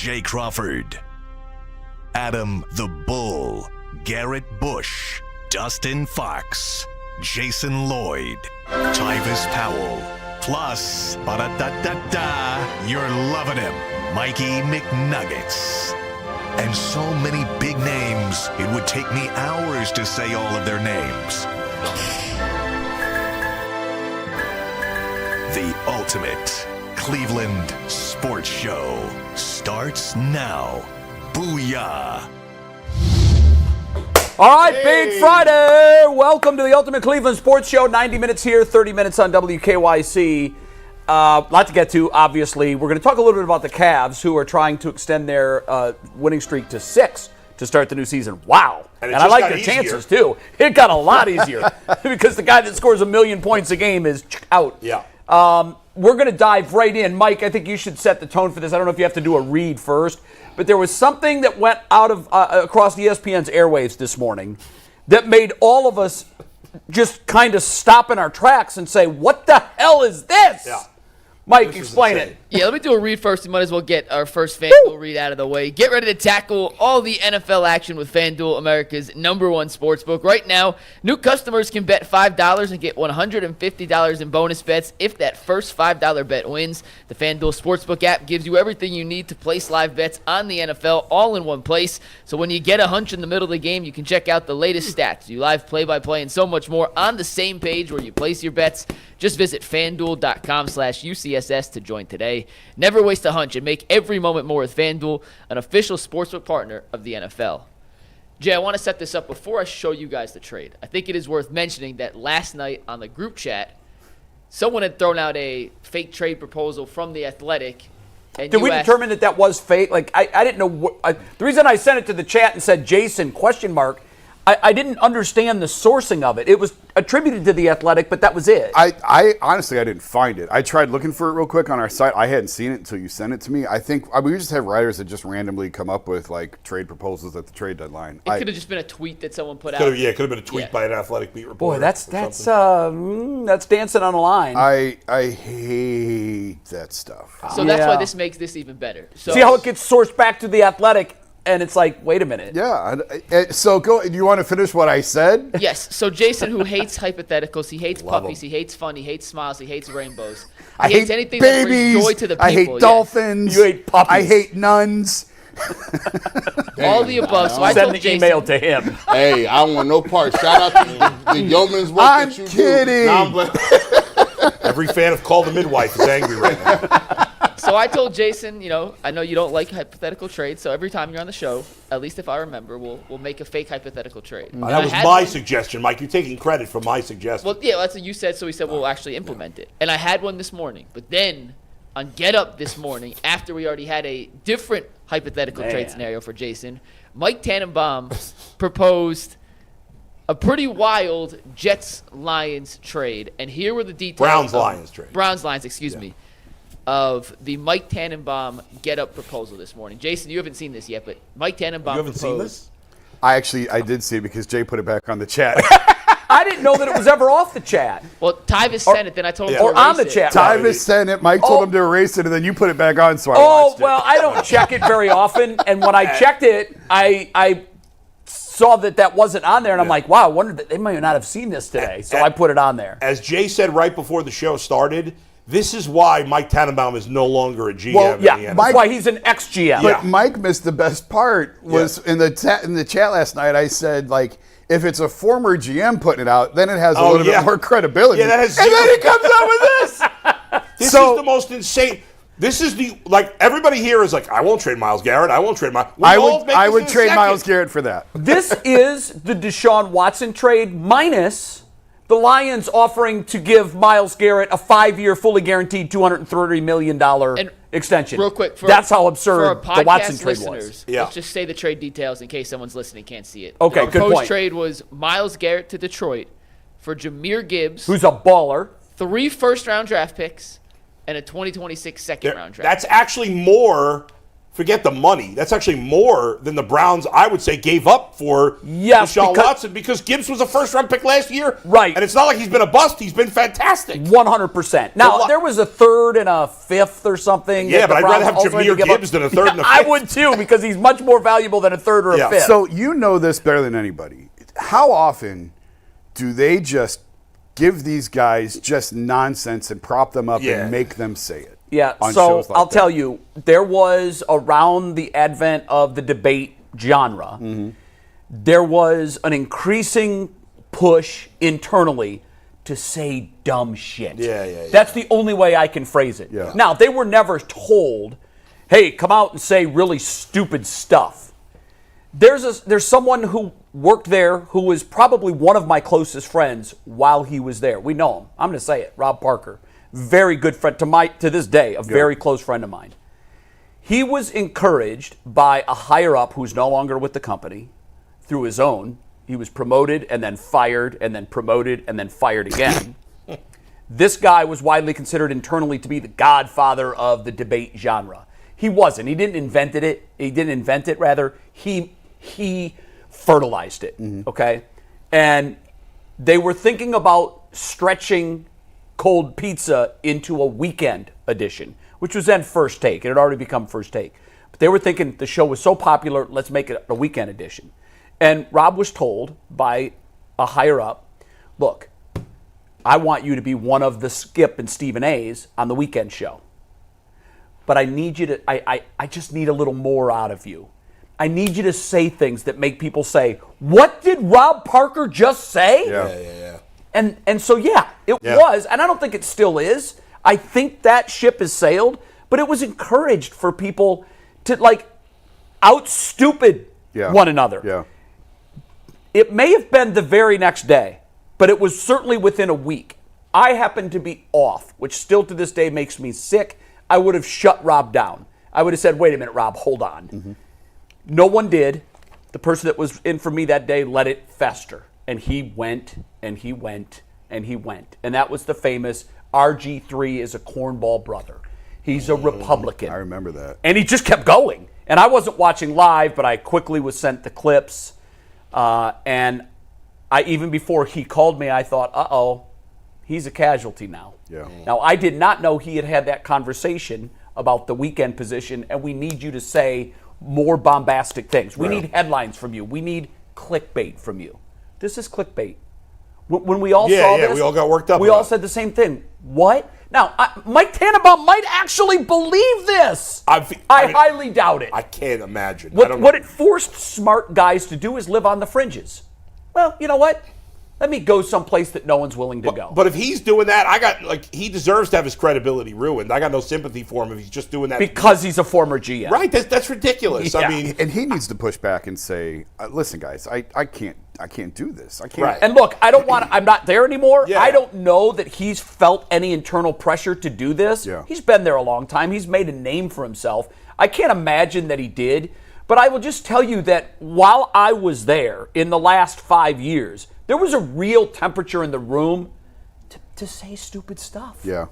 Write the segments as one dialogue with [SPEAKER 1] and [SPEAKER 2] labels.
[SPEAKER 1] Jay Crawford, Adam the Bull, Garrett Bush, Dustin Fox, Jason Lloyd, Tyvis Powell, plus, ba-da-da-da-da, you're loving him, Mikey McNuggets. And so many big names, it would take me hours to say all of their names. The ultimate Cleveland sports show starts now. Booyah!
[SPEAKER 2] All right, Big Friday. Welcome to the Ultimate Cleveland Sports Show. 90 minutes here, 30 minutes on WKYC. Lot to get to, obviously. We're going to talk a little bit about the Cavs, who are trying to extend their winning streak to 6 to start the new season. Wow. And I like their chances, too. It got a lot easier because the guy that scores 1 million points a game is out.
[SPEAKER 3] Yeah.
[SPEAKER 2] We're going to dive right in. Mike, I think you should set the tone for this. I don't know if you have to do a read first, but there was something that went out of across ESPN's airwaves this morning that made all of us just kind of stop in our tracks and say, what the hell is this?
[SPEAKER 3] Yeah.
[SPEAKER 2] Mike, explain it.
[SPEAKER 4] Yeah, let me do a read first. We might as well get our first FanDuel read out of the way. Get ready to tackle all the NFL action with FanDuel, America's #1 sportsbook. Right now, new customers can bet $5 and get $150 in bonus bets if that first $5 bet wins. The FanDuel Sportsbook app gives you everything you need to place live bets on the NFL all in one place. So when you get a hunch in the middle of the game, you can check out the latest stats, do live play-by-play, and so much more on the same page where you place your bets. Just visit FanDuel.com/UCSS to join today. Never waste a hunch and make every moment more with FanDuel, an official sportsbook partner of the NFL. Jay, I want to set this up before I show you guys the trade. I think it is worth mentioning that last night on the group chat, someone had thrown out a fake trade proposal from The Athletic. And
[SPEAKER 2] Did we determine that was fake? Like, I didn't know. The reason I sent it to the chat and said Jason ? I didn't understand the sourcing of it. It was attributed to The Athletic, but that was it.
[SPEAKER 5] I honestly, I didn't find it. I tried looking for it real quick on our site. I hadn't seen it until you sent it to me. I think we just have writers that just randomly come up with like trade proposals at the trade deadline.
[SPEAKER 4] It could have just been a tweet that someone put out.
[SPEAKER 3] Yeah, it could have been a tweet by an Athletic beat reporter.
[SPEAKER 2] Boy, that's dancing on a line.
[SPEAKER 5] I hate that stuff.
[SPEAKER 4] So that's why this makes this even better. So,
[SPEAKER 2] see how it gets sourced back to The Athletic, and it's like, wait a minute.
[SPEAKER 5] Yeah. So go. Do you want to finish what I said?
[SPEAKER 4] Yes. So Jason, who hates hypotheticals, he hates puppies, he hates fun, he hates smiles, he hates rainbows.
[SPEAKER 5] I
[SPEAKER 4] hates
[SPEAKER 5] hate
[SPEAKER 4] anything
[SPEAKER 5] babies.
[SPEAKER 4] that brings joy to the people.
[SPEAKER 5] I hate dolphins.
[SPEAKER 2] You hate puppies.
[SPEAKER 5] I hate nuns.
[SPEAKER 4] All the above. So I
[SPEAKER 2] Send
[SPEAKER 4] told
[SPEAKER 2] the
[SPEAKER 4] Jason,
[SPEAKER 2] email to him.
[SPEAKER 6] Hey, I don't want no part. Shout out to the yeoman's work
[SPEAKER 5] I'm
[SPEAKER 6] that you
[SPEAKER 5] kidding.
[SPEAKER 6] do.
[SPEAKER 3] Every fan of Call the Midwife is angry right now.
[SPEAKER 4] So I told Jason, I know you don't like hypothetical trades, so every time you're on the show, at least if I remember, we'll make a fake hypothetical trade.
[SPEAKER 3] That was my suggestion, Mike. You're taking credit for my suggestion.
[SPEAKER 4] Well, yeah, that's what you said, so he said we'll actually implement it. And I had one this morning, but then on Get Up this morning, after we already had a different hypothetical trade scenario for Jason, Mike Tannenbaum proposed a pretty wild Jets-Lions trade. And here were the details.
[SPEAKER 3] Browns-Lions trade.
[SPEAKER 4] Browns-Lions, excuse me. Of the Mike Tannenbaum get-up proposal this morning. Jason, you haven't seen this yet, but Mike Tannenbaum
[SPEAKER 3] You haven't seen this?
[SPEAKER 5] I did see it because Jay put it back on the chat.
[SPEAKER 2] I didn't know that it was ever off the chat.
[SPEAKER 4] Well, Tyvis sent it, then I told him to
[SPEAKER 2] or
[SPEAKER 4] erase
[SPEAKER 2] on the
[SPEAKER 4] it.
[SPEAKER 2] chat.
[SPEAKER 5] Tyvis sent it. Mike told him to erase it, and then you put it back on, so I watched it.
[SPEAKER 2] Well, I don't check it very often, and when I checked it, I saw that wasn't on there, and I'm like, wow, I wonder that they might not have seen this today, so I put it on there.
[SPEAKER 3] As Jay said right before the show started, this is why Mike Tannenbaum is no longer a GM in the NFL.
[SPEAKER 2] That's why he's an ex-GM.
[SPEAKER 5] But Mike missed the best part. Was in the chat last night. I said, like, if it's a former GM putting it out, then it has a little bit more credibility.
[SPEAKER 3] Yeah, that has
[SPEAKER 5] and then he comes out with this.
[SPEAKER 3] This is the most insane. This is everybody here is like, I won't trade Myles Garrett. I won't trade Myles.
[SPEAKER 5] I would trade Myles Garrett for that.
[SPEAKER 2] This is the Deshaun Watson trade minus the Lions offering to give Myles Garrett a 5-year, fully guaranteed $230 million extension.
[SPEAKER 4] Real quick,
[SPEAKER 2] that's how absurd the Watson trade was.
[SPEAKER 4] Yeah. Let's just say the trade details in case someone's listening can't see it.
[SPEAKER 2] Okay,
[SPEAKER 4] the
[SPEAKER 2] good
[SPEAKER 4] proposed
[SPEAKER 2] point.
[SPEAKER 4] trade was Myles Garrett to Detroit for Jahmyr Gibbs,
[SPEAKER 2] who's a baller,
[SPEAKER 4] 3 first-round draft picks, and a 2026 second-round draft.
[SPEAKER 3] That's actually more forget the money. That's actually more than the Browns, I would say, gave up for Deshaun Watson because Gibbs was a first-round pick last year.
[SPEAKER 2] Right.
[SPEAKER 3] And it's not like he's been a bust. He's been fantastic.
[SPEAKER 2] 100%. Now, there was a third and a fifth or something.
[SPEAKER 3] Yeah, but I'd rather have Jahmyr Gibbs than a third and a fifth.
[SPEAKER 2] I would too, because he's much more valuable than a third or a fifth.
[SPEAKER 5] So you know this better than anybody. How often do they just give these guys just nonsense and prop them up and make them say it?
[SPEAKER 2] Yeah,
[SPEAKER 5] on
[SPEAKER 2] so
[SPEAKER 5] shows like
[SPEAKER 2] I'll
[SPEAKER 5] that?
[SPEAKER 2] tell you, there was around the advent of the debate genre, there was an increasing push internally to say dumb shit.
[SPEAKER 3] Yeah.
[SPEAKER 2] That's the only way I can phrase it.
[SPEAKER 5] Yeah.
[SPEAKER 2] Now, they were never told, hey, come out and say really stupid stuff. There's someone who worked there who was probably one of my closest friends while he was there. We know him. I'm going to say it, Rob Parker. Very good friend to this day, a very close friend of mine. He was encouraged by a higher up who's no longer with the company through his own. He was promoted and then fired and then promoted and then fired again. This guy was widely considered internally to be the godfather of the debate genre. He wasn't. He didn't invent it. He fertilized it. Okay, and they were thinking about stretching cold pizza into a weekend edition, which was then First Take. It had already become First Take. But they were thinking the show was so popular, let's make it a weekend edition. And Rob was told by a higher up, look, I want you to be one of the Skip and Stephen A's on the weekend show. But I need you to, I just need a little more out of you. I need you to say things that make people say, what did Rob Parker just say?
[SPEAKER 3] Yeah.
[SPEAKER 2] And so, it was, and I don't think it still is. I think that ship has sailed, but it was encouraged for people to, out-stupid one another.
[SPEAKER 5] Yeah.
[SPEAKER 2] It may have been the very next day, but it was certainly within a week. I happened to be off, which still to this day makes me sick. I would have shut Rob down. I would have said, wait a minute, Rob, hold on. No one did. The person that was in for me that day let it fester. And he went, and he went, and he went. And that was the famous RG3 is a cornball brother. He's a Republican.
[SPEAKER 5] I remember that.
[SPEAKER 2] And he just kept going. And I wasn't watching live, but I quickly was sent the clips. And I even before he called me, I thought, uh-oh, he's a casualty now.
[SPEAKER 5] Yeah.
[SPEAKER 2] Now, I did not know he had had that conversation about the weekend position, and we need you to say more bombastic things. We need headlines from you. We need clickbait from you. This is clickbait. When we all saw this,
[SPEAKER 3] we all got worked up.
[SPEAKER 2] We all said the same thing. What? Now, Mike Tannenbaum might actually believe this. I highly doubt it.
[SPEAKER 3] I can't imagine.
[SPEAKER 2] What it forced smart guys to do is live on the fringes. Well, you know what? Let me go someplace that no one's willing to go.
[SPEAKER 3] But if he's doing that, he deserves to have his credibility ruined. I got no sympathy for him if he's just doing that.
[SPEAKER 2] Because he's a former GM.
[SPEAKER 3] Right, that's ridiculous.
[SPEAKER 2] Yeah.
[SPEAKER 3] I mean,
[SPEAKER 5] And he needs to push back and say, listen, guys, I can't do this. I can't.
[SPEAKER 3] Right.
[SPEAKER 2] And look, I'm not there anymore.
[SPEAKER 3] Yeah.
[SPEAKER 2] I don't know that he's felt any internal pressure to do this.
[SPEAKER 5] Yeah.
[SPEAKER 2] He's been there a long time. He's made a name for himself. I can't imagine that he did. But I will just tell you that while I was there in the last 5 years, there was a real temperature in the room to say stupid stuff.
[SPEAKER 5] Yeah.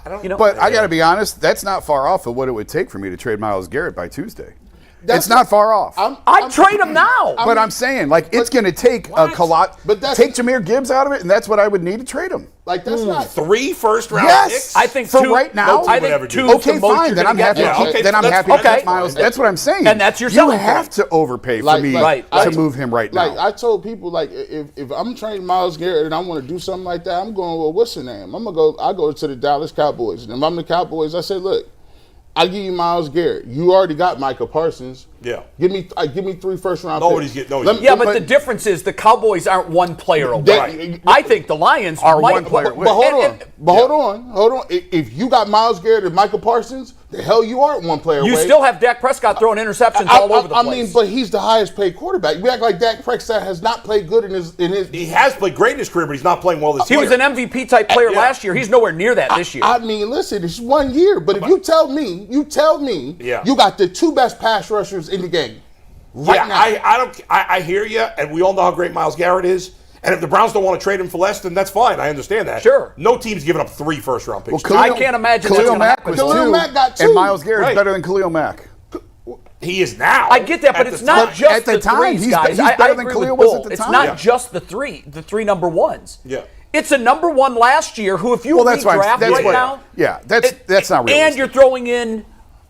[SPEAKER 2] But
[SPEAKER 5] I got to be honest, that's not far off of what it would take for me to trade Myles Garrett by Tuesday. It's not far off.
[SPEAKER 2] I'd trade him now.
[SPEAKER 5] But I'm saying, it's going to take a lot. But take Jahmyr Gibbs out of it, and that's what I would need to trade him.
[SPEAKER 6] That's not
[SPEAKER 3] 3 first-round picks.
[SPEAKER 2] I think
[SPEAKER 5] for
[SPEAKER 2] two,
[SPEAKER 5] right now.
[SPEAKER 3] I think two.
[SPEAKER 5] Okay, fine. Then I'm happy. Then I'm happy to get Myles. That's what I'm saying.
[SPEAKER 2] And that's your
[SPEAKER 5] You
[SPEAKER 2] selling
[SPEAKER 5] have
[SPEAKER 2] point.
[SPEAKER 5] to overpay for me to move him right now.
[SPEAKER 6] I told people, if I'm trading Myles Garrett and I want to do something like that, I'm going, well, what's the name? I go to the Dallas Cowboys. And if I'm the Cowboys, I say, look, I'll give you Myles Garrett. You already got Micah Parsons.
[SPEAKER 3] Yeah.
[SPEAKER 6] Give me 3 first-round
[SPEAKER 3] Nobody's
[SPEAKER 6] picks.
[SPEAKER 3] getting.
[SPEAKER 2] But the difference is the Cowboys aren't one player away. I think the Lions
[SPEAKER 5] are
[SPEAKER 2] might,
[SPEAKER 5] one player away.
[SPEAKER 6] But hold on. If you got Myles Garrett and Micah Parsons, the hell you aren't one player away.
[SPEAKER 2] You still have Dak Prescott throwing interceptions all over the place.
[SPEAKER 6] I mean, but he's the highest paid quarterback. We act like Dak Prescott has not played good in his.
[SPEAKER 3] He has played great in his career, but he's not playing well this year.
[SPEAKER 2] He was an MVP type player last year. He's nowhere near that this year.
[SPEAKER 6] I mean, listen, it's 1 year. But if you tell me, you got the 2 best pass rushers in the game. Right now.
[SPEAKER 3] I hear you, and we all know how great Myles Garrett is. And if the Browns don't want to trade him for less, then that's fine. I understand that.
[SPEAKER 2] Sure.
[SPEAKER 3] No team's giving up 3 first-round picks.
[SPEAKER 2] I can't imagine that's
[SPEAKER 5] Khalil
[SPEAKER 2] going to
[SPEAKER 5] Mack
[SPEAKER 2] happen.
[SPEAKER 5] was
[SPEAKER 6] Khalil
[SPEAKER 5] 2,
[SPEAKER 6] Mack got 2.
[SPEAKER 5] and Myles Garrett's
[SPEAKER 3] Right.
[SPEAKER 5] better than Khalil Mack.
[SPEAKER 3] he is now.
[SPEAKER 2] I get that, but it's not just
[SPEAKER 5] at the
[SPEAKER 2] the
[SPEAKER 5] time,
[SPEAKER 2] threes,
[SPEAKER 5] he's
[SPEAKER 2] guys.
[SPEAKER 5] better
[SPEAKER 2] I
[SPEAKER 5] than
[SPEAKER 2] agree
[SPEAKER 5] Khalil
[SPEAKER 2] with
[SPEAKER 5] was at
[SPEAKER 2] Bull.
[SPEAKER 5] the
[SPEAKER 2] It's
[SPEAKER 5] time.
[SPEAKER 2] not
[SPEAKER 3] Yeah.
[SPEAKER 2] just the three number ones.
[SPEAKER 3] Yeah.
[SPEAKER 2] It's a number one last year who, if you
[SPEAKER 5] that's
[SPEAKER 2] redraft right now,
[SPEAKER 5] that's not realistic.
[SPEAKER 2] and you're throwing in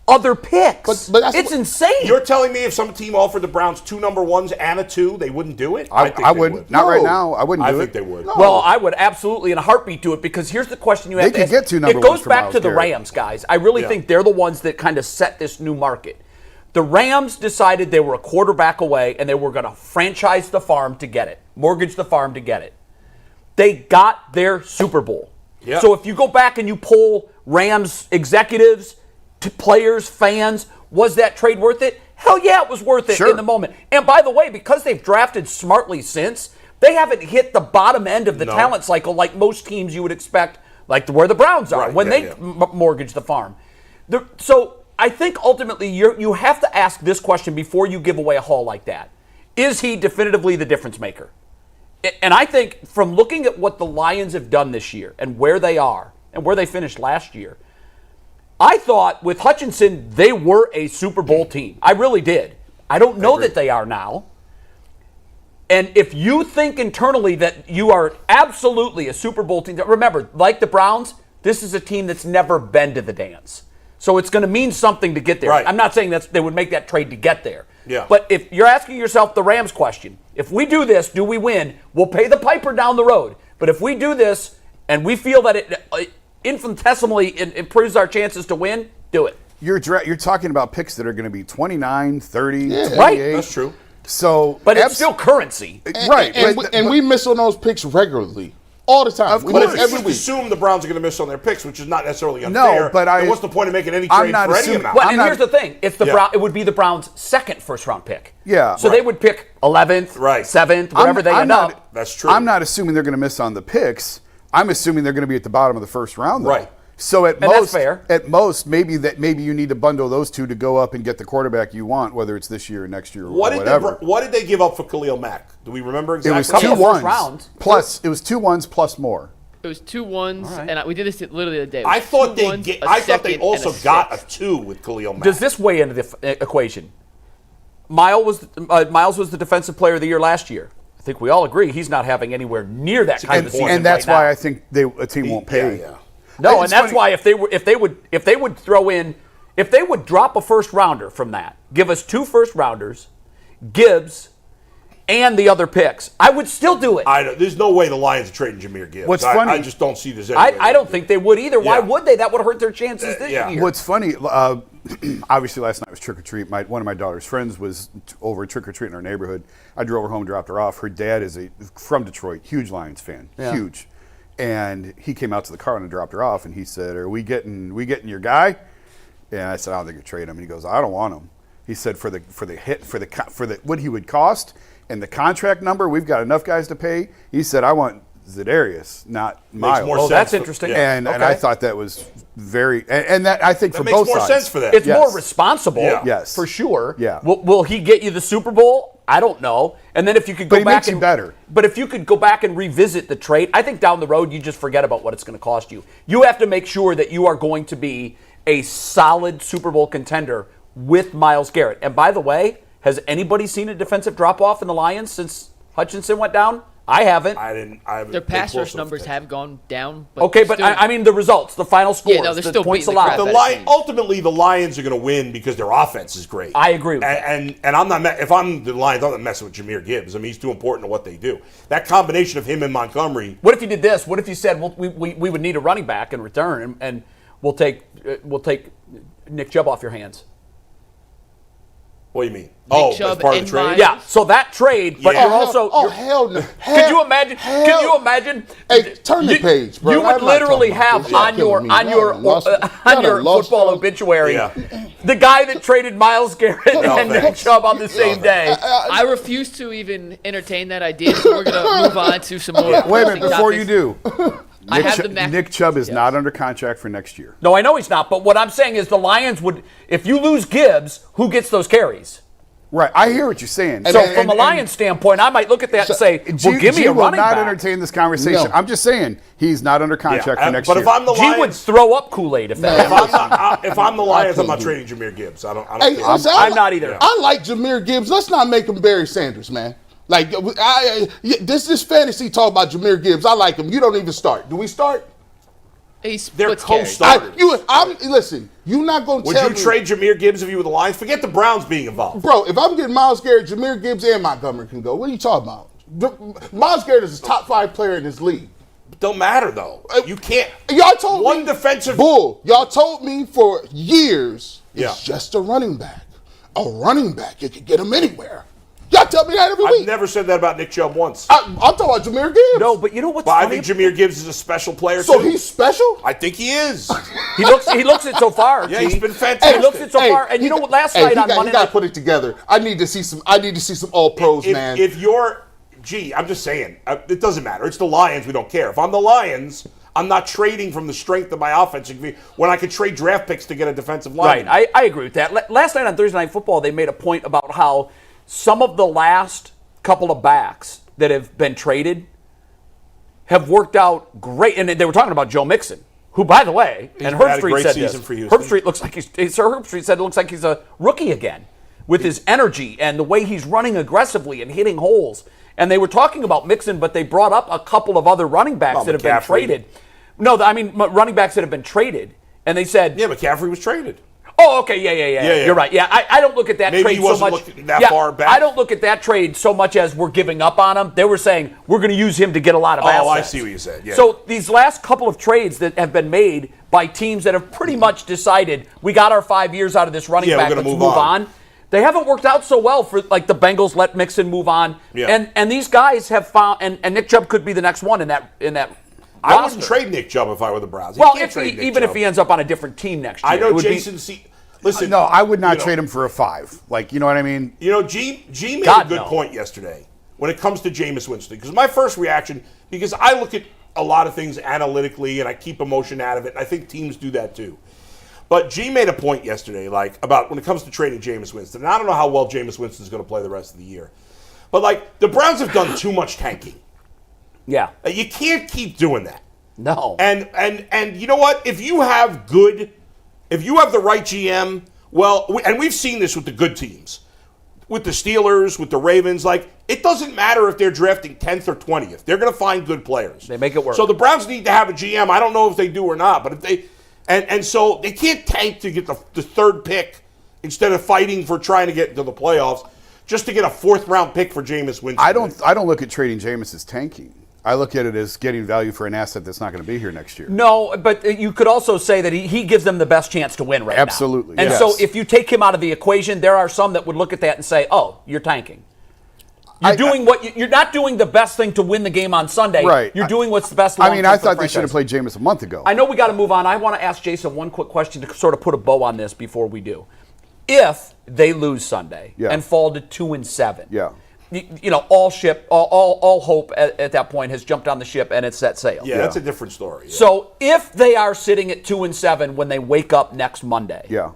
[SPEAKER 2] other picks.
[SPEAKER 6] But that's
[SPEAKER 2] it's
[SPEAKER 6] what-
[SPEAKER 2] insane.
[SPEAKER 3] You're telling me if some team offered the Browns 2 number 1s and a 2, they wouldn't do it?
[SPEAKER 5] I
[SPEAKER 3] think they
[SPEAKER 5] wouldn't.
[SPEAKER 3] would.
[SPEAKER 5] Not right
[SPEAKER 6] No.
[SPEAKER 5] now. I wouldn't
[SPEAKER 3] I
[SPEAKER 5] do
[SPEAKER 3] think
[SPEAKER 5] it.
[SPEAKER 3] they would.
[SPEAKER 2] Well, I would absolutely in a heartbeat do it because here's the question you have
[SPEAKER 5] They
[SPEAKER 2] to
[SPEAKER 5] could
[SPEAKER 2] ask.
[SPEAKER 5] get two number
[SPEAKER 2] It goes
[SPEAKER 5] ones for
[SPEAKER 2] back
[SPEAKER 5] Myles
[SPEAKER 2] to the
[SPEAKER 5] Garrett.
[SPEAKER 2] Rams, guys. I really
[SPEAKER 3] Yeah.
[SPEAKER 2] think they're the ones that kind of set this new market. The Rams decided they were a quarterback away and they were going to franchise the farm to get it, mortgage the farm to get it. They got their Super Bowl.
[SPEAKER 3] Yeah.
[SPEAKER 2] So if you go back and you poll Rams executives, to players, fans, was that trade worth it? Hell yeah, it was worth it
[SPEAKER 5] Sure.
[SPEAKER 2] in the moment. And by the way, because they've drafted smartly since, they haven't hit the bottom end of the talent cycle like most teams you would expect, like where the Browns are
[SPEAKER 3] Right,
[SPEAKER 2] when
[SPEAKER 3] yeah,
[SPEAKER 2] they mortgage the farm. So I think ultimately you have to ask this question before you give away a haul like that. Is he definitively the difference maker? And I think from looking at what the Lions have done this year and where they are and where they finished last year, I thought with Hutchinson, they were a Super Bowl team. I really did. I don't know that they are now. And if you think internally that you are absolutely a Super Bowl team, remember, like the Browns, this is a team that's never been to the dance. So it's going to mean something to get there.
[SPEAKER 3] Right.
[SPEAKER 2] I'm not saying that they would make that trade to get there.
[SPEAKER 3] Yeah.
[SPEAKER 2] But if you're asking yourself the Rams question, if we do this, do we win? We'll pay the piper down the road. But if we do this and we feel that it infinitesimally improves our chances to win, do it.
[SPEAKER 5] You're talking about picks that are going to be 29, 30, 28.
[SPEAKER 2] Right.
[SPEAKER 3] That's true.
[SPEAKER 5] So,
[SPEAKER 2] But it's still currency.
[SPEAKER 5] right.
[SPEAKER 6] And we miss on those picks regularly. All the time.
[SPEAKER 5] Of
[SPEAKER 6] We
[SPEAKER 3] But
[SPEAKER 6] miss
[SPEAKER 3] if you
[SPEAKER 6] every
[SPEAKER 3] just
[SPEAKER 6] week.
[SPEAKER 3] assume the Browns are going to miss on their picks, which is not necessarily unfair,
[SPEAKER 5] but
[SPEAKER 3] then what's the point of making any
[SPEAKER 5] I'm
[SPEAKER 3] trade
[SPEAKER 5] not
[SPEAKER 3] for any
[SPEAKER 5] assuming-
[SPEAKER 3] amount?
[SPEAKER 2] Well,
[SPEAKER 5] I'm
[SPEAKER 2] and
[SPEAKER 5] not-
[SPEAKER 2] here's the thing: it's the
[SPEAKER 3] Yeah.
[SPEAKER 2] it would be the Browns' second first-round pick.
[SPEAKER 5] Yeah,
[SPEAKER 2] So
[SPEAKER 5] right.
[SPEAKER 2] they would pick 11th,
[SPEAKER 3] Right.
[SPEAKER 2] 7th, wherever they end
[SPEAKER 5] not,
[SPEAKER 2] up.
[SPEAKER 3] That's true.
[SPEAKER 5] I'm not assuming they're going to miss on the picks. I'm assuming they're going to be at the bottom of the first round, though.
[SPEAKER 3] Right.
[SPEAKER 5] So at
[SPEAKER 2] And that's
[SPEAKER 5] most,
[SPEAKER 2] fair.
[SPEAKER 5] maybe you need to bundle those two to go up and get the quarterback you want, whether it's this year or next year or whatever.
[SPEAKER 3] What did they give up for Khalil Mack? Do we remember
[SPEAKER 5] It
[SPEAKER 3] exactly?
[SPEAKER 5] was
[SPEAKER 2] Couple
[SPEAKER 5] two
[SPEAKER 2] of first
[SPEAKER 5] ones
[SPEAKER 2] rounds.
[SPEAKER 5] plus. It was 2 1s plus more.
[SPEAKER 4] It was 2 1s,
[SPEAKER 2] right.
[SPEAKER 4] and we did this literally the other day. It
[SPEAKER 3] I
[SPEAKER 4] was
[SPEAKER 3] thought
[SPEAKER 4] 2 1s, a
[SPEAKER 3] they
[SPEAKER 4] second,
[SPEAKER 3] also
[SPEAKER 4] and a
[SPEAKER 3] got a
[SPEAKER 4] sixth.
[SPEAKER 3] 2 with Khalil Mack.
[SPEAKER 2] Does this weigh into the equation? Myles was the defensive player of the year last year. I think we all agree he's not having anywhere near that kind of a season.
[SPEAKER 5] And that's
[SPEAKER 2] right
[SPEAKER 5] why
[SPEAKER 2] now.
[SPEAKER 5] I think a team won't pay.
[SPEAKER 3] Yeah.
[SPEAKER 2] No, and
[SPEAKER 5] It's
[SPEAKER 2] that's
[SPEAKER 5] funny-
[SPEAKER 2] why if they would drop a first rounder from that, give us 2 first rounders, Gibbs, and the other picks, I would still do it.
[SPEAKER 3] There's no way the Lions are trading Jameer Gibbs.
[SPEAKER 5] What's funny-
[SPEAKER 3] I just don't see this anyway.
[SPEAKER 2] I don't think they would either. Why
[SPEAKER 3] Yeah.
[SPEAKER 2] would they? That would hurt their chances this
[SPEAKER 3] yeah.
[SPEAKER 2] year.
[SPEAKER 5] What's funny, obviously last night was trick or treat. One of my daughter's friends was over trick or treat in our neighborhood. I drove her home, dropped her off. Her dad is from Detroit, huge Lions fan, huge. And he came out to the car and I dropped her off, and he said, "Are we getting your guy?" And I said, "I don't think you trade him." And he goes, "I don't want him." He said, "For the what he would cost and the contract number, we've got enough guys to pay." He said, "I want Za'Darius, not Myles."
[SPEAKER 3] more
[SPEAKER 2] Oh,
[SPEAKER 3] sense.
[SPEAKER 2] that's interesting.
[SPEAKER 5] And I thought that was very, and that I think
[SPEAKER 3] That
[SPEAKER 5] for
[SPEAKER 3] makes
[SPEAKER 5] both
[SPEAKER 3] more
[SPEAKER 5] sides.
[SPEAKER 3] sense for that.
[SPEAKER 2] It's
[SPEAKER 5] Yes.
[SPEAKER 2] more responsible,
[SPEAKER 3] Yeah.
[SPEAKER 5] Yes.
[SPEAKER 2] for sure.
[SPEAKER 5] Yeah.
[SPEAKER 2] Will he get you the Super Bowl? I don't know. And then if you could go
[SPEAKER 5] But he
[SPEAKER 2] back
[SPEAKER 5] makes you
[SPEAKER 2] and
[SPEAKER 5] better.
[SPEAKER 2] But if you could go back and revisit the trade, I think down the road you just forget about what it's going to cost you. You have to make sure that you are going to be a solid Super Bowl contender with Myles Garrett. And by the way, has anybody seen a defensive drop off in the Lions since Hutchinson went down? I haven't.
[SPEAKER 3] I haven't
[SPEAKER 4] Their
[SPEAKER 3] been
[SPEAKER 4] pass
[SPEAKER 3] close
[SPEAKER 4] rush
[SPEAKER 3] enough
[SPEAKER 4] numbers
[SPEAKER 3] to-
[SPEAKER 4] have gone down. But
[SPEAKER 2] Okay,
[SPEAKER 4] they're
[SPEAKER 2] but
[SPEAKER 4] still-
[SPEAKER 2] I mean the results, the final scores,
[SPEAKER 4] they're
[SPEAKER 2] the
[SPEAKER 4] still
[SPEAKER 2] points
[SPEAKER 4] beating the
[SPEAKER 2] allowed.
[SPEAKER 4] crap
[SPEAKER 3] The
[SPEAKER 4] out of
[SPEAKER 3] ultimately, the Lions are going to win because their offense is great.
[SPEAKER 2] I agree with
[SPEAKER 3] and I'm not. If I'm the Lions, I'm not messing with Jameer Gibbs. I mean, he's too important to what they do. That combination of him and Montgomery.
[SPEAKER 2] What if you did this? What if you said, well, we would need a running back in return, and we'll take Nick Chubb off your hands?
[SPEAKER 3] What do you mean?
[SPEAKER 4] Chubb
[SPEAKER 3] as part of
[SPEAKER 4] and
[SPEAKER 3] the trade.
[SPEAKER 4] Myles.
[SPEAKER 2] Yeah. So that trade, but
[SPEAKER 3] Yeah.
[SPEAKER 2] you're also.
[SPEAKER 6] Oh,
[SPEAKER 2] you're-
[SPEAKER 6] hell no.
[SPEAKER 2] Could you imagine? Could you imagine?
[SPEAKER 6] Hey, turn the page, bro.
[SPEAKER 2] You would
[SPEAKER 6] I'm not
[SPEAKER 2] literally
[SPEAKER 6] talking about
[SPEAKER 2] have
[SPEAKER 6] this. Y'all
[SPEAKER 2] on your
[SPEAKER 6] killing me.
[SPEAKER 2] on your
[SPEAKER 6] Y'all lost-
[SPEAKER 2] on
[SPEAKER 6] y'all
[SPEAKER 2] your
[SPEAKER 6] done lost
[SPEAKER 2] football
[SPEAKER 6] us.
[SPEAKER 2] obituary,
[SPEAKER 3] Yeah.
[SPEAKER 2] the guy that traded Myles Garrett and Nick
[SPEAKER 3] thanks.
[SPEAKER 2] Chubb on the same day.
[SPEAKER 4] I refuse to even entertain that idea, so we're going to move on to some more.
[SPEAKER 5] Wait a minute, before you
[SPEAKER 4] topics.
[SPEAKER 5] do.
[SPEAKER 4] I have the Mac-
[SPEAKER 5] Nick Chubb is not under contract for next year.
[SPEAKER 2] No, I know he's not. But what I'm saying is the Lions would, if you lose Gibbs, who gets those carries?
[SPEAKER 5] Right, I hear what you're saying.
[SPEAKER 2] So from a Lions standpoint, I might look at that and say, well, give me a running back.
[SPEAKER 5] G will not entertain this conversation.
[SPEAKER 6] No.
[SPEAKER 5] I'm just saying he's not under contract for next year.
[SPEAKER 3] But if I'm the
[SPEAKER 2] G
[SPEAKER 3] Lions,
[SPEAKER 2] would throw up Kool-Aid if that happened.
[SPEAKER 3] if I'm the Lions, I'm not trading Jahmyr Gibbs. I don't
[SPEAKER 6] Hey,
[SPEAKER 3] care.
[SPEAKER 6] listen,
[SPEAKER 2] I'm not either.
[SPEAKER 6] I like Jahmyr Gibbs. Let's not make him Barry Sanders, man. Like, this fantasy talk about Jahmyr Gibbs. I like him. You don't even start. Do we start?
[SPEAKER 3] They're
[SPEAKER 4] Splits carries.
[SPEAKER 3] co-starters.
[SPEAKER 6] Listen, you're not going to tell me.
[SPEAKER 3] Would you trade Jahmyr Gibbs if you were the Lions? Forget the Browns being involved.
[SPEAKER 6] Bro, if I'm getting Myles Garrett, Jahmyr Gibbs, and Montgomery can go. What are you talking about? Myles Garrett is a top 5 player in this league.
[SPEAKER 3] Don't matter, though. You can't.
[SPEAKER 6] Y'all told
[SPEAKER 3] one
[SPEAKER 6] me.
[SPEAKER 3] defensive.
[SPEAKER 6] Bull. Y'all told me for years
[SPEAKER 3] Yeah.
[SPEAKER 6] it's just a running back. A running back. You can get him anywhere. Y'all tell me that every week.
[SPEAKER 3] I've never said that about Nick Chubb once.
[SPEAKER 6] I'm talking about Jahmyr Gibbs.
[SPEAKER 2] No, but you know what's
[SPEAKER 3] But I
[SPEAKER 2] funny?
[SPEAKER 3] think Jahmyr Gibbs is a special player,
[SPEAKER 6] So
[SPEAKER 3] too.
[SPEAKER 6] he's special?
[SPEAKER 3] I think he is.
[SPEAKER 2] He looks it so far.
[SPEAKER 3] Yeah,
[SPEAKER 2] G.
[SPEAKER 3] he's been fantastic.
[SPEAKER 2] He looks it so far. And you know what? Last night on Monday
[SPEAKER 6] he got
[SPEAKER 2] night,
[SPEAKER 6] to put it together. I need to see some all pros, man.
[SPEAKER 3] If you're, I'm just saying, it doesn't matter. It's the Lions. We don't care. If I'm the Lions, I'm not trading from the strength of my offense when I could trade draft picks to get a defensive lineman.
[SPEAKER 2] right, I agree with that. Last night on Thursday Night Football, they made a point about how some of the last couple of backs that have been traded have worked out great. And they were talking about Joe Mixon, who, by the way, and
[SPEAKER 3] had a
[SPEAKER 2] Herb Street
[SPEAKER 3] great
[SPEAKER 2] said
[SPEAKER 3] season
[SPEAKER 2] this.
[SPEAKER 3] for Houston.
[SPEAKER 2] Herb Street looks like Herb Street said it looks like he's a rookie again with his energy and the way he's running aggressively and hitting holes. And they were talking about Mixon, but they brought up a couple of other running backs that have been
[SPEAKER 3] McCaffrey.
[SPEAKER 2] traded. No, I mean running backs that have been traded. And they said,
[SPEAKER 3] Yeah, McCaffrey was traded.
[SPEAKER 2] oh, okay, yeah. You're right. Yeah, I don't look at that
[SPEAKER 3] Maybe
[SPEAKER 2] trade
[SPEAKER 3] he
[SPEAKER 2] so
[SPEAKER 3] wasn't
[SPEAKER 2] much.
[SPEAKER 3] looking that far back.
[SPEAKER 2] I don't look at that trade so much as we're giving up on him. They were saying we're going to use him to get a lot of assets.
[SPEAKER 3] Oh, I see what you said. Yeah.
[SPEAKER 2] So these last couple of trades that have been made by teams that have pretty much decided we got our 5 years out of this running
[SPEAKER 3] Yeah,
[SPEAKER 2] back,
[SPEAKER 3] we're
[SPEAKER 2] let's
[SPEAKER 3] gonna
[SPEAKER 2] move
[SPEAKER 3] move on.
[SPEAKER 2] on. They haven't worked out so well for like the Bengals let Mixon move on.
[SPEAKER 3] Yeah.
[SPEAKER 2] And these guys have found and Nick Chubb could be the next one in that
[SPEAKER 3] I
[SPEAKER 2] roster.
[SPEAKER 3] wouldn't trade Nick Chubb if I were the Browns.
[SPEAKER 2] Well,
[SPEAKER 3] Can't trade Nick
[SPEAKER 2] even if
[SPEAKER 3] Chubb.
[SPEAKER 2] he ends up on a different team next year.
[SPEAKER 3] I know
[SPEAKER 2] it would be-
[SPEAKER 3] Jason Listen,
[SPEAKER 5] No, I would not
[SPEAKER 3] you know,
[SPEAKER 5] trade him for a 5. Like, you know what I mean?
[SPEAKER 3] You know, G made
[SPEAKER 2] God,
[SPEAKER 3] a good
[SPEAKER 2] no.
[SPEAKER 3] point yesterday when it comes to Jameis Winston. Because my first reaction, because I look at a lot of things analytically and I keep emotion out of it, and I think teams do that too. But G made a point yesterday, like, about when it comes to trading Jameis Winston. And I don't know how well Jameis Winston is going to play the rest of the year. But, like, the Browns have done too much tanking.
[SPEAKER 2] Yeah.
[SPEAKER 3] You can't keep doing that.
[SPEAKER 2] No.
[SPEAKER 3] And you know what? If you have the right GM, and we've seen this with the good teams, with the Steelers, with the Ravens, like, it doesn't matter if they're drafting 10th or 20th. They're going to find good players.
[SPEAKER 2] They make it work.
[SPEAKER 3] So the Browns need to have a GM. I don't know if they do or not, but if they, and so they can't tank to get the third pick instead of fighting for trying to get into the playoffs just to get a 4th round pick for Jameis Winston.
[SPEAKER 5] I don't look at trading Jameis as tanking. I look at it as getting value for an asset that's not going to be here next year.
[SPEAKER 2] No, but you could also say that he gives them the best chance to win right
[SPEAKER 5] Absolutely,
[SPEAKER 2] now. And
[SPEAKER 5] yes.
[SPEAKER 2] so if you take him out of the equation, there are some that would look at that and say, "Oh, you're tanking. You're not doing the best thing to win the game on Sunday.
[SPEAKER 5] Right.
[SPEAKER 2] You're doing what's the best.
[SPEAKER 5] I mean, I
[SPEAKER 2] long-term for the
[SPEAKER 5] thought they should have
[SPEAKER 2] franchise."
[SPEAKER 5] played Jameis a month ago.
[SPEAKER 2] I know we got to move on. I want to ask Jason one quick question to sort of put a bow on this before we do. If they lose Sunday
[SPEAKER 5] Yeah.
[SPEAKER 2] and fall to 2-7,
[SPEAKER 5] Yeah.
[SPEAKER 2] you know, all hope at that point has jumped on the ship and it's set sail.
[SPEAKER 3] Yeah, that's a different story. Yeah.
[SPEAKER 2] So if they are sitting at 2-7 when they wake up next Monday,
[SPEAKER 5] Yeah.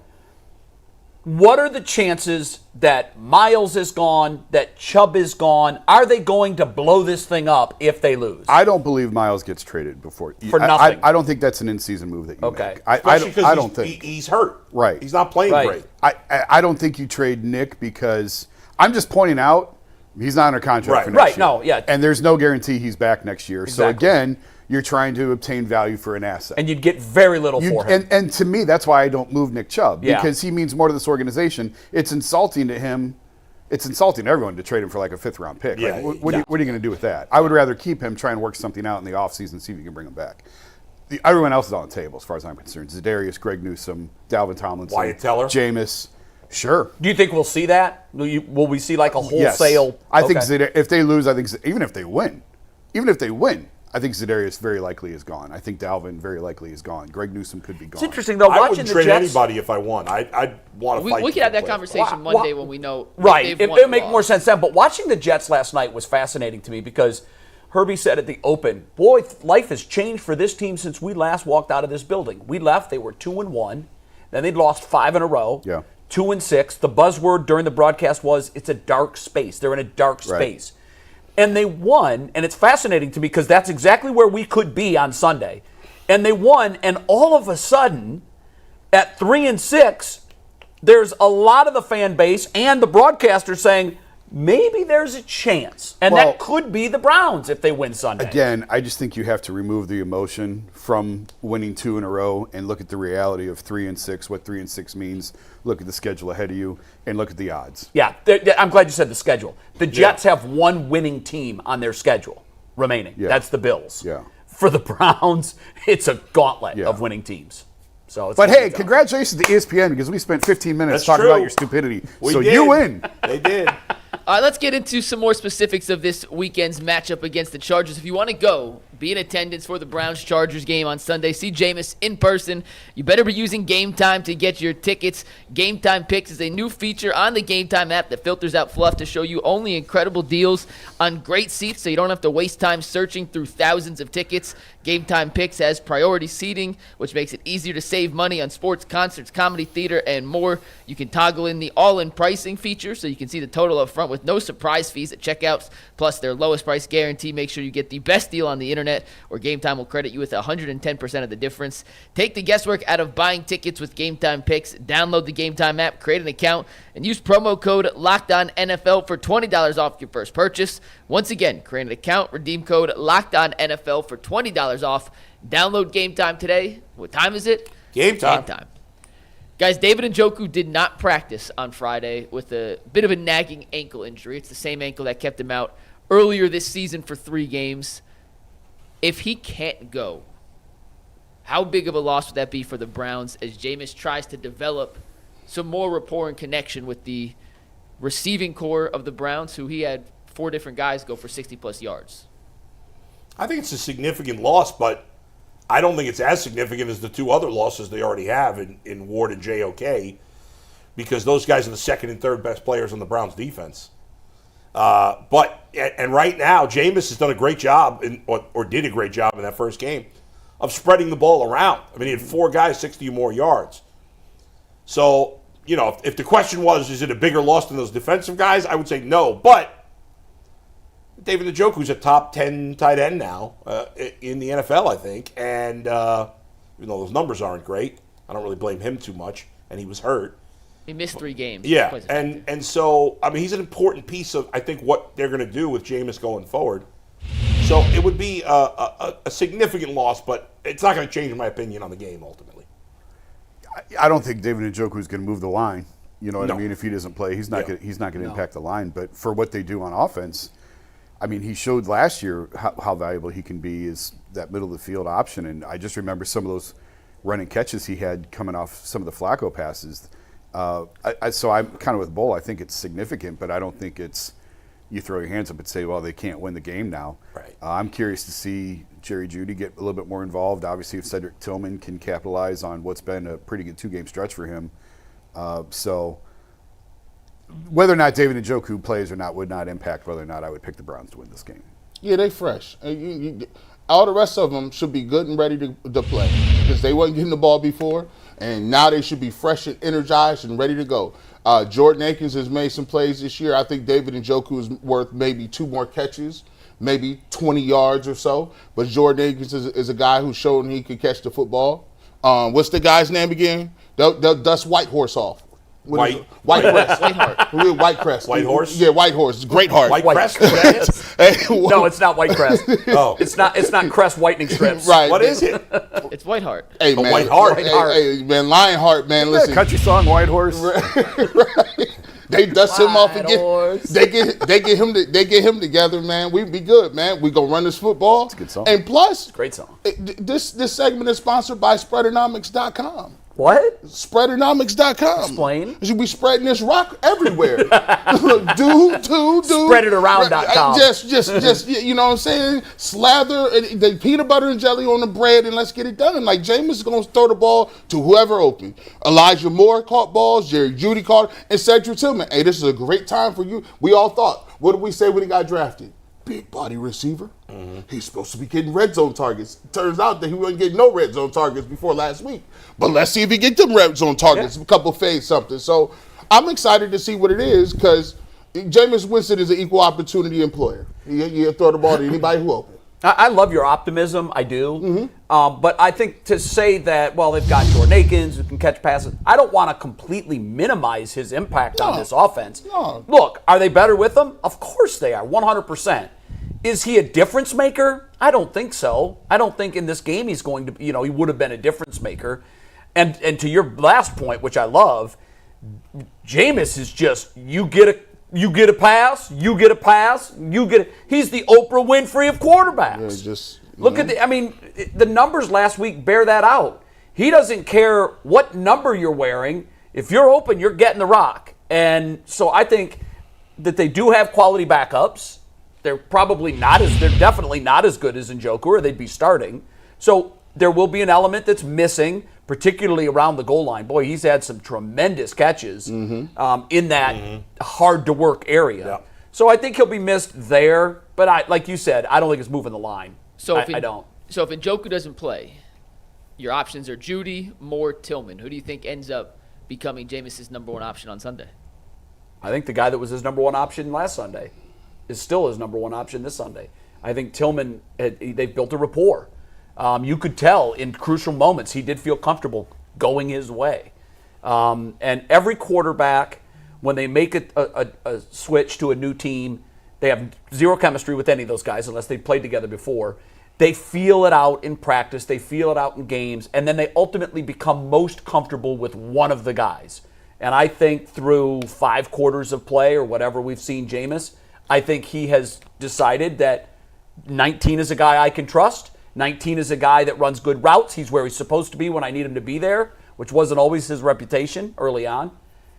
[SPEAKER 2] what are the chances that Myles is gone, that Chubb is gone? Are they going to blow this thing up if they lose?
[SPEAKER 5] I don't believe Myles gets traded before.
[SPEAKER 2] For nothing.
[SPEAKER 5] I don't think that's an in-season move that you
[SPEAKER 2] Okay.
[SPEAKER 5] make. I
[SPEAKER 3] Especially 'cause
[SPEAKER 5] don't think.
[SPEAKER 3] he's hurt.
[SPEAKER 5] Right.
[SPEAKER 3] He's not playing
[SPEAKER 2] Right.
[SPEAKER 3] great.
[SPEAKER 5] I don't think you trade Nick because I'm just pointing out he's not under contract
[SPEAKER 3] Right.
[SPEAKER 5] for next
[SPEAKER 2] Right,
[SPEAKER 5] year.
[SPEAKER 2] no, yeah.
[SPEAKER 5] And there's no guarantee he's back next year. So
[SPEAKER 2] Exactly.
[SPEAKER 5] again, you're trying to obtain value for an asset.
[SPEAKER 2] And you'd get very little for him.
[SPEAKER 5] And to me, that's why I don't move Nick Chubb,
[SPEAKER 2] Yeah.
[SPEAKER 5] because he means more to this organization. It's insulting to him. It's insulting to everyone to trade him for like a 5th-round pick.
[SPEAKER 3] Yeah,
[SPEAKER 5] Like, what are you going to do with that? I would rather keep him, try and work something out in the offseason, see if you can bring him back. Everyone else is on the table as far as I'm concerned. Zadarius, Greg Newsome, Dalvin Tomlinson,
[SPEAKER 3] Wyatt Teller?
[SPEAKER 5] Jameis. Sure.
[SPEAKER 2] Do you think we'll see that? Will we see like a wholesale?
[SPEAKER 5] Yes. I think
[SPEAKER 2] Okay.
[SPEAKER 5] if they lose, I think even if they win, I think Zadarius very likely is gone. I think Dalvin very likely is gone. Greg Newsome could be gone.
[SPEAKER 2] It's interesting though.
[SPEAKER 3] I
[SPEAKER 2] Watching
[SPEAKER 3] wouldn't
[SPEAKER 2] the
[SPEAKER 3] trade
[SPEAKER 2] Jets,
[SPEAKER 3] anybody if I won. I'd want to fight.
[SPEAKER 4] We
[SPEAKER 3] to
[SPEAKER 4] could have
[SPEAKER 3] get
[SPEAKER 4] that
[SPEAKER 3] players.
[SPEAKER 4] conversation
[SPEAKER 2] Wow.
[SPEAKER 4] Monday when we know
[SPEAKER 2] right?
[SPEAKER 4] if
[SPEAKER 2] It
[SPEAKER 4] they've won
[SPEAKER 2] would
[SPEAKER 4] or
[SPEAKER 2] make more
[SPEAKER 4] lost.
[SPEAKER 2] sense then. But watching the Jets last night was fascinating to me because Herbie said at the Open, "Boy, life has changed for this team since we last walked out of this building. We left; they were 2-1, then they'd lost 5 in a row.
[SPEAKER 5] Yeah.
[SPEAKER 2] 2-6. The buzzword during the broadcast was it's a dark space. They're in a dark space. And they won, and it's fascinating to me because that's exactly where we could be on Sunday. And they won, and all of a sudden, at 3-6, there's a lot of the fan base and the broadcasters saying, maybe there's a chance. And that could be the Browns if they win Sunday.
[SPEAKER 5] Again, I just think you have to remove the emotion from winning 2 in a row and look at the reality of 3-6, what 3-6 means. Look at the schedule ahead of you and look at the odds.
[SPEAKER 2] Yeah, I'm glad you said the schedule. The Jets have one winning team on their schedule remaining.
[SPEAKER 5] Yeah.
[SPEAKER 2] That's the Bills.
[SPEAKER 5] Yeah.
[SPEAKER 2] For the Browns, it's a gauntlet of winning teams. So,
[SPEAKER 5] but hey, congratulations to ESPN because we spent 15 minutes talking about your stupidity. You win.
[SPEAKER 3] They did.
[SPEAKER 4] All right, let's get into some more specifics of this weekend's matchup against the Chargers. If you want to go, be in attendance for the Browns-Chargers game on Sunday, see Jameis in person, you better be using Game Time to get your tickets. Game Time Picks is a new feature on the Game Time app that filters out fluff to show you only incredible deals on great seats so you don't have to waste time searching through thousands of tickets. Game Time Picks has priority seating, which makes it easier to save money on sports, concerts, comedy, theater, and more. You can toggle in the all-in pricing feature so you can see the total up front with no surprise fees at checkouts, plus their lowest price guarantee. Make sure you get the best deal on the internet, or Game Time will credit you with 110% of the difference. Take the guesswork out of buying tickets with Game Time Picks. Download the Game Time app, create an account, and use promo code LOCKEDONNFL for $20 off your first purchase. Once again, create an account, redeem code LOCKEDONNFL for $20 off. Download Game Time today. What time is it?
[SPEAKER 3] Game time.
[SPEAKER 4] Game time. Guys, David Njoku did not practice on Friday with a bit of a nagging ankle injury. It's the same ankle that kept him out earlier this season for 3 games. If he can't go, how big of a loss would that be for the Browns as Jameis tries to develop some more rapport and connection with the receiving core of the Browns, who he had 4 different guys go for 60-plus yards?
[SPEAKER 3] I think it's a significant loss, but I don't think it's as significant as the 2 other losses they already have in Ward and JOK, because those guys are the second and third best players on the Browns defense. But right now, Jameis has done a great job, or did a great job in that first game, of spreading the ball around. I mean, he had 4 guys, 60 or more yards. So, if the question was, is it a bigger loss than those defensive guys, I would say no. But David Njoku's a top 10 tight end now in the NFL, I think. And even though those numbers aren't great, I don't really blame him too much. And he was hurt.
[SPEAKER 4] He missed 3 games.
[SPEAKER 3] Yeah, and so, I mean, he's an important piece of, I think, what they're going to do with Jameis going forward. So it would be a significant loss, but it's not going to change my opinion on the game ultimately.
[SPEAKER 5] I don't think David Njoku is going to move the line. You know what I mean? If he doesn't play, he's not going to impact the line. But for what they do on offense, I mean, he showed last year how valuable he can be as that middle of the field option. And I just remember some of those running catches he had coming off some of the Flacco passes. So I'm kind of with Bull. I think it's significant, but I don't think it's you throw your hands up and say, well, they can't win the game now.
[SPEAKER 3] Right.
[SPEAKER 5] I'm curious to see Jerry Jeudy get a little bit more involved. Obviously, if Cedric Tillman can capitalize on what's been a pretty good 2-game stretch for him. So whether or not David Njoku plays or not would not impact whether or not I would pick the Browns to win this game.
[SPEAKER 6] Yeah, they fresh. All the rest of them should be good and ready to play because they weren't getting the ball before, and now they should be fresh and energized and ready to go. Jordan Akins has made some plays this year. I think David Njoku is worth maybe 2 more catches, maybe 20 yards or so. But Jordan Akins is a guy who's shown he could catch the football. What's the guy's name again? They'll dust Whitehorse off.
[SPEAKER 3] White
[SPEAKER 6] Crest.
[SPEAKER 4] White
[SPEAKER 6] Crest.
[SPEAKER 3] White Horse?
[SPEAKER 6] Yeah, White Horse. Great heart.
[SPEAKER 3] White Crest? Is that it?
[SPEAKER 2] No, it's not White Crest.
[SPEAKER 3] Oh.
[SPEAKER 2] It's not Crest whitening strips.
[SPEAKER 6] Right.
[SPEAKER 3] What is it?
[SPEAKER 4] It's White Heart.
[SPEAKER 6] Hey, man.
[SPEAKER 3] White Heart.
[SPEAKER 6] Hey, man, Lionheart, man.
[SPEAKER 5] Isn't that
[SPEAKER 6] Listen.
[SPEAKER 5] a country song, White Horse?
[SPEAKER 6] Right. They dust him off and they get him together, man. We be good, man. We gonna run this football.
[SPEAKER 5] It's a good song.
[SPEAKER 6] And plus,
[SPEAKER 2] Great song.
[SPEAKER 6] This segment is sponsored by Spreadonomics.com.
[SPEAKER 2] What?
[SPEAKER 6] Spreadonomics.com.
[SPEAKER 2] Explain.
[SPEAKER 6] You should be spreading this rock everywhere. do.
[SPEAKER 2] Spreaditaround.com.
[SPEAKER 6] Just, you know what I'm saying? Slather the peanut butter and jelly on the bread and let's get it done. And like Jameis is going to throw the ball to whoever open. Elijah Moore caught balls, Jerry Jeudy caught, and Cedric Tillman. Hey, this is a great time for you. We all thought, what did we say when he got drafted? big body receiver. He's supposed to be getting red zone targets. Turns out that he wasn't getting no red zone targets before last week. But let's see if he gets them red zone targets, a couple fades, something. So I'm excited to see what it is because Jameis Winston is an equal opportunity employer. You throw the ball to anybody who open.
[SPEAKER 2] I love your optimism. I do. But I think to say that, well, they've got Jordan Akins who can catch passes, I don't want to completely minimize his impact on this offense.
[SPEAKER 6] No.
[SPEAKER 2] Look, are they better with him? Of course they are, 100%. Is he a difference maker? I don't think so. I don't think in this game he's going to, he would have been a difference maker. And to your last point, which I love, Jameis is just, you get a pass, you get a pass, he's the Oprah Winfrey of quarterbacks. Look at the numbers last week bear that out. He doesn't care what number you're wearing. If you're open, you're getting the rock. And so I think that they do have quality backups. They're definitely not as good as Njoku, or they'd be starting. So there will be an element that's missing, particularly around the goal line. Boy, he's had some tremendous catches in that hard-to-work area. Yeah. So I think he'll be missed there. But like you said, I don't think it's moving the line. I don't.
[SPEAKER 4] So if Njoku doesn't play, your options are Judy, Moore, Tillman. Who do you think ends up becoming Jameis's number one option on Sunday?
[SPEAKER 2] I think the guy that was his number one option last Sunday is still his number one option this Sunday. I think Tillman, they've built a rapport. You could tell in crucial moments he did feel comfortable going his way. And every quarterback, when they make a switch to a new team, they have zero chemistry with any of those guys unless they played together before. They feel it out in practice. They feel it out in games. And then they ultimately become most comfortable with one of the guys. And I think through 5 quarters of play or whatever we've seen Jameis, I think he has decided that 19 is a guy I can trust. 19 is a guy that runs good routes. He's where he's supposed to be when I need him to be there, which wasn't always his reputation early on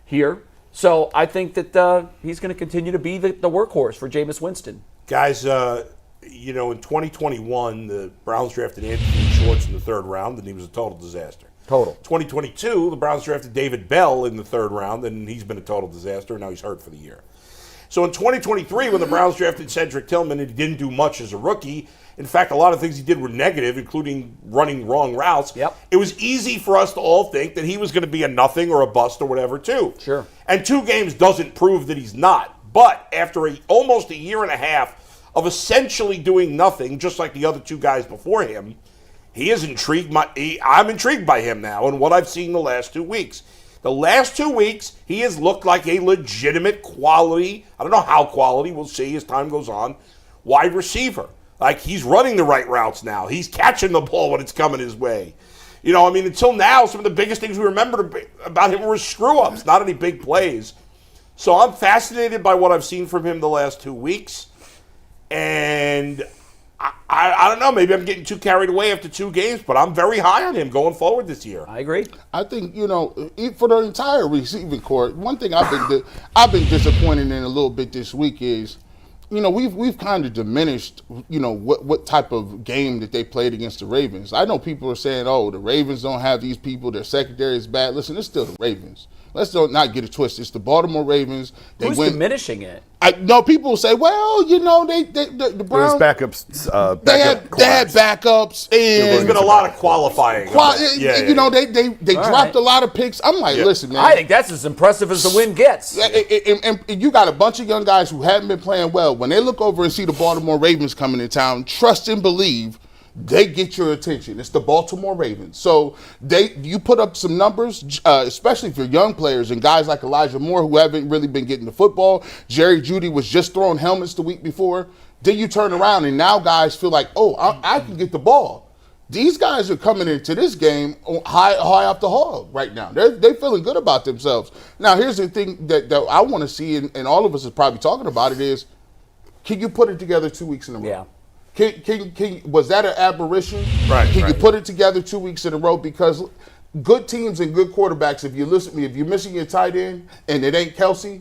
[SPEAKER 2] here. So I think that he's going to continue to be the workhorse for Jameis Winston.
[SPEAKER 3] Guys, in 2021, the Browns drafted Anthony Schwartz in the 3rd round, and he was a total disaster.
[SPEAKER 2] Total.
[SPEAKER 3] 2022, the Browns drafted David Bell in the 3rd round, and he's been a total disaster, and now he's hurt for the year. So in 2023, when the Browns drafted Cedric Tillman, and he didn't do much as a rookie. In fact, a lot of things he did were negative, including running wrong routes.
[SPEAKER 2] Yep.
[SPEAKER 3] It was easy for us to all think that he was going to be a nothing or a bust or whatever, too.
[SPEAKER 2] Sure.
[SPEAKER 3] And 2 games doesn't prove that he's not. But after almost a year and a half of essentially doing nothing, just like the other 2 guys before him, he is intrigued. I'm intrigued by him now and what I've seen the last 2 weeks. The last 2 weeks, he has looked like a legitimate quality, I don't know how quality, we'll see as time goes on, wide receiver. Like, he's running the right routes now. He's catching the ball when it's coming his way. Until now, some of the biggest things we remember about him were screw-ups, not any big plays. So I'm fascinated by what I've seen from him the last 2 weeks. And I don't know, maybe I'm getting too carried away after 2 games, but I'm very high on him going forward this year.
[SPEAKER 2] I agree.
[SPEAKER 6] I think, for the entire receiving corps, one thing I've been disappointed in a little bit this week is, we've kind of diminished, what type of game that they played against the Ravens. I know people are saying, the Ravens don't have these people, their secondary is bad. Listen, it's still the Ravens. Let's not get it twisted. It's the Baltimore Ravens.
[SPEAKER 2] Who's diminishing it?
[SPEAKER 6] People will say, well, the Browns.
[SPEAKER 5] Backups.
[SPEAKER 6] They had backups. And
[SPEAKER 3] there's been a lot of qualifying.
[SPEAKER 6] They dropped a lot of picks. I'm like, listen, man.
[SPEAKER 2] I think that's as impressive as the win gets.
[SPEAKER 6] And you got a bunch of young guys who haven't been playing well. When they look over and see the Baltimore Ravens coming to town, trust and believe, they get your attention. It's the Baltimore Ravens. So you put up some numbers, especially for young players and guys like Elijah Moore who haven't really been getting the football. Jerry Jeudy was just throwing helmets the week before. Then you turn around and now guys feel like, I can get the ball. These guys are coming into this game high off the hog right now. They're feeling good about themselves. Now, here's the thing that I want to see, and all of us is probably talking about it, is can you put it together 2 weeks in a row?
[SPEAKER 2] Yeah.
[SPEAKER 6] Was that an aberration?
[SPEAKER 3] Right.
[SPEAKER 6] Can you put it together 2 weeks in a row? Because good teams and good quarterbacks, if you're missing your tight end and it ain't Kelsey,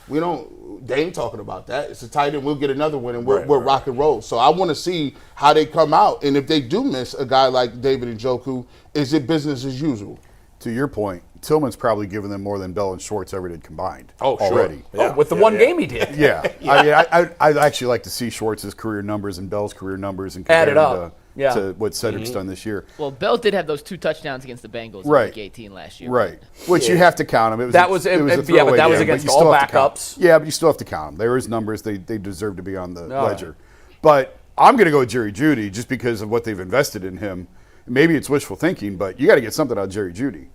[SPEAKER 6] they ain't talking about that. It's a tight end, we'll get another one and we're rock and roll. So I want to see how they come out. And if they do miss a guy like David Njoku, is it business as usual?
[SPEAKER 5] To your point, Tillman's probably given them more than Bell and Schwartz ever did combined.
[SPEAKER 3] Oh, sure.
[SPEAKER 5] already.
[SPEAKER 3] Yeah.
[SPEAKER 2] With the one game he did.
[SPEAKER 5] Yeah. I mean, I'd actually like to see Schwartz's career numbers and Bell's career numbers and compare
[SPEAKER 2] Add it up.
[SPEAKER 5] to what Cedric's done this year.
[SPEAKER 4] Well, Bell did have those 2 touchdowns against the Bengals in
[SPEAKER 5] Right.
[SPEAKER 4] Week 18 last year.
[SPEAKER 5] Right. Which you have to count them. It was
[SPEAKER 2] That was-
[SPEAKER 5] a
[SPEAKER 2] yeah, but
[SPEAKER 5] throwaway
[SPEAKER 2] that was
[SPEAKER 5] game, but
[SPEAKER 2] against
[SPEAKER 5] you
[SPEAKER 2] all
[SPEAKER 5] still have to count.
[SPEAKER 2] backups.
[SPEAKER 5] Yeah, but you still have to count them. There is numbers. They deserve to be on the
[SPEAKER 2] All
[SPEAKER 5] ledger.
[SPEAKER 2] right.
[SPEAKER 5] But I'm going to go with Jerry Jeudy just because of what they've invested in him. Maybe it's wishful thinking, but you got to get something out of Jerry Jeudy.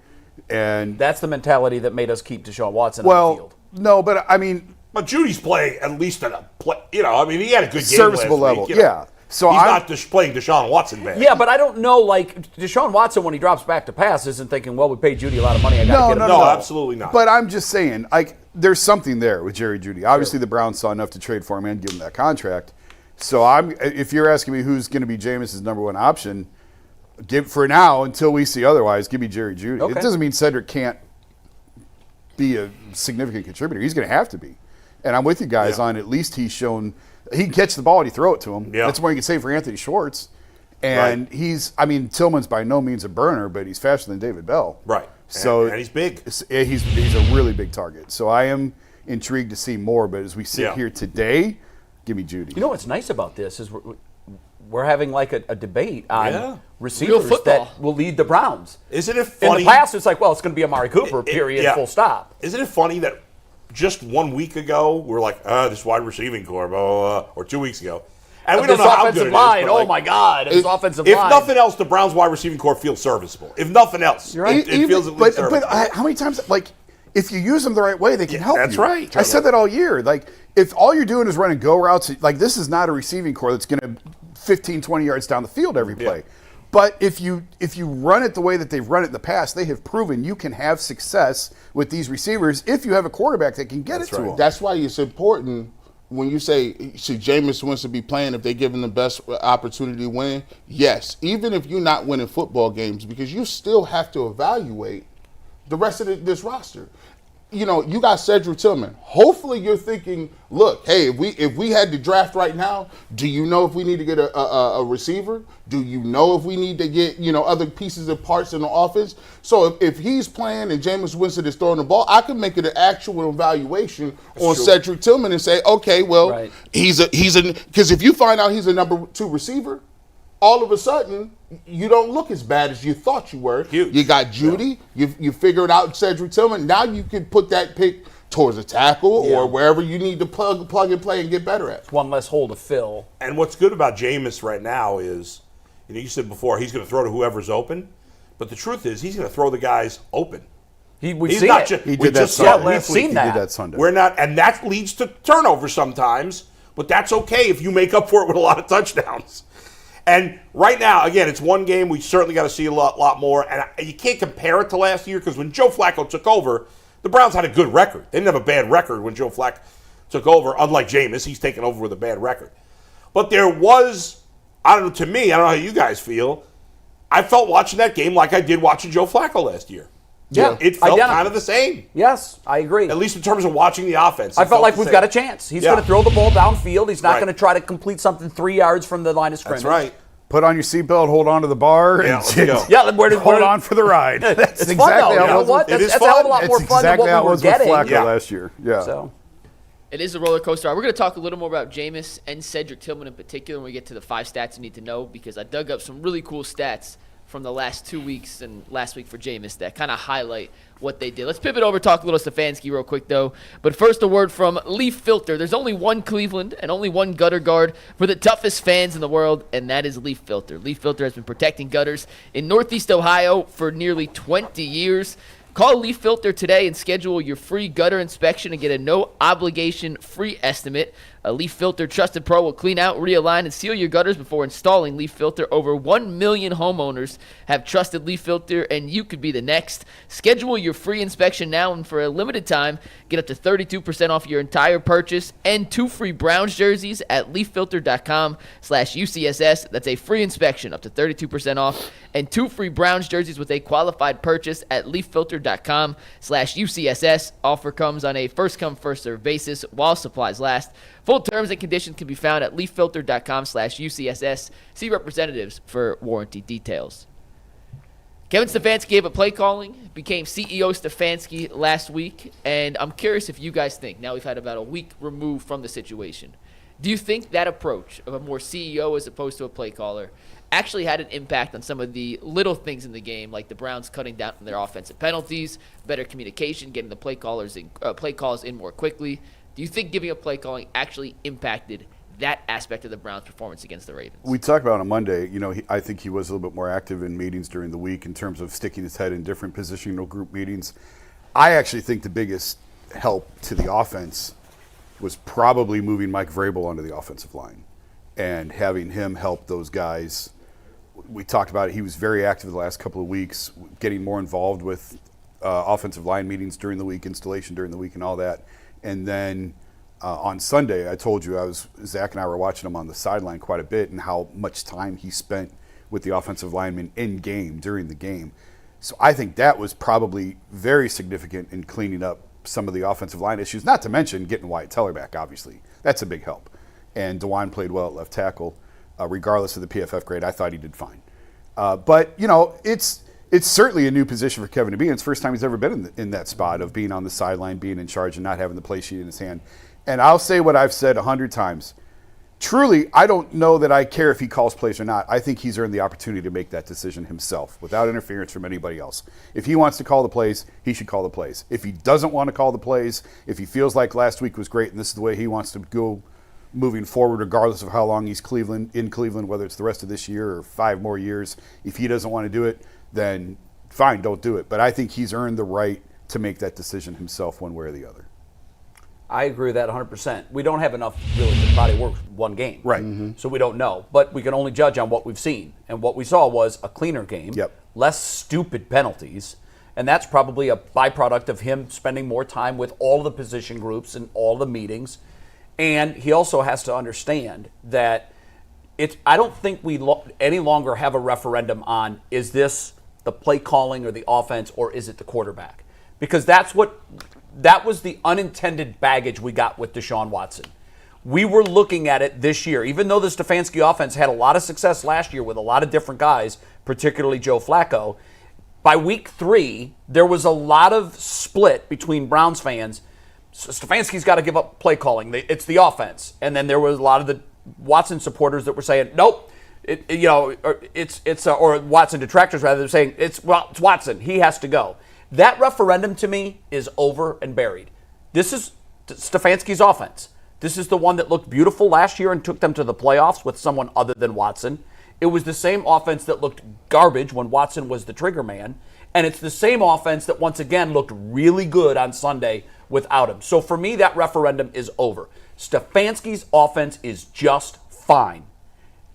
[SPEAKER 5] And
[SPEAKER 2] That's the mentality that made us keep Deshaun Watson on the field.
[SPEAKER 5] no, but I mean,
[SPEAKER 3] But Judy's playing at least at a play. I mean, he had a good game
[SPEAKER 5] serviceable
[SPEAKER 3] last
[SPEAKER 5] level.
[SPEAKER 3] week,
[SPEAKER 5] Yeah. So
[SPEAKER 3] he's
[SPEAKER 5] I'm
[SPEAKER 3] not just playing Deshaun Watson bad.
[SPEAKER 2] Yeah, but I don't know, like, Deshaun Watson, when he drops back to pass, isn't thinking, well, we paid Judy a lot of money. I got to get him.
[SPEAKER 3] No, absolutely not.
[SPEAKER 5] But I'm just saying, like, there's something there with Jerry Jeudy. Obviously, the Browns saw enough to trade for him and give him that contract. So if you're asking me who's going to be Jameis's number one option, for now until we see otherwise, give me Jerry Jeudy.
[SPEAKER 2] Okay.
[SPEAKER 5] It doesn't mean Cedric can't be a significant contributor. He's going to have to be. And I'm with you guys on at least he's shown he can catch the ball and he throw it to him.
[SPEAKER 3] Yeah.
[SPEAKER 5] That's more you can say for Anthony Schwartz. And Tillman's by no means a burner, but he's faster than David Bell.
[SPEAKER 3] Right.
[SPEAKER 5] So
[SPEAKER 3] and he's big.
[SPEAKER 5] He's a really big target. So I am intrigued to see more. But as we sit here today, give me Jeudy.
[SPEAKER 2] You know what's nice about this is we're having like a debate on
[SPEAKER 4] Real
[SPEAKER 2] receivers
[SPEAKER 4] football.
[SPEAKER 2] that will lead the Browns.
[SPEAKER 3] Isn't it
[SPEAKER 2] In
[SPEAKER 3] funny?
[SPEAKER 2] the past, it's like, well, it's going to be Amari Cooper, period, full stop.
[SPEAKER 3] Isn't it funny that just 1 week ago we're like, this wide receiving core, blah, blah, blah, or 2 weeks ago, and we don't
[SPEAKER 2] This
[SPEAKER 3] know how good
[SPEAKER 2] offensive
[SPEAKER 3] it is.
[SPEAKER 2] line,
[SPEAKER 3] but, like,
[SPEAKER 2] my God, this offensive
[SPEAKER 3] if
[SPEAKER 2] line.
[SPEAKER 3] nothing else, the Browns wide receiving core feels serviceable. If nothing else,
[SPEAKER 2] You're right.
[SPEAKER 3] it feels at least serviceable.
[SPEAKER 5] But how many times, like, if you use them the right way, they can help
[SPEAKER 3] that's
[SPEAKER 5] you.
[SPEAKER 3] right.
[SPEAKER 5] I said that all year. Like, if all you're doing is running go routes, like, this is not a receiving core that's going to 15, 20 yards down the field every play.
[SPEAKER 3] Yeah.
[SPEAKER 5] But if you run it the way that they've run it in the past, they have proven you can have success with these receivers if you have a quarterback that can get it to them.
[SPEAKER 6] That's why it's important when you say, should Jameis Winston be playing if they give him the best opportunity to win? Yes, even if you're not winning football games, because you still have to evaluate the rest of this roster. You know, you got Cedric Tillman. Hopefully you're thinking, look, hey, if we had to draft right now, do you know if we need to get a receiver? Do you know if we need to get, other pieces and parts in the offense? So if he's playing and Jameis Winston is throwing the ball, I can make it an actual evaluation on Cedric Tillman and say, okay, well, he's because if you find out he's a number 2 receiver, all of a sudden, you don't look as bad as you thought you were.
[SPEAKER 3] Huge.
[SPEAKER 6] You got Jeudy. You figured out Cedric Tillman. Now you can put that pick towards a tackle or wherever you need to plug and play and get better at.
[SPEAKER 2] One less hole to fill.
[SPEAKER 3] And what's good about Jameis right now is, you said before, he's going to throw to whoever's open. But the truth is, he's going to throw the guys open.
[SPEAKER 2] We've
[SPEAKER 3] He's
[SPEAKER 2] seen
[SPEAKER 3] not
[SPEAKER 2] it.
[SPEAKER 5] He did that Sunday.
[SPEAKER 2] we've seen
[SPEAKER 5] He
[SPEAKER 2] that.
[SPEAKER 5] did that Sunday.
[SPEAKER 3] We're not, and that leads to turnovers sometimes, but that's okay if you make up for it with a lot of touchdowns. And right now, again, it's one game. We certainly got to see a lot more. And you can't compare it to last year because when Joe Flacco took over, the Browns had a good record. They didn't have a bad record when Joe Flacco took over, unlike Jameis. He's taken over with a bad record. But there was, to me, I don't know how you guys feel, I felt watching that game like I did watching Joe Flacco last year.
[SPEAKER 2] Yeah,
[SPEAKER 3] It felt
[SPEAKER 2] identical.
[SPEAKER 3] kind of the same,
[SPEAKER 2] Yes, I agree.
[SPEAKER 3] at least in terms of watching the offense.
[SPEAKER 2] I felt like we've got a chance. He's going to throw the ball downfield. He's not
[SPEAKER 3] Right.
[SPEAKER 2] going to try to complete something 3 yards from the line of scrimmage.
[SPEAKER 3] That's right.
[SPEAKER 5] Put on your seatbelt, hold on to the bar,
[SPEAKER 3] Yeah,
[SPEAKER 5] and
[SPEAKER 3] let's go.
[SPEAKER 2] Yeah,
[SPEAKER 5] hold on for the ride. That's
[SPEAKER 2] It's fun, though. You know
[SPEAKER 5] it was
[SPEAKER 2] what?
[SPEAKER 3] It is
[SPEAKER 2] That's a hell of a
[SPEAKER 3] fun.
[SPEAKER 2] lot more
[SPEAKER 5] It's
[SPEAKER 2] fun than
[SPEAKER 5] exactly how
[SPEAKER 2] what
[SPEAKER 5] it
[SPEAKER 2] we were
[SPEAKER 5] was with
[SPEAKER 2] getting.
[SPEAKER 5] Flacco
[SPEAKER 3] Yeah.
[SPEAKER 5] last year. Yeah.
[SPEAKER 2] So,
[SPEAKER 4] It is a roller coaster. We're going to talk a little more about Jameis and Cedric Tillman in particular when we get to the 5 stats you need to know, because I dug up some really cool stats from the last 2 weeks and last week for Jameis that kind of highlight what they did. Let's pivot over, talk a little Stefanski real quick, though. But first, a word from Leaf Filter. There's only one Cleveland and only one gutter guard for the toughest fans in the world, and that is Leaf Filter. Leaf Filter has been protecting gutters in Northeast Ohio for nearly 20 years. Call Leaf Filter today and schedule your free gutter inspection and get a no-obligation free estimate. A Leaf Filter Trusted Pro will clean out, realign, and seal your gutters before installing Leaf Filter. Over 1 million homeowners have trusted Leaf Filter, and you could be the next. Schedule your free inspection now, and for a limited time, get up to 32% off your entire purchase and 2 free Browns jerseys at leaffilter.com/UCSS. That's a free inspection, up to 32% off, and 2 free Browns jerseys with a qualified purchase at leaffilter.com/UCSS. Offer comes on a first-come, first-served basis while supplies last. Full terms and conditions can be found at leaffilter.com/UCSS. See representatives for warranty details. Kevin Stefanski gave up play calling, became CEO Stefanski last week, and I'm curious if you guys think, now we've had about a week removed from the situation, do you think that approach of a more CEO as opposed to a play caller actually had an impact on some of the little things in the game, like the Browns cutting down on their offensive penalties, better communication, getting the play calls in more quickly? Do you think giving up play calling actually impacted that aspect of the Browns' performance against the Ravens?
[SPEAKER 5] We talked about on Monday, I think he was a little bit more active in meetings during the week in terms of sticking his head in different positional group meetings. I actually think the biggest help to the offense was probably moving Mike Vrabel onto the offensive line and having him help those guys. We talked about it. He was very active the last couple of weeks, getting more involved with offensive line meetings during the week, installation during the week, and all that. And then on Sunday, I told you Zach and I were watching him on the sideline quite a bit and how much time he spent with the offensive linemen in game during the game. So I think that was probably very significant in cleaning up some of the offensive line issues, not to mention getting Wyatt Teller back, obviously. That's a big help. And DeWine played well at left tackle. Regardless of the PFF grade, I thought he did fine. But, it's certainly a new position for Kevin to be in. It's the first time he's ever been in that spot of being on the sideline, being in charge, and not having the play sheet in his hand. And I'll say what I've said 100 times. Truly, I don't know that I care if he calls plays or not. I think he's earned the opportunity to make that decision himself without interference from anybody else. If he wants to call the plays, he should call the plays. If he doesn't want to call the plays, if he feels like last week was great and this is the way he wants to go moving forward, regardless of how long he's in Cleveland, whether it's the rest of this year or 5 more years, if he doesn't want to do it, then fine, don't do it. But I think he's earned the right to make that decision himself one way or the other.
[SPEAKER 2] I agree with that 100%. We don't have enough really to body work one game.
[SPEAKER 5] Right. Mm-hmm.
[SPEAKER 2] So we don't know. But we can only judge on what we've seen. And what we saw was a cleaner game, less stupid penalties, and that's probably a byproduct of him spending more time with all the position groups and all the meetings. And he also has to understand that I don't think we any longer have a referendum on, is this the play calling or the offense, or is it the quarterback? Because that was the unintended baggage we got with Deshaun Watson. We were looking at it this year, even though the Stefanski offense had a lot of success last year with a lot of different guys, particularly Joe Flacco. By week 3, there was a lot of split between Browns fans. Stefanski's got to give up play calling. It's the offense. And then there was a lot of the Watson supporters that were saying, nope, or Watson detractors rather, saying it's Watson. He has to go. That referendum to me is over and buried. This is Stefanski's offense. This is the one that looked beautiful last year and took them to the playoffs with someone other than Watson. It was the same offense that looked garbage when Watson was the trigger man. And it's the same offense that once again looked really good on Sunday without him. So for me, that referendum is over. Stefanski's offense is just fine.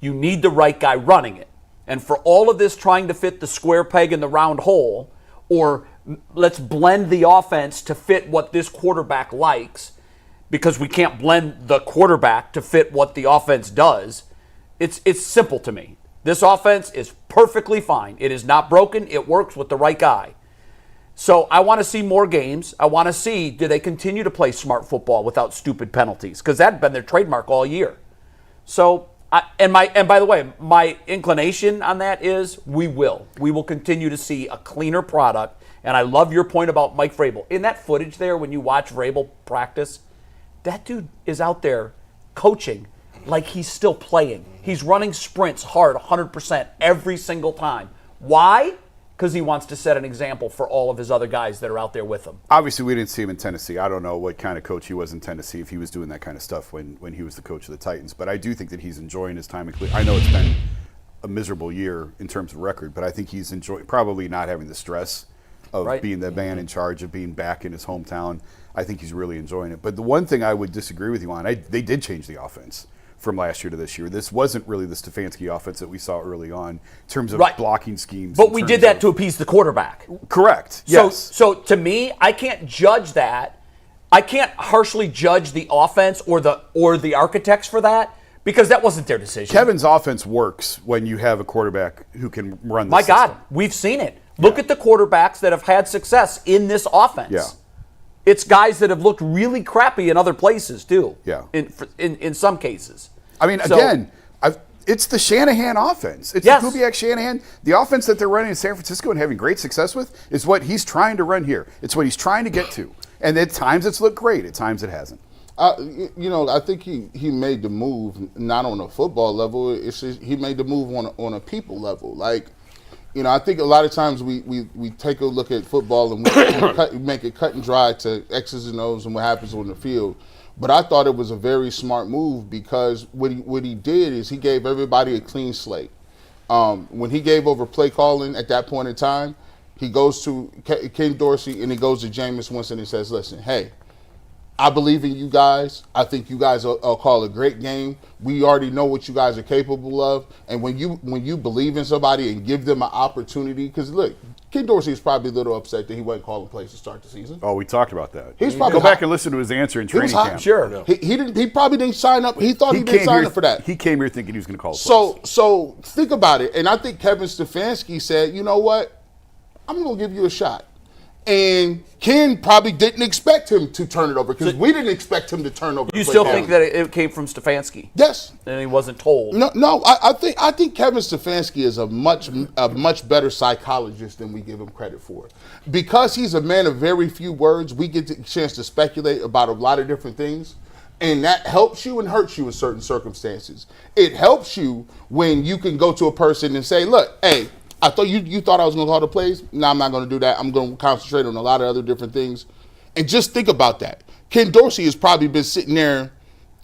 [SPEAKER 2] You need the right guy running it. And for all of this trying to fit the square peg in the round hole, or let's blend the offense to fit what this quarterback likes, because we can't blend the quarterback to fit what the offense does, it's simple to me. This offense is perfectly fine. It is not broken. It works with the right guy. So I want to see more games. I want to see, do they continue to play smart football without stupid penalties? Because that had been their trademark all year. So, and by the way, my inclination on that is we will continue to see a cleaner product. And I love your point about Mike Vrabel. In that footage there, when you watch Vrabel practice, that dude is out there coaching like he's still playing. He's running sprints hard 100% every single time. Why? Because he wants to set an example for all of his other guys that are out there with him.
[SPEAKER 5] Obviously, we didn't see him in Tennessee. I don't know what kind of coach he was in Tennessee, if he was doing that kind of stuff when he was the coach of the Titans. But I do think that he's enjoying his time in Cleveland. I know it's been a miserable year in terms of record, but I think he's probably not having the stress of being the man in charge, of being back in his hometown. I think he's really enjoying it. But the one thing I would disagree with you on, they did change the offense from last year to this year. This wasn't really the Stefanski offense that we saw early on in terms of blocking schemes.
[SPEAKER 2] But we did that to appease the quarterback.
[SPEAKER 5] Correct. Yes.
[SPEAKER 2] So to me, I can't judge that. I can't harshly judge the offense or the architects for that, because that wasn't their decision.
[SPEAKER 5] Kevin's offense works when you have a quarterback who can run the
[SPEAKER 2] My
[SPEAKER 5] system.
[SPEAKER 2] God, we've seen it. Look at the quarterbacks that have had success in this offense.
[SPEAKER 5] Yeah.
[SPEAKER 2] It's guys that have looked really crappy in other places too.
[SPEAKER 5] Yeah.
[SPEAKER 2] In some cases.
[SPEAKER 5] I mean, again, It's the Shanahan offense. It's the Kubiak Shanahan. The offense that they're running in San Francisco and having great success with is what he's trying to run here. It's what he's trying to get to. And at times it's looked great. At times it hasn't.
[SPEAKER 6] I think he made the move not on a football level. It's just, he made the move on a people level. Like, I think a lot of times we take a look at football and we make it cut and dry to X's and O's and what happens on the field. But I thought it was a very smart move because what he did is he gave everybody a clean slate. When he gave over play calling at that point in time, he goes to Ken Dorsey and he goes to Jameis Winston and says, listen, hey, I believe in you guys. I think you guys will call a great game. We already know what you guys are capable of. And when you believe in somebody and give them an opportunity, because look, Ken Dorsey is probably a little upset that he wasn't calling plays to start the season.
[SPEAKER 5] Oh, we talked about that.
[SPEAKER 6] He's probably
[SPEAKER 5] Go back and listen to his answer in training camp.
[SPEAKER 2] Sure.
[SPEAKER 6] He probably didn't sign up. He thought he didn't sign up for that.
[SPEAKER 5] He came here thinking he was going to call plays.
[SPEAKER 6] So think about it. And I think Kevin Stefanski said, you know what? I'm going to give you a shot. And Ken probably didn't expect him to turn it over because we didn't expect him to turn over.
[SPEAKER 2] You still think that it came from Stefanski?
[SPEAKER 6] Yes.
[SPEAKER 2] And he wasn't told.
[SPEAKER 6] No. I think Kevin Stefanski is a much better psychologist than we give him credit for, because he's a man of very few words. We get the chance to speculate about a lot of different things. And that helps you and hurts you in certain circumstances. It helps you when you can go to a person and say, look, hey, I thought you thought I was going to call the plays. No, I'm not going to do that. I'm going to concentrate on a lot of other different things. And just think about that. Ken Dorsey has probably been sitting there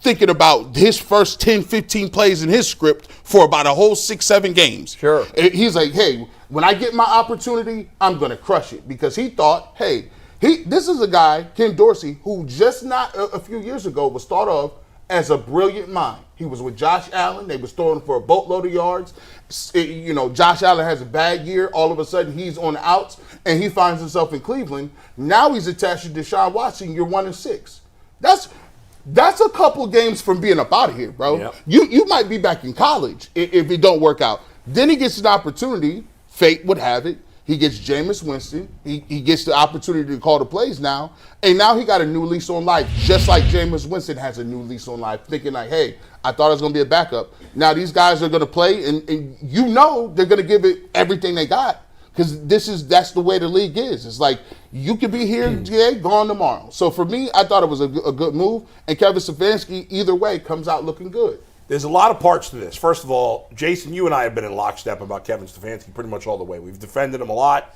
[SPEAKER 6] thinking about his first 10, 15 plays in his script for about a whole 6-7 games.
[SPEAKER 2] Sure.
[SPEAKER 6] He's like, hey, when I get my opportunity, I'm going to crush it. Because he thought, hey, this is a guy, Ken Dorsey, who just not a few years ago was thought of as a brilliant mind. He was with Josh Allen. They was throwing for a boatload of yards. Josh Allen has a bad year. All of a sudden, he's on the outs, and he finds himself in Cleveland. Now he's attached to Deshaun Watson. You're 1-6. That's a couple games from being up out of here, bro. Yep. You might be back in college if it don't work out. Then he gets an opportunity. Fate would have it. He gets Jameis Winston. He gets the opportunity to call the plays now. And now he got a new lease on life, just like Jameis Winston has a new lease on life, thinking like, hey, I thought I was going to be a backup. Now these guys are going to play, and they're going to give it everything they got, because that's the way the league is. It's like you could be here today, gone tomorrow. So for me, I thought it was a good move. And Kevin Stefanski, either way, comes out looking good.
[SPEAKER 3] There's a lot of parts to this. First of all, Jason, you and I have been in lockstep about Kevin Stefanski pretty much all the way. We've defended him a lot.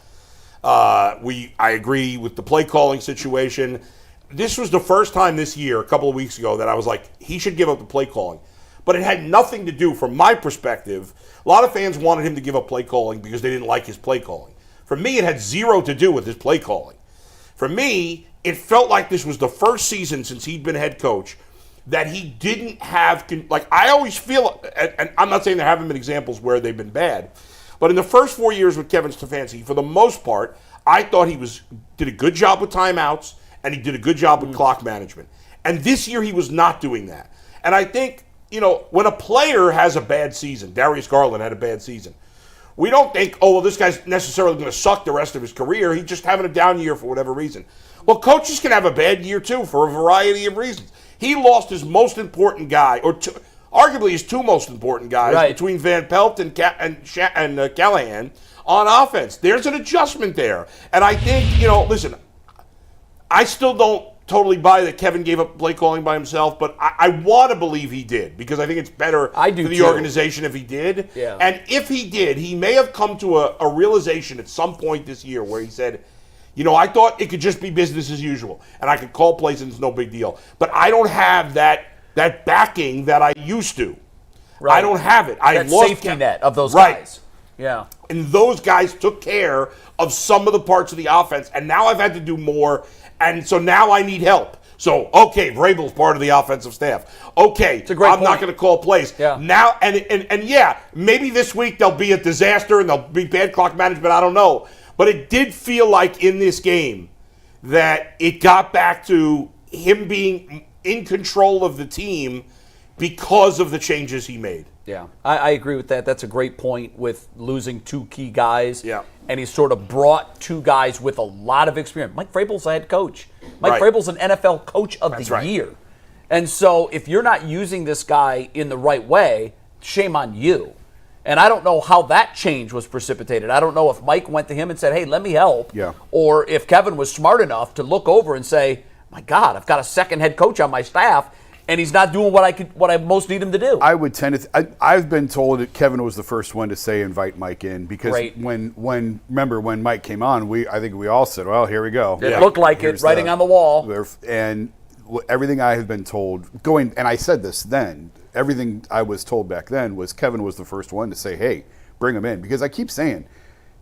[SPEAKER 3] I agree with the play calling situation. This was the first time this year, a couple of weeks ago, that I was like, he should give up the play calling. But it had nothing to do, from my perspective. A lot of fans wanted him to give up play calling because they didn't like his play calling. For me, it had zero to do with his play calling. For me, it felt like this was the first season since he'd been head coach that he didn't have, like, I always feel, and I'm not saying there haven't been examples where they've been bad, but in the first 4 years with Kevin Stefanski, for the most part, I thought he did a good job with timeouts, and he did a good job with clock management. And this year he was not doing that. And I think, when a player has a bad season, Darius Garland had a bad season, we don't think, oh, well, this guy's necessarily going to suck the rest of his career. He's just having a down year for whatever reason. Well, coaches can have a bad year, too, for a variety of reasons. He lost his most important guy, or arguably his two most important guys, between Van Pelt and Callahan on offense. There's an adjustment there. And I think, listen, I still don't totally buy that Kevin gave up play calling by himself, but I want to believe he did, because I think it's better for the organization if he did.
[SPEAKER 2] Yeah.
[SPEAKER 3] And if he did, he may have come to a realization at some point this year where he said, I thought it could just be business as usual, and I could call plays and it's no big deal. But I don't have that backing that I used to. Right. I don't have it. I lost
[SPEAKER 2] safety net of those guys. Yeah.
[SPEAKER 3] And those guys took care of some of the parts of the offense, and now I've had to do more, and so now I need help. So, okay, Vrabel's part of the offensive staff. Okay, I'm not going to call plays.
[SPEAKER 2] Yeah.
[SPEAKER 3] Now, and yeah, maybe this week there'll be a disaster and there'll be bad clock management. I don't know. But it did feel like in this game that it got back to him being in control of the team because of the changes he made.
[SPEAKER 2] Yeah, I agree with that. That's a great point with losing two key guys.
[SPEAKER 3] Yeah.
[SPEAKER 2] And he sort of brought two guys with a lot of experience. Mike Vrabel's a head coach. Mike Vrabel's an NFL coach of the year. And so if you're not using this guy in the right way, shame on you. And I don't know how that change was precipitated. I don't know if Mike went to him and said, hey, let me help.
[SPEAKER 5] Yeah.
[SPEAKER 2] Or if Kevin was smart enough to look over and say, my God, I've got a second head coach on my staff, and he's not doing what I most need him to do.
[SPEAKER 5] I would tend to. I've been told that Kevin was the first one to say invite Mike in because
[SPEAKER 2] Great.
[SPEAKER 5] when Mike came on, I think we all said, well, here we go.
[SPEAKER 2] It looked like
[SPEAKER 5] Here's
[SPEAKER 2] it, writing on the wall.
[SPEAKER 5] And everything I have been told, and I said this then, everything I was told back then was Kevin was the first one to say, hey, bring him in. Because I keep saying,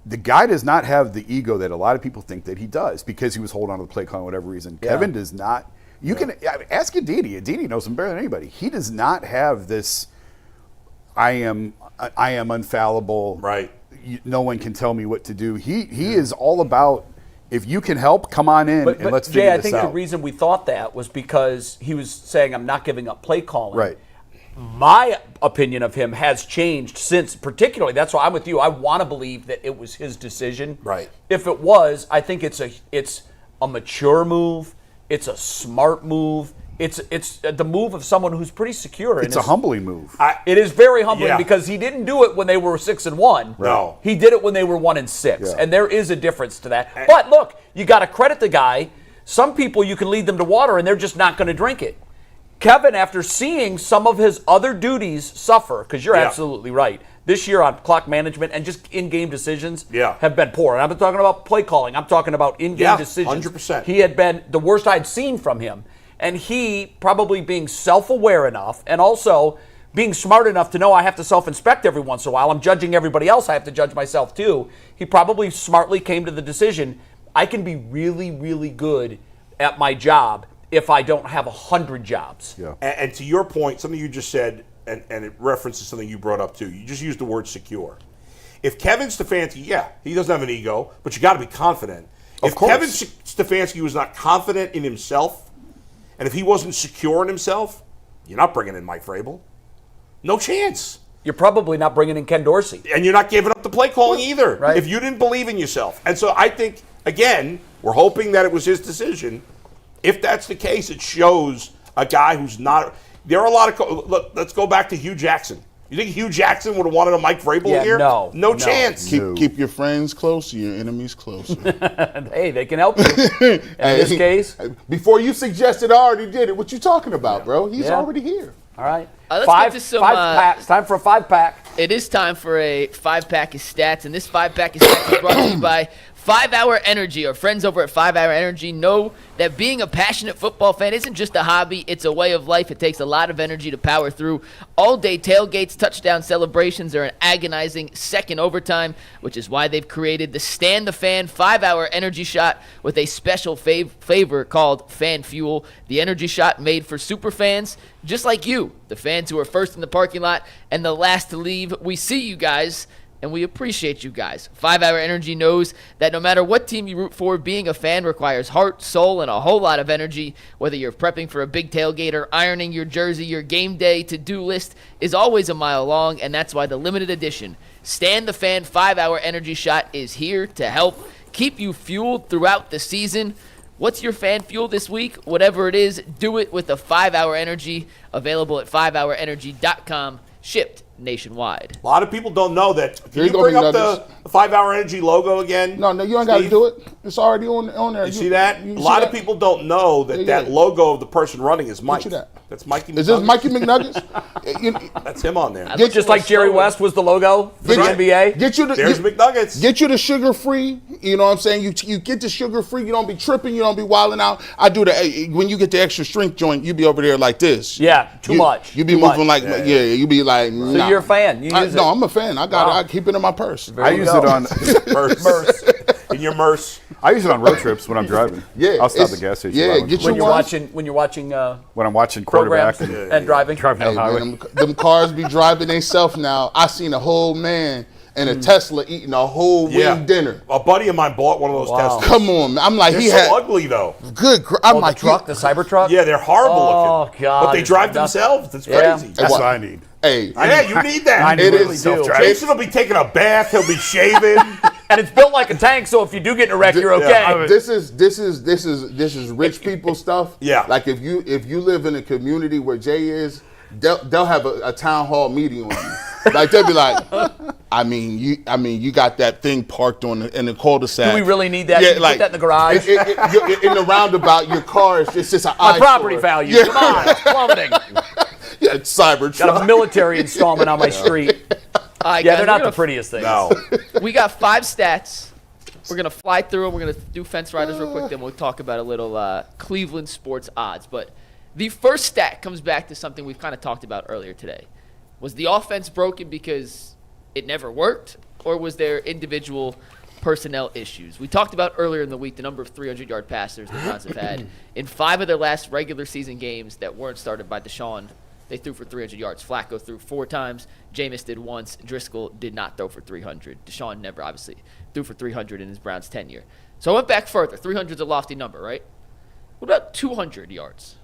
[SPEAKER 5] the guy does not have the ego that a lot of people think that he does because he was holding on to the play call for whatever reason.
[SPEAKER 2] Yeah.
[SPEAKER 5] Kevin does not. You can ask Aditi. Aditi knows him better than anybody. He does not have this, I am infallible.
[SPEAKER 3] Right.
[SPEAKER 5] No one can tell me what to do. He is all about, if you can help, come on in and let's figure
[SPEAKER 2] Jay,
[SPEAKER 5] this
[SPEAKER 2] I think
[SPEAKER 5] out.
[SPEAKER 2] the reason we thought that was because he was saying, I'm not giving up play calling.
[SPEAKER 5] Right.
[SPEAKER 2] My opinion of him has changed since, particularly, that's why I'm with you. I want to believe that it was his decision.
[SPEAKER 3] Right.
[SPEAKER 2] If it was, I think it's a mature move. It's a smart move. It's the move of someone who's pretty secure.
[SPEAKER 5] It's a humbling move.
[SPEAKER 2] It is very humbling
[SPEAKER 3] Yeah.
[SPEAKER 2] because he didn't do it when they were 6-1.
[SPEAKER 3] No.
[SPEAKER 2] He did it when they were 1-6,
[SPEAKER 5] Yeah.
[SPEAKER 2] and there is a difference to that. But look, you got to credit the guy. Some people you can lead them to water, and they're just not going to drink it. Kevin, after seeing some of his other duties suffer, because you're absolutely right, this year on clock management and just in-game decisions have been poor. And I'm not talking about play calling. I'm talking about in-game decisions.
[SPEAKER 3] 100%.
[SPEAKER 2] He had been the worst I'd seen from him. And he probably being self-aware enough and also being smart enough to know I have to self-inspect every once in a while. I'm judging everybody else. I have to judge myself too. He probably smartly came to the decision, I can be really, really good at my job if I don't have 100 jobs.
[SPEAKER 5] Yeah.
[SPEAKER 3] And to your point, something you just said, and it references something you brought up too. You just used the word secure. If Kevin Stefanski, he doesn't have an ego, but you got to be confident.
[SPEAKER 5] Of
[SPEAKER 3] If
[SPEAKER 5] course.
[SPEAKER 3] Kevin Stefanski was not confident in himself, and if he wasn't secure in himself, you're not bringing in Mike Vrabel. No chance.
[SPEAKER 2] You're probably not bringing in Ken Dorsey.
[SPEAKER 3] And you're not giving up the play calling either,
[SPEAKER 2] Right.
[SPEAKER 3] if you didn't believe in yourself. And so I think, again, we're hoping that it was his decision. If that's the case, it shows a guy who's not. There are a lot of. Look, let's go back to Hugh Jackson. You think Hugh Jackson would have wanted a Mike Vrabel here? No chance.
[SPEAKER 6] Keep your friends close, your enemies closer.
[SPEAKER 2] Hey, they can help you. In this case.
[SPEAKER 6] Before you suggested I already did it. What you talking about, bro? He's already here.
[SPEAKER 2] All right.
[SPEAKER 4] Let's
[SPEAKER 2] Five
[SPEAKER 4] get to some,
[SPEAKER 2] packs. Time for a 5-pack.
[SPEAKER 4] It is time for a 5-pack of stats, and this 5-pack of stats is brought to you by 5 Hour Energy. Our friends over at 5 Hour Energy know that being a passionate football fan isn't just a hobby, it's a way of life. It takes a lot of energy to power through all-day tailgates, touchdown celebrations, or an agonizing second overtime, which is why they've created the Stand the Fan 5 Hour Energy Shot with a special flavor called Fan Fuel. The energy shot made for super fans just like you, the fans who are first in the parking lot and the last to leave. We see you guys, and we appreciate you guys. 5 Hour Energy knows that no matter what team you root for, being a fan requires heart, soul, and a whole lot of energy. Whether you're prepping for a big tailgate or ironing your jersey, your game day to-do list is always a mile long, and that's why the limited edition Stand the Fan 5 Hour Energy Shot is here to help keep you fueled throughout the season. What's your fan fuel this week? Whatever it is, do it with a 5 Hour Energy, available at 5hourenergy.com, shipped nationwide.
[SPEAKER 3] A lot of people don't know that. Can
[SPEAKER 6] Here
[SPEAKER 3] you
[SPEAKER 6] you go,
[SPEAKER 3] bring up
[SPEAKER 6] McNuggets.
[SPEAKER 3] the 5 Hour Energy logo again?
[SPEAKER 6] No, you ain't got to
[SPEAKER 3] Steve?
[SPEAKER 6] do it. It's already on there.
[SPEAKER 3] You see that?
[SPEAKER 6] you
[SPEAKER 3] A
[SPEAKER 6] see
[SPEAKER 3] lot of
[SPEAKER 6] that?
[SPEAKER 3] people don't know that
[SPEAKER 6] Yeah.
[SPEAKER 3] that logo of the person running is Mike.
[SPEAKER 6] you that.
[SPEAKER 3] That's Mikey.
[SPEAKER 6] Is this
[SPEAKER 3] McNuggets.
[SPEAKER 6] Mikey McNuggets?
[SPEAKER 3] That's him on there.
[SPEAKER 6] Get
[SPEAKER 2] Just like Jerry West was the logo for the
[SPEAKER 6] Get you-
[SPEAKER 2] NBA.
[SPEAKER 6] Get you the
[SPEAKER 3] There's McNuggets.
[SPEAKER 6] Get you the sugar free. You know what I'm saying? You get the sugar free. You don't be tripping. You don't be wilding out. I do the when you get the extra strength joint. You be over there like this.
[SPEAKER 2] Yeah, too much.
[SPEAKER 6] You be
[SPEAKER 2] Too
[SPEAKER 6] moving
[SPEAKER 2] much.
[SPEAKER 6] like You be like.
[SPEAKER 2] So you're a fan. You use it.
[SPEAKER 6] No, I'm a fan. I got
[SPEAKER 2] Wow.
[SPEAKER 6] it. I keep it in my purse.
[SPEAKER 5] I use it on.
[SPEAKER 3] Merce. In your Merce.
[SPEAKER 5] I use it on road trips when I'm driving.
[SPEAKER 6] Yeah,
[SPEAKER 5] I'll stop at
[SPEAKER 6] it's-
[SPEAKER 5] the gas station.
[SPEAKER 6] yeah,
[SPEAKER 5] while I'm
[SPEAKER 6] get
[SPEAKER 2] when
[SPEAKER 6] you
[SPEAKER 2] you're
[SPEAKER 6] one.
[SPEAKER 2] watching
[SPEAKER 5] when I'm watching
[SPEAKER 2] programs
[SPEAKER 5] quarterback
[SPEAKER 2] and driving.
[SPEAKER 5] driving down
[SPEAKER 6] Hey,
[SPEAKER 5] the highway.
[SPEAKER 6] man, them cars be driving themselves now. I seen a whole man in a Tesla eating a whole wing dinner.
[SPEAKER 3] A buddy of mine bought one of those
[SPEAKER 2] Wow.
[SPEAKER 3] Teslas.
[SPEAKER 6] Come on, man. I'm like,
[SPEAKER 3] They're
[SPEAKER 6] he
[SPEAKER 3] so
[SPEAKER 6] had
[SPEAKER 3] ugly though.
[SPEAKER 6] good. I'm
[SPEAKER 2] Oh,
[SPEAKER 6] like,
[SPEAKER 2] the truck, the Cybertruck.
[SPEAKER 3] Yeah, they're horrible
[SPEAKER 2] Oh,
[SPEAKER 3] looking.
[SPEAKER 2] God,
[SPEAKER 3] But they
[SPEAKER 2] it's
[SPEAKER 3] drive
[SPEAKER 2] nothing.
[SPEAKER 3] themselves. It's
[SPEAKER 2] Yeah.
[SPEAKER 3] crazy.
[SPEAKER 5] That's
[SPEAKER 6] what-
[SPEAKER 5] what I need.
[SPEAKER 6] Hey,
[SPEAKER 3] Yeah, you need that.
[SPEAKER 5] I need
[SPEAKER 6] It
[SPEAKER 5] really
[SPEAKER 6] is
[SPEAKER 5] self-driving.
[SPEAKER 3] Jason will be taking a bath. He'll be shaving.
[SPEAKER 2] And it's built like a tank, so if you do get in a wreck, you're okay.
[SPEAKER 3] Yeah.
[SPEAKER 6] this is rich people stuff.
[SPEAKER 3] Yeah.
[SPEAKER 6] Like if you live in a community where Jay is, they'll have a town hall meeting on you. Like they'll be like, I mean, you got that thing parked in the cul-de-sac.
[SPEAKER 2] Do we really need that?
[SPEAKER 6] Yeah,
[SPEAKER 2] Can you put that in the garage?
[SPEAKER 6] In the roundabout, your car is just an
[SPEAKER 2] My property value.
[SPEAKER 6] Yeah.
[SPEAKER 2] Come on, it's plummeting.
[SPEAKER 6] Yeah, Cybertruck.
[SPEAKER 2] Got a military installment on my street.
[SPEAKER 4] All right,
[SPEAKER 2] Yeah,
[SPEAKER 4] guys,
[SPEAKER 2] they're not the prettiest things.
[SPEAKER 3] No.
[SPEAKER 4] We got 5 stats. We're going to fly through them. We're going to do Fence Riders real quick, then we'll talk about a little Cleveland sports odds. But the first stat comes back to something we've kind of talked about earlier today. Was the offense broken because it never worked, or was there individual personnel issues? We talked about earlier in the week the number of 300-yard passers the Browns have had. In 5 of their last regular season games that weren't started by Deshaun, they threw for 300 yards. Flacco threw 4 times. Jameis did once. Driscoll did not throw for 300. Deshaun never, obviously, threw for 300 in his Browns tenure. So I went back further. 300 is a lofty number, right? What about 200 yards?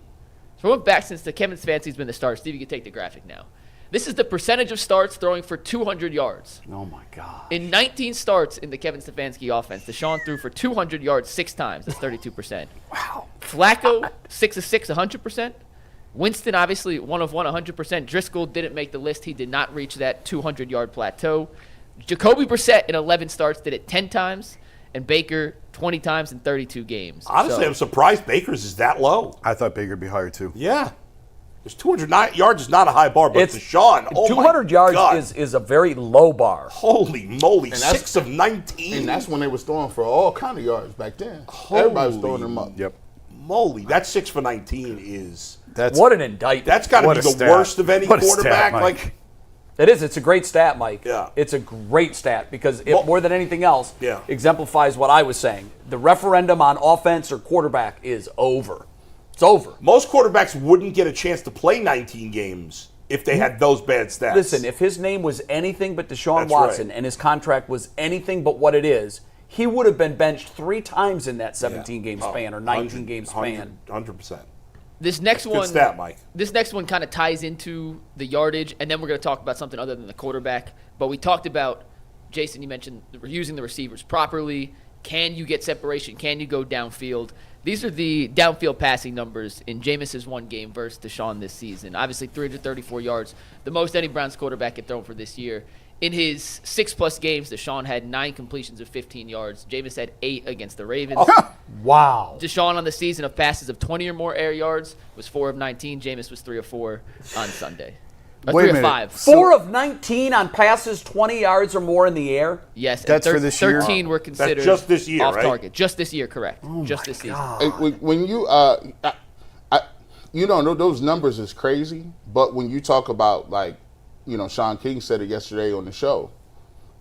[SPEAKER 4] So I went back since the Kevin Stefanski's been the starter. Steve, you can take the graphic now. This is the percentage of starts throwing for 200 yards.
[SPEAKER 2] Oh, my God.
[SPEAKER 4] In 19 starts in the Kevin Stefanski offense, Deshaun threw for 200 yards 6 times. That's 32%.
[SPEAKER 2] Wow.
[SPEAKER 4] Flacco, 6 of 6, 100%. Winston, obviously, 1 of 1, 100%. Driscoll didn't make the list. He did not reach that 200-yard plateau. Jacoby Brissett in 11 starts did it 10 times. And Baker, 20 times in 32 games.
[SPEAKER 3] Honestly,
[SPEAKER 4] So-
[SPEAKER 3] I'm surprised Baker's is that low.
[SPEAKER 5] I thought Baker would be higher too.
[SPEAKER 3] Yeah. There's 209 yards is not a high bar, but
[SPEAKER 2] It's
[SPEAKER 3] Deshaun, oh
[SPEAKER 2] 200
[SPEAKER 3] my
[SPEAKER 2] yards
[SPEAKER 3] God.
[SPEAKER 2] is a very low bar.
[SPEAKER 3] Holy moly,
[SPEAKER 6] And that's-
[SPEAKER 3] 6 of 19.
[SPEAKER 6] And that's when they was throwing for all kind of yards back then. Everybody was throwing them up.
[SPEAKER 5] Yep.
[SPEAKER 3] Moly, that 6 for 19 is...
[SPEAKER 5] That's
[SPEAKER 2] What an indictment.
[SPEAKER 3] That's got to
[SPEAKER 5] What
[SPEAKER 3] be
[SPEAKER 5] a
[SPEAKER 3] the
[SPEAKER 5] stat.
[SPEAKER 3] worst of any
[SPEAKER 5] What a stat,
[SPEAKER 3] quarterback.
[SPEAKER 5] Mike.
[SPEAKER 3] Like,
[SPEAKER 2] It is. It's a great stat, Mike.
[SPEAKER 3] Yeah.
[SPEAKER 2] It's a great stat because it,
[SPEAKER 3] Well-
[SPEAKER 2] more than anything else,
[SPEAKER 3] Yeah.
[SPEAKER 2] exemplifies what I was saying. The referendum on offense or quarterback is over. It's over.
[SPEAKER 3] most quarterbacks wouldn't get a chance to play 19 games if they had those bad stats.
[SPEAKER 2] Listen, if his name was anything but Deshaun
[SPEAKER 3] That's
[SPEAKER 2] Watson
[SPEAKER 3] right.
[SPEAKER 2] and his contract was anything but what it is, he would have been benched 3 times in that 17-game span or 19-game span.
[SPEAKER 3] 100%.
[SPEAKER 4] This next
[SPEAKER 3] Good
[SPEAKER 4] one,
[SPEAKER 3] stat, Mike.
[SPEAKER 4] This next one kind of ties into the yardage, and then we're going to talk about something other than the quarterback. But we talked about, Jason, you mentioned using the receivers properly. Can you get separation? Can you go downfield? These are the downfield passing numbers in Jameis's one game versus Deshaun this season. Obviously, 334 yards, the most any Browns quarterback had thrown for this year. In his 6+ games, Deshaun had 9 completions of 15 yards. Jameis had 8 against the Ravens.
[SPEAKER 2] Wow.
[SPEAKER 4] Deshaun on the season of passes of 20 or more air yards was 4 of 19. Jameis was 3 of 4 on Sunday. Or
[SPEAKER 5] Wait
[SPEAKER 4] 3
[SPEAKER 5] a
[SPEAKER 4] of
[SPEAKER 5] minute.
[SPEAKER 4] 5.
[SPEAKER 2] 4 of 19 on passes 20 yards or more in the air?
[SPEAKER 4] Yes, and
[SPEAKER 5] That's for this year?
[SPEAKER 4] 13 were considered
[SPEAKER 3] just this year,
[SPEAKER 4] off
[SPEAKER 3] right?
[SPEAKER 4] target. Just this year, correct. Just this season.
[SPEAKER 6] When you, you know, those numbers is crazy. But when you talk about, like, you know, Sean King said it yesterday on the show.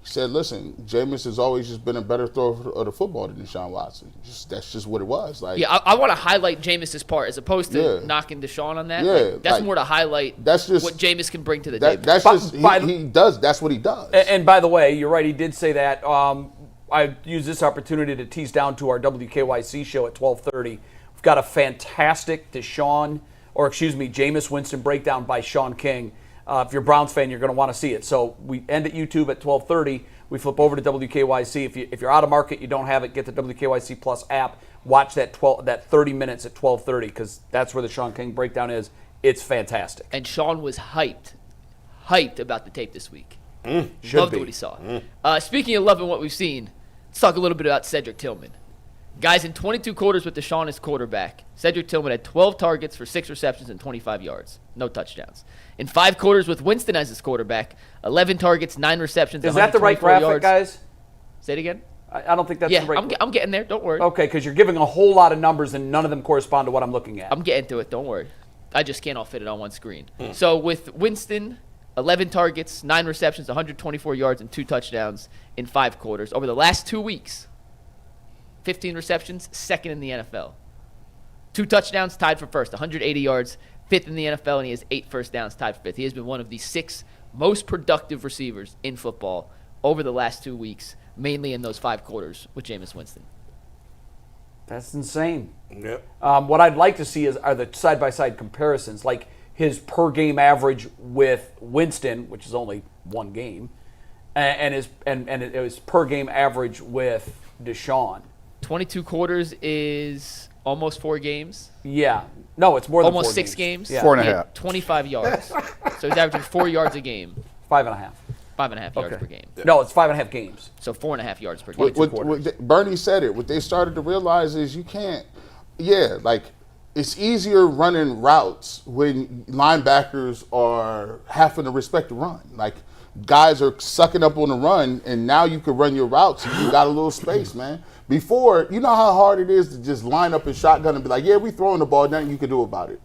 [SPEAKER 6] He said, listen, Jameis has always just been a better thrower of the football than Deshaun Watson. That's just what it was. Like,
[SPEAKER 4] Yeah, I want to highlight Jameis's part as opposed to
[SPEAKER 6] Yeah.
[SPEAKER 4] knocking Deshaun on that.
[SPEAKER 6] Yeah,
[SPEAKER 4] Like, that's
[SPEAKER 6] like,
[SPEAKER 4] more to highlight
[SPEAKER 6] that's just-
[SPEAKER 4] what Jameis can bring to the table.
[SPEAKER 6] that's
[SPEAKER 2] But-
[SPEAKER 6] just,
[SPEAKER 2] by-
[SPEAKER 6] he does, that's what he does.
[SPEAKER 2] And by the way, you're right, he did say that. I use this opportunity to tease down to our WKYC show at 12:30. We've got a fantastic Jameis Winston breakdown by Sean King. If you're a Browns fan, you're going to want to see it. So we end at YouTube at 12:30. We flip over to WKYC. If you're out of market, you don't have it, get the WKYC Plus app. Watch that 30 minutes at 12:30 because that's where the Sean King breakdown is. It's fantastic.
[SPEAKER 4] And Sean was hyped about the tape this week.
[SPEAKER 2] Should
[SPEAKER 4] Loved
[SPEAKER 2] be.
[SPEAKER 4] what he saw. Speaking of loving what we've seen, let's talk a little bit about Cedric Tillman. Guys, in 22 quarters with Deshaun as quarterback, Cedric Tillman had 12 targets for 6 receptions and 25 yards. No touchdowns. In 5 quarters with Winston as his quarterback, 11 targets, 9 receptions,
[SPEAKER 2] Is that the right
[SPEAKER 4] 124
[SPEAKER 2] graphic,
[SPEAKER 4] yards.
[SPEAKER 2] guys?
[SPEAKER 4] Say it again?
[SPEAKER 2] I don't think that's
[SPEAKER 4] Yeah,
[SPEAKER 2] the right.
[SPEAKER 4] I'm getting there. Don't worry.
[SPEAKER 2] Okay, because you're giving a whole lot of numbers and none of them correspond to what I'm looking at.
[SPEAKER 4] I'm getting to it. Don't worry. I just can't all fit it on one screen. So with Winston, 11 targets, 9 receptions, 124 yards, and 2 touchdowns in 5 quarters. Over the last 2 weeks, 15 receptions, second in the NFL. 2 touchdowns, tied for first, 180 yards, 5th in the NFL, and he has 8 first downs, tied for 5th. He has been one of the 6 most productive receivers in football over the last 2 weeks, mainly in those 5 quarters with Jameis Winston.
[SPEAKER 2] That's insane.
[SPEAKER 3] Yep.
[SPEAKER 2] What I'd like to see are the side-by-side comparisons, like his per-game average with Winston, which is only 1 game, and his per-game average with Deshaun.
[SPEAKER 4] 22 quarters is almost 4 games.
[SPEAKER 2] Yeah. No, it's more than
[SPEAKER 4] Almost
[SPEAKER 2] 4
[SPEAKER 4] 6 games.
[SPEAKER 2] Yeah.
[SPEAKER 5] 4 and a
[SPEAKER 4] He had
[SPEAKER 5] half.
[SPEAKER 4] 25 yards. So he's averaging 4 yards a game.
[SPEAKER 2] 5.5.
[SPEAKER 4] 5.5 yards
[SPEAKER 2] Okay.
[SPEAKER 4] per game.
[SPEAKER 2] No, it's 5.5 games.
[SPEAKER 4] So 4.5 yards per game.
[SPEAKER 6] Bernie said it. What they started to realize is you can't. Yeah, like it's easier running routes when linebackers are having to respect the run. Like guys are sucking up on the run, and now you can run your routes. And you got a little space, man. Before, you know how hard it is to just line up and shotgun and be like, yeah, we throwing the ball, nothing you can do about it.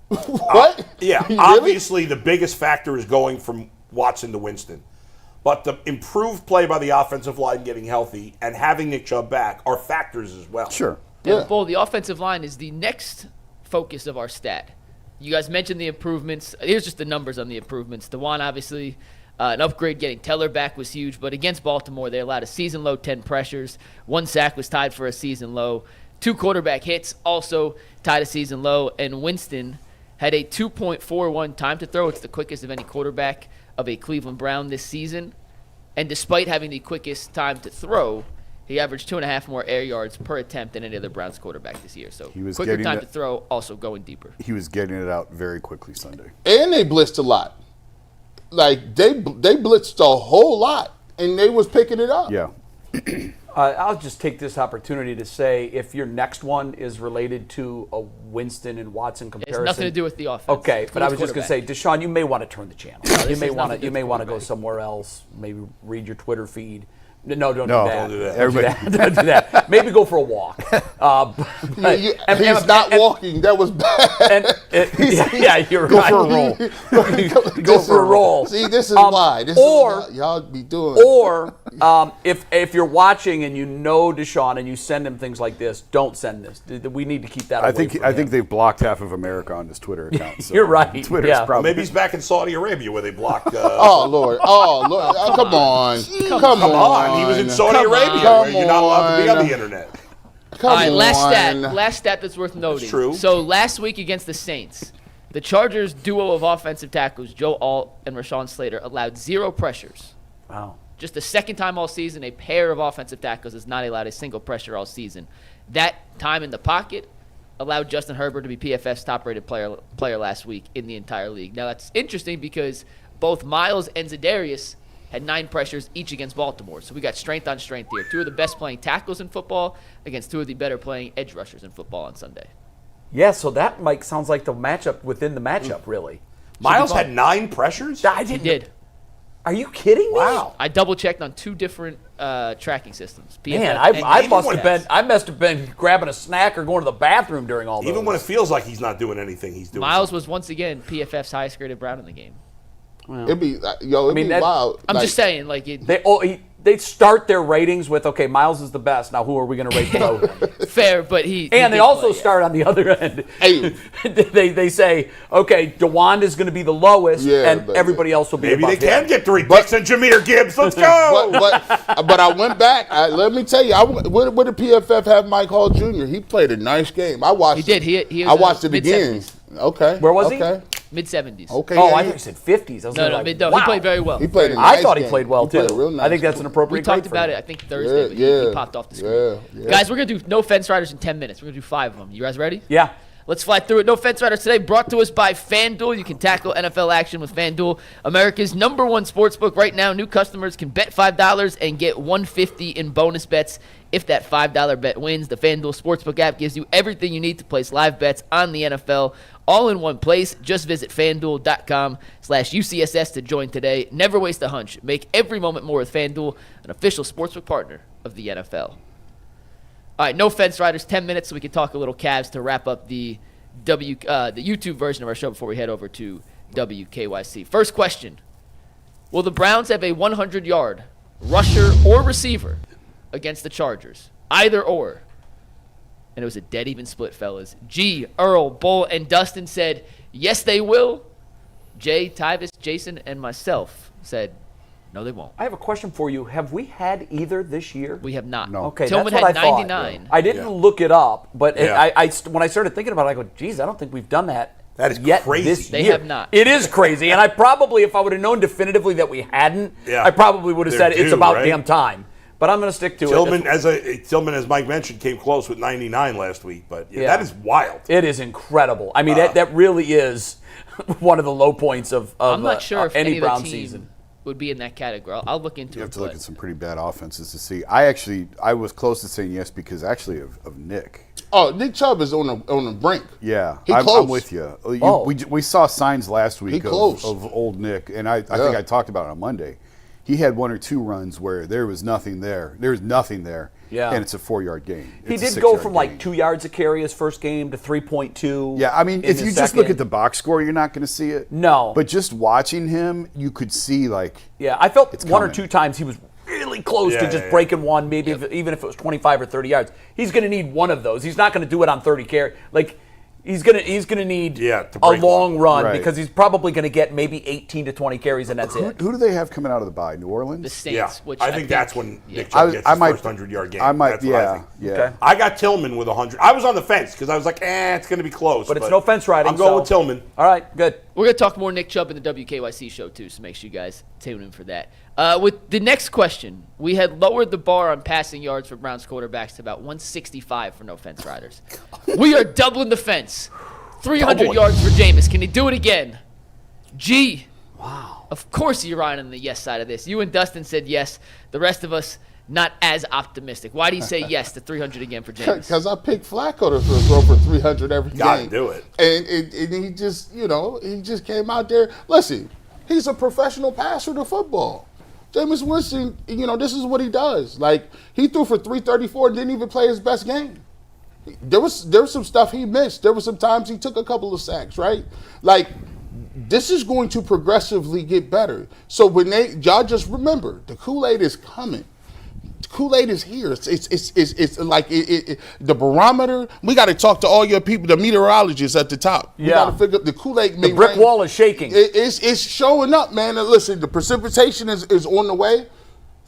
[SPEAKER 6] What?
[SPEAKER 3] Yeah,
[SPEAKER 6] Really?
[SPEAKER 3] obviously the biggest factor is going from Watson to Winston. But the improved play by the offensive line getting healthy and having Nick Chubb back are factors as well.
[SPEAKER 5] Sure.
[SPEAKER 4] Yeah. Bull, the offensive line is the next focus of our stat. You guys mentioned the improvements. Here's just the numbers on the improvements. DeJuan, obviously, an upgrade getting Teller back was huge, but against Baltimore, they allowed a season-low 10 pressures. 1 sack was tied for a season low. 2 quarterback hits also tied a season low, and Winston had a 2.41 time to throw. It's the quickest of any quarterback of a Cleveland Brown this season. And despite having the quickest time to throw, he averaged 2.5 more air yards per attempt than any other Browns quarteback this year. So
[SPEAKER 5] He was
[SPEAKER 4] quicker
[SPEAKER 5] getting
[SPEAKER 4] time
[SPEAKER 5] it-
[SPEAKER 4] to throw, also going deeper.
[SPEAKER 5] He was getting it out very quickly Sunday.
[SPEAKER 6] And they blitzed a lot. Like they blitzed a whole lot, and they was picking it up.
[SPEAKER 5] Yeah.
[SPEAKER 2] I'll just take this opportunity to say if your next one is related to a Winston and Watson
[SPEAKER 4] It
[SPEAKER 2] comparison.
[SPEAKER 4] has nothing to do with the offense.
[SPEAKER 2] Okay, but I was just going to say,
[SPEAKER 4] Quarterback.
[SPEAKER 2] Deshaun, you may want to turn the channel.
[SPEAKER 4] this
[SPEAKER 2] You
[SPEAKER 4] has
[SPEAKER 2] may
[SPEAKER 4] nothing
[SPEAKER 2] want
[SPEAKER 4] to
[SPEAKER 2] to.
[SPEAKER 4] do
[SPEAKER 2] You
[SPEAKER 4] with
[SPEAKER 2] may
[SPEAKER 4] the
[SPEAKER 2] want to go
[SPEAKER 4] quarterback.
[SPEAKER 2] somewhere else. Maybe read your Twitter feed. No, don't
[SPEAKER 5] No,
[SPEAKER 2] do that.
[SPEAKER 5] don't
[SPEAKER 3] do that.
[SPEAKER 2] Don't do
[SPEAKER 5] Everybody-
[SPEAKER 2] that. Don't do that. Maybe go for a walk.
[SPEAKER 6] He's not walking. That was bad.
[SPEAKER 2] Yeah, you're
[SPEAKER 5] Go
[SPEAKER 2] right.
[SPEAKER 5] for a roll.
[SPEAKER 2] Go for a roll.
[SPEAKER 6] See, this is why. This
[SPEAKER 2] or-
[SPEAKER 6] is what y'all be doing.
[SPEAKER 2] Or if you're watching and you know Deshaun and you send him things like this, don't send this. We need to keep that.
[SPEAKER 5] I
[SPEAKER 2] away
[SPEAKER 5] think
[SPEAKER 2] from
[SPEAKER 5] I
[SPEAKER 2] him.
[SPEAKER 5] think they've blocked half of America on his Twitter account. So
[SPEAKER 2] You're right,
[SPEAKER 5] Twitter's
[SPEAKER 2] yeah.
[SPEAKER 5] probably
[SPEAKER 3] Maybe he's back in Saudi Arabia where they block.
[SPEAKER 6] Oh Lord! Oh Lord! Come on! Come on!
[SPEAKER 3] He was in Saudi
[SPEAKER 4] Come
[SPEAKER 3] Arabia
[SPEAKER 4] on.
[SPEAKER 3] where you're not allowed to be on
[SPEAKER 6] Come
[SPEAKER 3] the internet.
[SPEAKER 6] Come
[SPEAKER 4] All right, last
[SPEAKER 6] on.
[SPEAKER 4] stat that's worth noting.
[SPEAKER 3] true.
[SPEAKER 4] So last week against the Saints, the Chargers duo of offensive tackles, Joe Alt and Rashawn Slater, allowed 0 pressures.
[SPEAKER 2] Wow.
[SPEAKER 4] Just the second time all season, a pair of offensive tackles has not allowed a single pressure all season. That time in the pocket allowed Justin Herbert to be PFF's top-rated player last week in the entire league. Now, that's interesting because both Myles and Za'Darius had 9 pressures each against Baltimore. So we got strength on strength here. 2 of the best playing tackles in football against 2 of the better playing edge rushers in football on Sunday.
[SPEAKER 2] Yeah, so that, Mike, sounds like the matchup within the matchup, really.
[SPEAKER 3] Miles had 9 pressures?
[SPEAKER 2] I
[SPEAKER 4] He
[SPEAKER 2] didn't.
[SPEAKER 4] did.
[SPEAKER 2] Are you kidding me?
[SPEAKER 3] Wow.
[SPEAKER 4] I double-checked on 2 different tracking systems. PFF
[SPEAKER 2] Man,
[SPEAKER 4] and
[SPEAKER 2] I must have
[SPEAKER 4] Stats.
[SPEAKER 2] been. I must have been grabbing a snack or going to the bathroom during all those.
[SPEAKER 3] Even when it feels like he's not doing anything, he's doing
[SPEAKER 4] Miles
[SPEAKER 3] something.
[SPEAKER 4] was once again PFF's highest graded Brown in the game.
[SPEAKER 6] It'd be it'd
[SPEAKER 2] mean,
[SPEAKER 6] be
[SPEAKER 2] that-
[SPEAKER 6] wild.
[SPEAKER 4] I'm
[SPEAKER 6] Like,
[SPEAKER 4] just saying, like, it,
[SPEAKER 2] they start their ratings with, okay, Miles is the best. Now who are we going to rate below him?
[SPEAKER 4] fair, but he
[SPEAKER 2] And they
[SPEAKER 4] did
[SPEAKER 2] also
[SPEAKER 4] play, yeah.
[SPEAKER 2] start on the other end.
[SPEAKER 6] Hey.
[SPEAKER 2] they say, okay, DeWand is going to be the lowest,
[SPEAKER 6] Yeah,
[SPEAKER 2] and
[SPEAKER 6] but-
[SPEAKER 2] everybody else will be
[SPEAKER 3] Maybe
[SPEAKER 2] above
[SPEAKER 3] they can
[SPEAKER 2] him.
[SPEAKER 3] get 3 picks and Jahmyr Gibbs. Let's go.
[SPEAKER 6] but I went back. Let me tell you, where did PFF have Mike Hall Jr.? He played a nice game. I watched.
[SPEAKER 4] He did. He
[SPEAKER 6] I
[SPEAKER 4] was
[SPEAKER 6] watched it again.
[SPEAKER 4] mid-70s.
[SPEAKER 6] Okay.
[SPEAKER 2] Where was he?
[SPEAKER 6] Okay.
[SPEAKER 4] Mid-70s.
[SPEAKER 6] Okay.
[SPEAKER 2] Oh,
[SPEAKER 6] yeah,
[SPEAKER 2] I
[SPEAKER 6] he-
[SPEAKER 2] thought you said 50s. I was
[SPEAKER 4] No,
[SPEAKER 2] like,
[SPEAKER 4] no,
[SPEAKER 2] wow.
[SPEAKER 4] he played very well.
[SPEAKER 6] He played a
[SPEAKER 2] I
[SPEAKER 6] nice
[SPEAKER 2] thought he
[SPEAKER 6] game.
[SPEAKER 2] played well,
[SPEAKER 6] He played
[SPEAKER 2] too.
[SPEAKER 6] a real nice
[SPEAKER 2] I think that's
[SPEAKER 6] game.
[SPEAKER 2] an appropriate
[SPEAKER 4] We talked
[SPEAKER 2] grade for
[SPEAKER 4] about
[SPEAKER 2] him.
[SPEAKER 4] it, I think, Thursday, but he popped off the screen.
[SPEAKER 6] Yeah.
[SPEAKER 4] Guys, we're going to do no fence riders in 10 minutes. We're going to do 5 of them. You guys ready?
[SPEAKER 2] Yeah.
[SPEAKER 4] Let's fly through it. No Fence Riders today, brought to us by FanDuel. You can tackle NFL action with FanDuel, America's #1 sportsbook. Right now, new customers can bet $5 and get $150 in bonus bets if that $5 bet wins. The FanDuel Sportsbook app gives you everything you need to place live bets on the NFL all in one place. Just visit FanDuel.com/UCSS to join today. Never waste a hunch. Make every moment more with FanDuel, an official sportsbook partner of the NFL. All right, no Fence Riders, 10 minutes so we can talk a little Cavs to wrap up the YouTube version of our show before we head over to WKYC. First question, will the Browns have a 100-yard rusher or receiver against the Chargers? Either or. And it was a dead even split, fellas. G, Earl, Bull, and Dustin said, yes, they will. Jay, Tyvis, Jason, and myself said, no, they won't.
[SPEAKER 2] I have a question for you. Have we had either this year?
[SPEAKER 4] We have not.
[SPEAKER 5] No.
[SPEAKER 2] Okay,
[SPEAKER 4] Tillman
[SPEAKER 2] that's what
[SPEAKER 4] had
[SPEAKER 2] I thought.
[SPEAKER 4] 99.
[SPEAKER 2] I didn't
[SPEAKER 3] Yeah.
[SPEAKER 2] look it up, but
[SPEAKER 3] Yeah.
[SPEAKER 2] when I started thinking about it, I go, geez, I don't think we've done that.
[SPEAKER 3] That is
[SPEAKER 2] yet
[SPEAKER 3] crazy.
[SPEAKER 2] This
[SPEAKER 4] They
[SPEAKER 2] year.
[SPEAKER 4] have not.
[SPEAKER 2] It is crazy, and I probably, if I would have known definitively that we hadn't,
[SPEAKER 3] Yeah.
[SPEAKER 2] I probably would have
[SPEAKER 3] They're
[SPEAKER 2] said it's
[SPEAKER 3] due,
[SPEAKER 2] about
[SPEAKER 3] right?
[SPEAKER 2] damn time. But I'm going to stick to
[SPEAKER 3] Tillman,
[SPEAKER 2] it.
[SPEAKER 3] Tillman, as Mike mentioned, came close with 99 last week. But that is wild.
[SPEAKER 2] It is incredible. I mean, that really is one of the low points of
[SPEAKER 4] I'm not sure if
[SPEAKER 2] any Brown
[SPEAKER 4] team
[SPEAKER 2] season
[SPEAKER 4] would be in that category. I'll look into it.
[SPEAKER 5] You have to look at some pretty bad offenses to see. I was close to saying yes because actually of Nick.
[SPEAKER 6] Oh, Nick Chubb is on the brink.
[SPEAKER 5] Yeah,
[SPEAKER 6] He close.
[SPEAKER 5] I'm with you.
[SPEAKER 2] Oh.
[SPEAKER 5] We saw signs last week
[SPEAKER 6] close.
[SPEAKER 5] of old Nick, and I think I talked about it on Monday. He had 1 or 2 runs where there was nothing there. There was nothing there, and it's a 4-yard gain.
[SPEAKER 2] He did go from like 2 yards a carry his first game to 3.2.
[SPEAKER 5] Yeah, I mean, if you just look at the box score, you're not going to see it.
[SPEAKER 2] No.
[SPEAKER 5] But just watching him, you could see like.
[SPEAKER 2] Yeah, I felt one or
[SPEAKER 5] coming.
[SPEAKER 2] 2 times he was really close to just breaking one, maybe even if it was 25 or 30 yards. He's going to need one of those. He's not going to do it on 30 carry. Like he's going to need a long run because he's probably going to get maybe 18 to 20 carries and that's it.
[SPEAKER 5] Who do they have coming out of the bye? New Orleans?
[SPEAKER 4] The Saints. Which
[SPEAKER 3] I think that's when Nick Chubb gets his first 100-yard game.
[SPEAKER 5] I might,
[SPEAKER 3] that's what I think.
[SPEAKER 2] Okay.
[SPEAKER 3] I got Tillman with 100. I was on the fence because I was like, it's going to be close.
[SPEAKER 2] But it's no fence riding.
[SPEAKER 3] I'm going with Tillman.
[SPEAKER 2] All right, good.
[SPEAKER 4] We're going to talk more Nick Chubb in the WKYC show, too, so make sure you guys tune in for that. With the next question, we had lowered the bar on passing yards for Browns quarterbacks to about 165 for no fence riders. We are doubling the fence. 300 yards for Jameis. Can he do it again? G. Wow. Of course you're on the yes side of this. You and Dustin said yes. The rest of us, not as optimistic. Why do you say yes to 300 again for Jameis?
[SPEAKER 6] Because I picked Flacco to throw for 300 every game.
[SPEAKER 3] Gotta do it.
[SPEAKER 6] And he just, he just came out there. Listen, he's a professional passer to football. Jameis Winston, this is what he does. Like, he threw for 334 and didn't even play his best game. There was some stuff he missed. There was some times he took a couple of sacks, right? Like, this is going to progressively get better. So when y'all just remember, the Kool-Aid is coming. The Kool-Aid is here. It's like the barometer. We got to talk to all your people, the meteorologists at the top. We got to figure the Kool-Aid.
[SPEAKER 2] The brick wall is shaking.
[SPEAKER 6] It's showing up, man. And listen, the precipitation is on the way.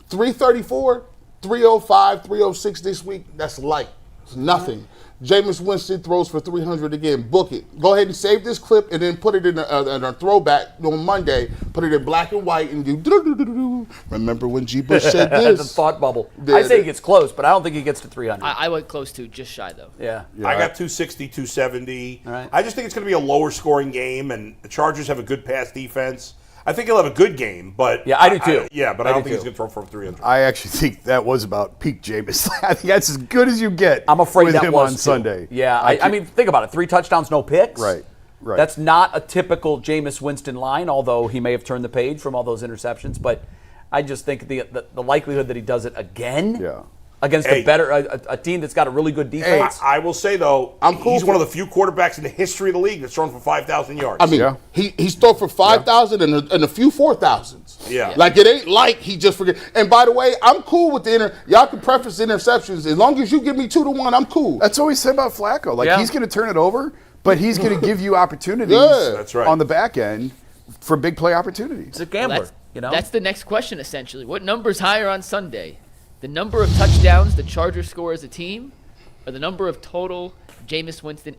[SPEAKER 6] 334, 305, 306 this week. That's light. It's nothing. Jameis Winston throws for 300 again. Book it. Go ahead and save this clip and then put it in a throwback on Monday. Put it in black and white and do. Remember when G. Bush said this?
[SPEAKER 2] The thought bubble. I say he gets close, but I don't think he gets to 300.
[SPEAKER 4] I went close to, just shy though.
[SPEAKER 2] Yeah.
[SPEAKER 3] I got 260, 270.
[SPEAKER 2] All right.
[SPEAKER 3] I just think it's going to be a lower scoring game, and the Chargers have a good pass defense. I think he'll have a good game, but
[SPEAKER 2] I do too.
[SPEAKER 3] I don't think he's going to throw for 300.
[SPEAKER 5] I actually think that was about peak Jameis. I think that's as good as you get.
[SPEAKER 2] I'm afraid
[SPEAKER 5] with
[SPEAKER 2] that
[SPEAKER 5] him
[SPEAKER 2] was
[SPEAKER 5] on
[SPEAKER 2] too.
[SPEAKER 5] Sunday.
[SPEAKER 2] Yeah, I mean, think about it: 3 touchdowns, no picks.
[SPEAKER 5] Right.
[SPEAKER 2] That's not a typical Jameis Winston line, although he may have turned the page from all those interceptions. But I just think the likelihood that he does it again against a team that's got a really good defense.
[SPEAKER 3] I will say, though, he's one of the few quarterbacks in the history of the league that's thrown for 5,000 yards.
[SPEAKER 6] I mean, he's thrown for 5,000 and a few 4,000s.
[SPEAKER 3] Yeah.
[SPEAKER 6] Like, it ain't like he just forget. And by the way, I'm cool with y'all can preface interceptions. As long as you give me 2-1, I'm cool.
[SPEAKER 5] That's what we said about Flacco. Like, he's going to turn it over, but he's going to give you opportunities
[SPEAKER 3] That's right.
[SPEAKER 5] on the back end for big play opportunities.
[SPEAKER 2] It's a gambler,
[SPEAKER 4] That's the next question, essentially. What number's higher on Sunday? The number of touchdowns the Chargers score as a team, or the number of total Jameis Winston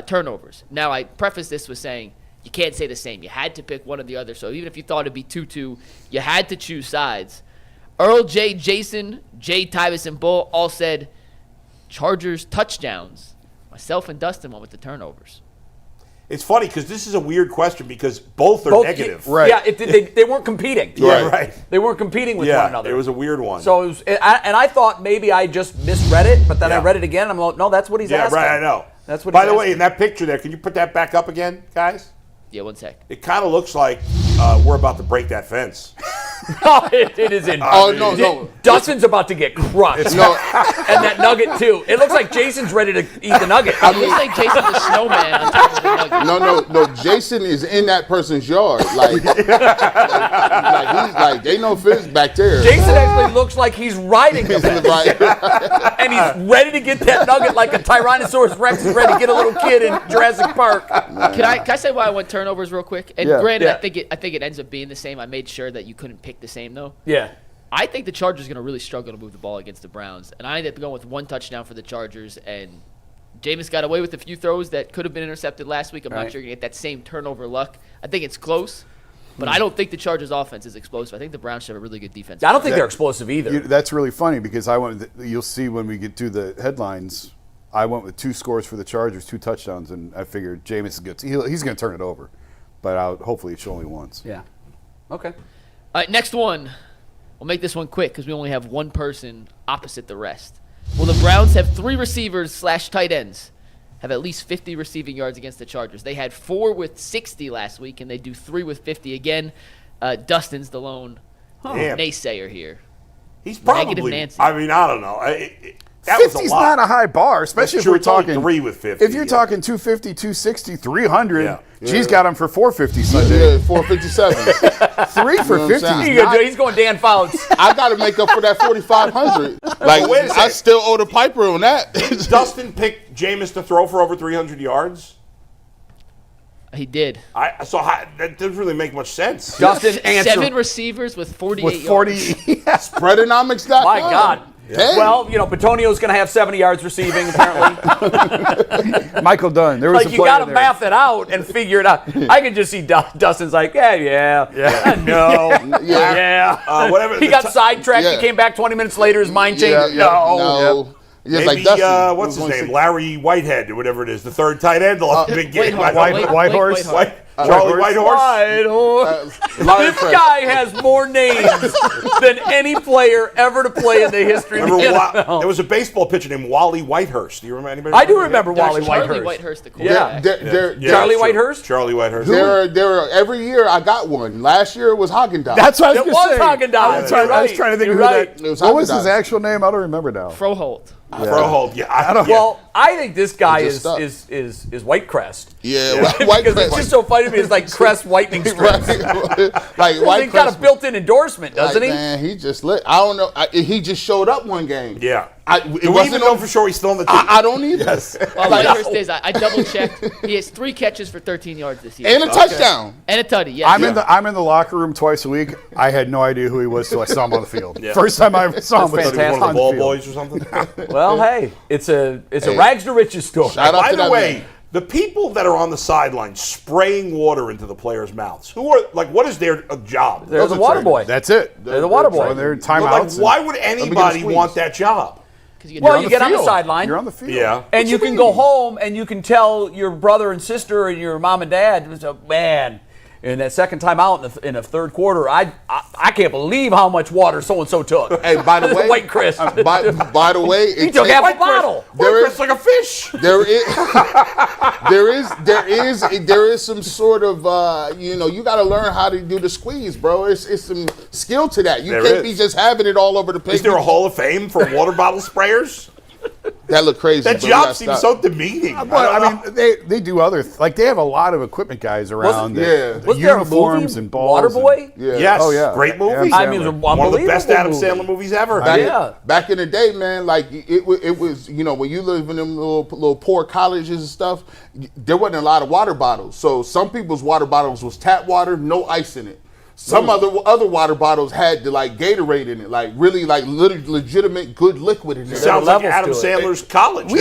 [SPEAKER 4] turnovers? Now, I preface this with saying you can't say the same. You had to pick one or the other. So even if you thought it'd be 2-2, you had to choose sides. Earl J, Jason, J, Tyvis, and Bull all said Chargers touchdowns. Myself and Dustin went with the turnovers.
[SPEAKER 3] It's funny because this is a weird question because both are negative.
[SPEAKER 5] Right.
[SPEAKER 2] Yeah, they weren't competing.
[SPEAKER 3] Yeah, right.
[SPEAKER 2] They weren't competing with one another.
[SPEAKER 3] It was a weird one.
[SPEAKER 2] So it was, and I thought maybe I just misread it, but then I read it again. And I'm like, no, that's what he's asking.
[SPEAKER 3] Yeah, right. I know.
[SPEAKER 2] That's what.
[SPEAKER 3] By the way, in that picture there, can you put that back up again, guys?
[SPEAKER 4] Yeah, one sec.
[SPEAKER 3] It kind of looks like we're about to break that fence.
[SPEAKER 2] It is in.
[SPEAKER 6] No.
[SPEAKER 2] Dustin's about to get crushed.
[SPEAKER 6] No.
[SPEAKER 2] And that nugget too. It looks like Jason's ready to eat the nugget.
[SPEAKER 4] It looks like Jason's a snowman on top of the nugget.
[SPEAKER 6] No. Jason is in that person's yard. Like he's like they know fence back there.
[SPEAKER 2] Jason actually looks like he's riding the fence. And he's ready to get that nugget like a Tyrannosaurus Rex is ready to get a little kid in Jurassic Park.
[SPEAKER 4] Can I say why I went turnovers real quick? And
[SPEAKER 5] Yeah.
[SPEAKER 4] granted,
[SPEAKER 2] Yeah.
[SPEAKER 4] I think it ends up being the same. I made sure that you couldn't pick the same though.
[SPEAKER 2] Yeah.
[SPEAKER 4] I think the Chargers are going to really struggle to move the ball against the Browns, and I ended up going with 1 touchdown for the Chargers. And Jameis got away with a few throws that could have been intercepted last week. I'm not sure you're going to get that same turnover luck. I think it's close. But I don't think the Chargers' offense is explosive. I think the Browns should have a really good defense.
[SPEAKER 2] I don't think they're explosive either.
[SPEAKER 5] That's really funny because I went. You'll see when we get to the headlines. I went with 2 scores for the Chargers, 2 touchdowns, and I figured Jameis is good. He's going to turn it over, but hopefully it's only once.
[SPEAKER 2] Yeah. Okay.
[SPEAKER 4] All right, next one. We'll make this one quick because we only have one person opposite the rest. Well, the Browns have 3 receivers / tight ends have at least 50 receiving yards against the Chargers. They had 4 with 60 last week, and they do 3 with 50 again. Dustin's the lone naysayer here.
[SPEAKER 3] He's probably.
[SPEAKER 4] Negative Nancy.
[SPEAKER 3] I mean, I don't know. That
[SPEAKER 5] 50's
[SPEAKER 3] was a lot.
[SPEAKER 5] not a high bar, especially
[SPEAKER 3] That's
[SPEAKER 5] if we're
[SPEAKER 3] true. It's only
[SPEAKER 5] talking
[SPEAKER 3] 3 with 50.
[SPEAKER 5] If you're talking 250, 260, 300,
[SPEAKER 3] Yeah.
[SPEAKER 5] G's got him for 450 Sunday.
[SPEAKER 6] Yeah, 457.
[SPEAKER 5] 3 for
[SPEAKER 6] You know what I'm
[SPEAKER 5] 50.
[SPEAKER 6] saying?
[SPEAKER 2] He's going Dan Fouts.
[SPEAKER 6] I got to make up for that 4,500. Like,
[SPEAKER 3] wait a second.
[SPEAKER 6] I still owe the Piper on that.
[SPEAKER 3] Dustin picked Jameis to throw for over 300 yards.
[SPEAKER 4] He did.
[SPEAKER 3] That doesn't really make much sense.
[SPEAKER 2] Dustin answer.
[SPEAKER 4] 7 receivers with 48
[SPEAKER 5] With 40.
[SPEAKER 4] yards.
[SPEAKER 6] Spreadonomics.com.
[SPEAKER 2] My God.
[SPEAKER 6] Hey.
[SPEAKER 2] Well, Petonio's going to have 70 yards receiving, apparently.
[SPEAKER 5] Michael Dunn. There was
[SPEAKER 2] Like,
[SPEAKER 5] a
[SPEAKER 2] you
[SPEAKER 5] player
[SPEAKER 2] got to
[SPEAKER 5] there.
[SPEAKER 2] math it out and figure it out. I can just see Dustin's like, no.
[SPEAKER 3] Whatever.
[SPEAKER 2] He got sidetracked. He came back 20 minutes later. His mind changed.
[SPEAKER 6] No. Just
[SPEAKER 3] Maybe,
[SPEAKER 6] like Dustin.
[SPEAKER 3] what's his name? Larry Whitehead or whatever it is, the 3rd tight end. The big game.
[SPEAKER 5] Whitehorse.
[SPEAKER 3] Charlie Whitehorse.
[SPEAKER 2] This guy has more names than any player ever to play in the history of the NFL.
[SPEAKER 3] There was a baseball pitcher named Wally Whitehurst. Do you remember anybody?
[SPEAKER 2] I do remember Wally
[SPEAKER 4] Charlie
[SPEAKER 2] Whitehurst.
[SPEAKER 4] Whitehurst, the quarterback.
[SPEAKER 2] Charlie Whitehurst?
[SPEAKER 3] Charlie Whitehurst.
[SPEAKER 6] There are every year I got one. Last year it was Haagen-Dazs.
[SPEAKER 5] That's what I
[SPEAKER 2] It
[SPEAKER 5] was
[SPEAKER 2] was
[SPEAKER 5] going to say.
[SPEAKER 2] Haagen-Dazs.
[SPEAKER 5] I was trying to think
[SPEAKER 2] You're
[SPEAKER 5] of who
[SPEAKER 2] right.
[SPEAKER 5] that.
[SPEAKER 6] It was
[SPEAKER 5] What was his
[SPEAKER 6] Haagen-Dazs.
[SPEAKER 5] actual name? I don't remember now.
[SPEAKER 4] Froholt.
[SPEAKER 3] Froholt. Yeah.
[SPEAKER 2] Well, I think this guy is
[SPEAKER 6] stuff.
[SPEAKER 2] Whitecrest.
[SPEAKER 6] Yeah, White
[SPEAKER 2] Because it's just so funny to me. It's like Crest whitening strips.
[SPEAKER 6] Like White
[SPEAKER 2] He's got a built-in endorsement, doesn't he?
[SPEAKER 6] Man, he just lit. I don't know. He just showed up one game.
[SPEAKER 3] Yeah.
[SPEAKER 6] It
[SPEAKER 3] Do we
[SPEAKER 6] wasn't
[SPEAKER 3] even know for sure he's still on the team?
[SPEAKER 6] I don't either.
[SPEAKER 3] Yes.
[SPEAKER 4] Well, Whitehurst is. I double-checked. He has 3 catches for 13 yards this year.
[SPEAKER 6] And a touchdown.
[SPEAKER 4] And a tutty, yes.
[SPEAKER 5] I'm in the locker room twice a week. I had no idea who he was till I saw him on the field.
[SPEAKER 3] Yeah.
[SPEAKER 5] First time I ever saw him was
[SPEAKER 2] fantastic.
[SPEAKER 3] One of the
[SPEAKER 5] on
[SPEAKER 3] ball
[SPEAKER 5] the field.
[SPEAKER 3] boys or something?
[SPEAKER 2] Well, hey, it's a rags to riches story.
[SPEAKER 6] Shout out
[SPEAKER 3] By
[SPEAKER 6] to
[SPEAKER 3] the
[SPEAKER 6] that
[SPEAKER 3] way,
[SPEAKER 6] man.
[SPEAKER 3] the people that are on the sideline spraying water into the players' mouths, what is their job?
[SPEAKER 2] They're the water boy.
[SPEAKER 5] That's it.
[SPEAKER 2] They're the water boy.
[SPEAKER 5] When they're
[SPEAKER 3] But,
[SPEAKER 5] timeouts.
[SPEAKER 3] why would
[SPEAKER 6] get a
[SPEAKER 3] anybody
[SPEAKER 6] squeeze.
[SPEAKER 3] want that job?
[SPEAKER 2] Well, you get on the sideline.
[SPEAKER 5] You're on the field.
[SPEAKER 3] Yeah.
[SPEAKER 2] And you can go home and you can tell your brother and sister and your mom and dad, man, in that second time out in the third quarter, I can't believe how much water so-and-so took.
[SPEAKER 6] Hey, by the way,
[SPEAKER 2] White Chris.
[SPEAKER 6] by the way,
[SPEAKER 2] He took half a bottle.
[SPEAKER 3] It's like a fish.
[SPEAKER 6] There is some sort of you got to learn how to do the squeeze, bro. It's some skill to that. You
[SPEAKER 3] There
[SPEAKER 6] can't
[SPEAKER 3] is.
[SPEAKER 6] be just having it all over the place.
[SPEAKER 3] Is there a Hall of Fame for water bottle sprayers?
[SPEAKER 6] That look crazy.
[SPEAKER 3] That
[SPEAKER 6] bro.
[SPEAKER 3] job
[SPEAKER 6] Gotta
[SPEAKER 3] seems
[SPEAKER 6] stop.
[SPEAKER 3] so demeaning.
[SPEAKER 5] Well, I mean, they do other they have a lot of equipment guys around.
[SPEAKER 6] Wasn't
[SPEAKER 2] there a
[SPEAKER 5] uniforms
[SPEAKER 2] movie,
[SPEAKER 5] and balls.
[SPEAKER 2] Waterboy?
[SPEAKER 6] Yeah.
[SPEAKER 3] Yes.
[SPEAKER 5] Oh, yeah.
[SPEAKER 3] Great movie.
[SPEAKER 5] Adam
[SPEAKER 2] I mean, it was
[SPEAKER 5] Sandler.
[SPEAKER 2] a
[SPEAKER 3] One of the best Adam
[SPEAKER 2] unbelievable
[SPEAKER 3] Sandler movies ever.
[SPEAKER 2] Yeah.
[SPEAKER 6] Back in the day, man, like it was, when you live in them little poor colleges and stuff, there wasn't a lot of water bottles. So some people's water bottles was tap water, no ice in it. Some other water bottles had the Gatorade in it, really legitimate good liquid in there.
[SPEAKER 3] Sounds like
[SPEAKER 2] levels
[SPEAKER 3] Adam
[SPEAKER 2] to it.
[SPEAKER 3] Sandler's college.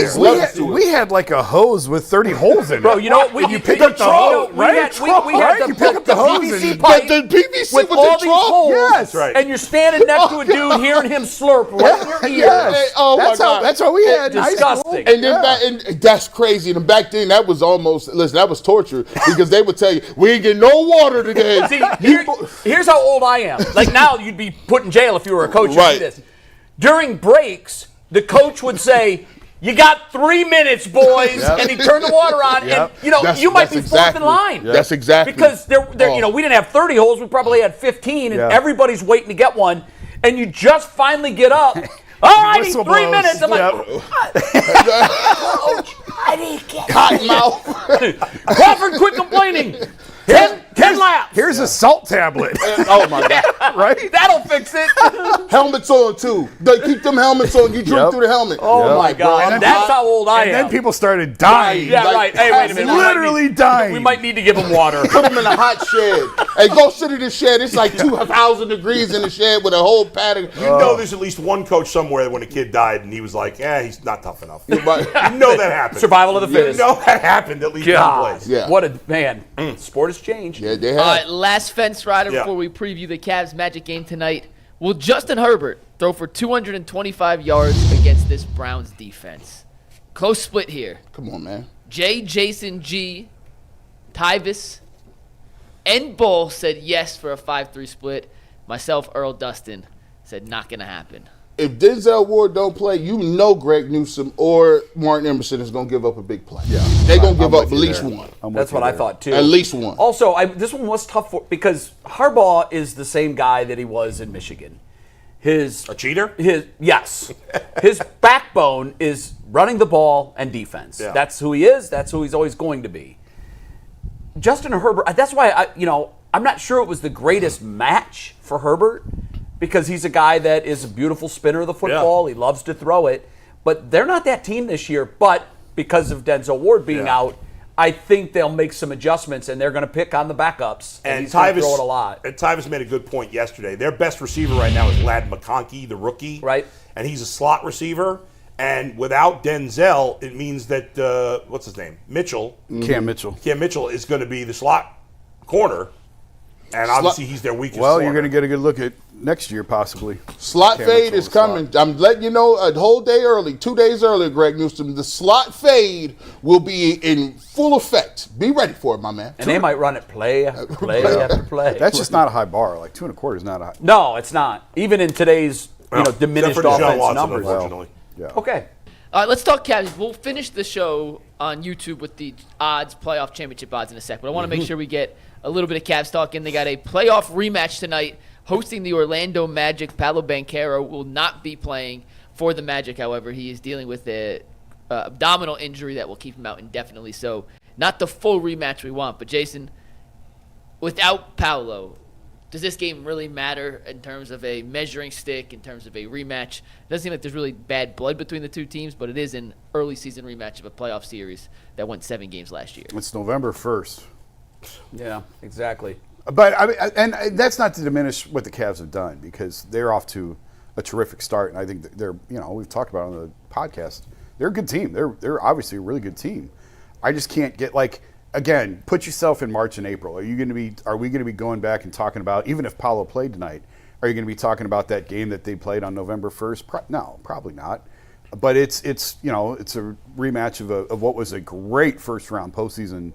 [SPEAKER 5] We had like a hose with 30 holes in it.
[SPEAKER 2] Bro, you know what?
[SPEAKER 5] you pick up the hose, right?
[SPEAKER 2] We had
[SPEAKER 5] You pick up the hose
[SPEAKER 2] PVC
[SPEAKER 5] and-
[SPEAKER 2] pipe
[SPEAKER 6] The PVC
[SPEAKER 2] with
[SPEAKER 6] with
[SPEAKER 2] all
[SPEAKER 6] the
[SPEAKER 2] these
[SPEAKER 6] trough?
[SPEAKER 2] holes.
[SPEAKER 5] Yes.
[SPEAKER 3] Right.
[SPEAKER 2] And you're standing next to a dude hearing him slurp right in your ear.
[SPEAKER 5] Yes.
[SPEAKER 6] Oh, my God.
[SPEAKER 5] That's how we had in high school.
[SPEAKER 2] Disgusting.
[SPEAKER 6] And then and that's crazy. And back then, that was that was torture because they would tell you, we ain't getting no water today.
[SPEAKER 2] See, here's how old I am. Like now, you'd be put in jail if you were a coach.
[SPEAKER 6] Right.
[SPEAKER 2] Right. This. During breaks, the coach would say, "You got 3 minutes, boys," and he turned the water on, and you might be fourth in line.
[SPEAKER 6] That's exactly
[SPEAKER 2] Because we didn't have 30 holes, we probably had 15, and everybody's waiting to get one, and you just finally get up. All righty,
[SPEAKER 5] Whistle
[SPEAKER 2] 3
[SPEAKER 5] blows.
[SPEAKER 2] minutes. I'm like,
[SPEAKER 6] Coach, I didn't get cotton mouth.
[SPEAKER 2] Crawford, quit complaining. 10 laps.
[SPEAKER 5] Here's a salt tablet.
[SPEAKER 6] Oh my God!
[SPEAKER 5] Right?
[SPEAKER 2] That'll fix it.
[SPEAKER 6] Helmets on too. They keep them helmets on. You drink
[SPEAKER 5] Yep.
[SPEAKER 6] through the helmet.
[SPEAKER 2] Oh my God.
[SPEAKER 6] And
[SPEAKER 2] That's how old I
[SPEAKER 5] And
[SPEAKER 2] am.
[SPEAKER 5] then people started dying.
[SPEAKER 2] Yeah, right. Hey, wait a minute.
[SPEAKER 5] Literally dying.
[SPEAKER 2] We might need to give him water.
[SPEAKER 6] Put them in a hot shed. Hey, go sit in the shed. It's like 2,000 degrees in the shed with a whole pattern.
[SPEAKER 3] You know there's at least one coach somewhere when a kid died and he was like, he's not tough enough. You
[SPEAKER 6] But-
[SPEAKER 3] know that happened.
[SPEAKER 2] Survival of the
[SPEAKER 3] You
[SPEAKER 2] fittest.
[SPEAKER 3] know that happened at least one
[SPEAKER 2] God.
[SPEAKER 3] place.
[SPEAKER 6] Yeah.
[SPEAKER 2] What a man. Sport has changed.
[SPEAKER 6] Yeah, Yeah, they have.
[SPEAKER 4] All right, last fence rider
[SPEAKER 3] Yeah.
[SPEAKER 4] before we preview the Cavs Magic game tonight. Will Justin Herbert throw for 225 yards against this Browns defense? Close split here.
[SPEAKER 6] Come on, man.
[SPEAKER 4] Jason G, Tyvis, and Bull said yes for a 5-3 split. Myself, Earl, Dustin said not going to happen.
[SPEAKER 6] If Denzel Ward don't play, you know Greg Newsome or Martin Emerson is going to give up a big play.
[SPEAKER 5] Yeah.
[SPEAKER 6] They're going to
[SPEAKER 5] I'm
[SPEAKER 6] give up
[SPEAKER 5] with
[SPEAKER 6] at
[SPEAKER 5] you
[SPEAKER 6] least
[SPEAKER 5] there.
[SPEAKER 6] one.
[SPEAKER 5] I'm with
[SPEAKER 2] That's
[SPEAKER 5] you
[SPEAKER 2] what I
[SPEAKER 5] there.
[SPEAKER 2] thought too.
[SPEAKER 6] At least one.
[SPEAKER 2] Also, this one was tough because Harbaugh is the same guy that he was in Michigan.
[SPEAKER 3] A cheater?
[SPEAKER 2] Yes. His backbone is running the ball and defense.
[SPEAKER 3] Yeah.
[SPEAKER 2] That's who he is. That's who he's always going to be. Justin Herbert, that's why I'm not sure it was the greatest match for Herbert because he's a guy that is a beautiful spinner of the football.
[SPEAKER 3] Yeah.
[SPEAKER 2] He loves to throw it. But they're not that team this year. But because of Denzel Ward being out, I think they'll make some adjustments, and they're going to pick on the backups, and he's going to throw it a lot.
[SPEAKER 3] And Tyvis made a good point yesterday. Their best receiver right now is Lad McConkey, the rookie.
[SPEAKER 2] Right.
[SPEAKER 3] And he's a slot receiver. And without Denzel, it means that, what's his name?
[SPEAKER 5] Cam Mitchell.
[SPEAKER 3] Cam Mitchell is going to be the slot corner. And obviously he's their weakest
[SPEAKER 5] Well,
[SPEAKER 3] corner.
[SPEAKER 5] you're going to get a good look at next year, possibly.
[SPEAKER 6] Slot
[SPEAKER 5] Cam
[SPEAKER 6] fade
[SPEAKER 5] Mitchell
[SPEAKER 6] is
[SPEAKER 5] in slot.
[SPEAKER 6] coming. I'm letting you know a whole day early, 2 days earlier, Greg Newsome. The slot fade will be in full effect. Be ready for it, my man.
[SPEAKER 2] And they might run it play after play after play.
[SPEAKER 5] That's just not a high bar. Like 2.25 is not a high.
[SPEAKER 2] No, it's not. Even in today's diminished
[SPEAKER 3] Except for Deshaun
[SPEAKER 2] offense
[SPEAKER 3] Watson,
[SPEAKER 2] numbers.
[SPEAKER 3] unfortunately.
[SPEAKER 5] Yeah.
[SPEAKER 2] Okay.
[SPEAKER 4] All right, let's talk Cavs. We'll finish the show on YouTube with the odds, playoff championship odds in a sec. But I want to make sure we get a little bit of Cavs talk in. They got a playoff rematch tonight hosting the Orlando Magic. Paolo Banchero will not be playing for the Magic, however. He is dealing with an abdominal injury that will keep him out indefinitely. So not the full rematch we want. But, Jason, without Paolo, does this game really matter in terms of a measuring stick, in terms of a rematch? It doesn't seem like there's really bad blood between the two teams, but it is an early season rematch of a playoff series that went 7 games last year.
[SPEAKER 5] It's November 1st.
[SPEAKER 2] Yeah, exactly.
[SPEAKER 5] But I mean, and that's not to diminish what the Cavs have done because they're off to a terrific start, and I think they're we've talked about it on the podcast. They're a good team. They're obviously a really good team. I just can't get again. Put yourself in March and April. Are we going to be going back and talking about even if Paolo played tonight? Are you going to be talking about that game that they played on November 1st? No, probably not. But it's a rematch of what was a great first round postseason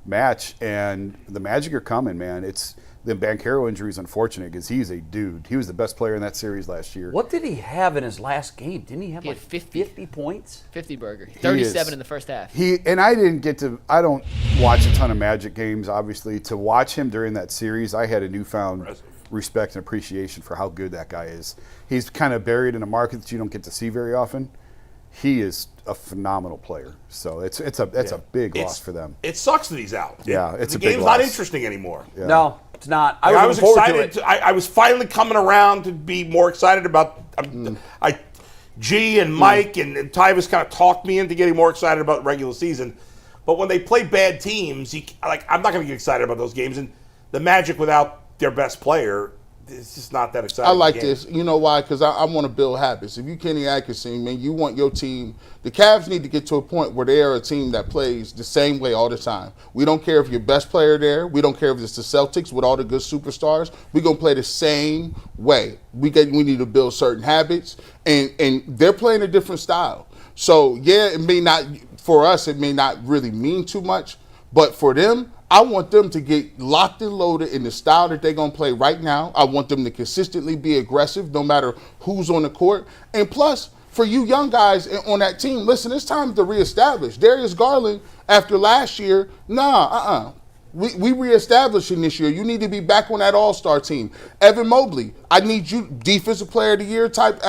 [SPEAKER 5] match, and the Magic are coming, man. It's the Banchero injury is unfortunate because he's a dude. He was the best player in that series last year.
[SPEAKER 2] What did he have in his last game? Didn't he have
[SPEAKER 4] He
[SPEAKER 2] like
[SPEAKER 4] had
[SPEAKER 2] 50 points?
[SPEAKER 4] 50 burger. 37 in the first half.
[SPEAKER 5] I don't watch a ton of Magic games, obviously. To watch him during that series, I had a newfound respect and appreciation for how good that guy is. He's kind of buried in a market that you don't get to see very often. He is a phenomenal player. So it's a big loss for them.
[SPEAKER 3] It sucks that he's out.
[SPEAKER 5] Yeah, it's
[SPEAKER 3] the
[SPEAKER 5] a big
[SPEAKER 3] game's not
[SPEAKER 5] loss.
[SPEAKER 3] interesting anymore.
[SPEAKER 5] Yeah.
[SPEAKER 2] No, it's not.
[SPEAKER 3] I was
[SPEAKER 2] looking forward
[SPEAKER 3] excited.
[SPEAKER 2] to it.
[SPEAKER 3] I was finally coming around to be more excited about. G and Mike and Tyvis kind of talked me into getting more excited about regular season. But when they play bad teams, I'm not going to get excited about those games. And the Magic without their best player, it's just not that exciting.
[SPEAKER 6] I like
[SPEAKER 3] game.
[SPEAKER 6] this. You know why? Because I want to build habits. If you Kenny Atkinson, man, you want your team. The Cavs need to get to a point where they are a team that plays the same way all the time. We don't care if your best player there. We don't care if it's the Celtics with all the good superstars. We're going to play the same way. We need to build certain habits, and they're playing a different style. So, yeah, it may not, for us, it may not really mean too much, but for them, I want them to get locked and loaded in the style that they're going to play right now. I want them to consistently be aggressive no matter who's on the court. And plus, for you young guys on that team, listen, it's time to reestablish. Darius Garland, after last year, we reestablishing this year. You need to be back on that all-star team. Evan Mobley, I need you, defensive player of the year type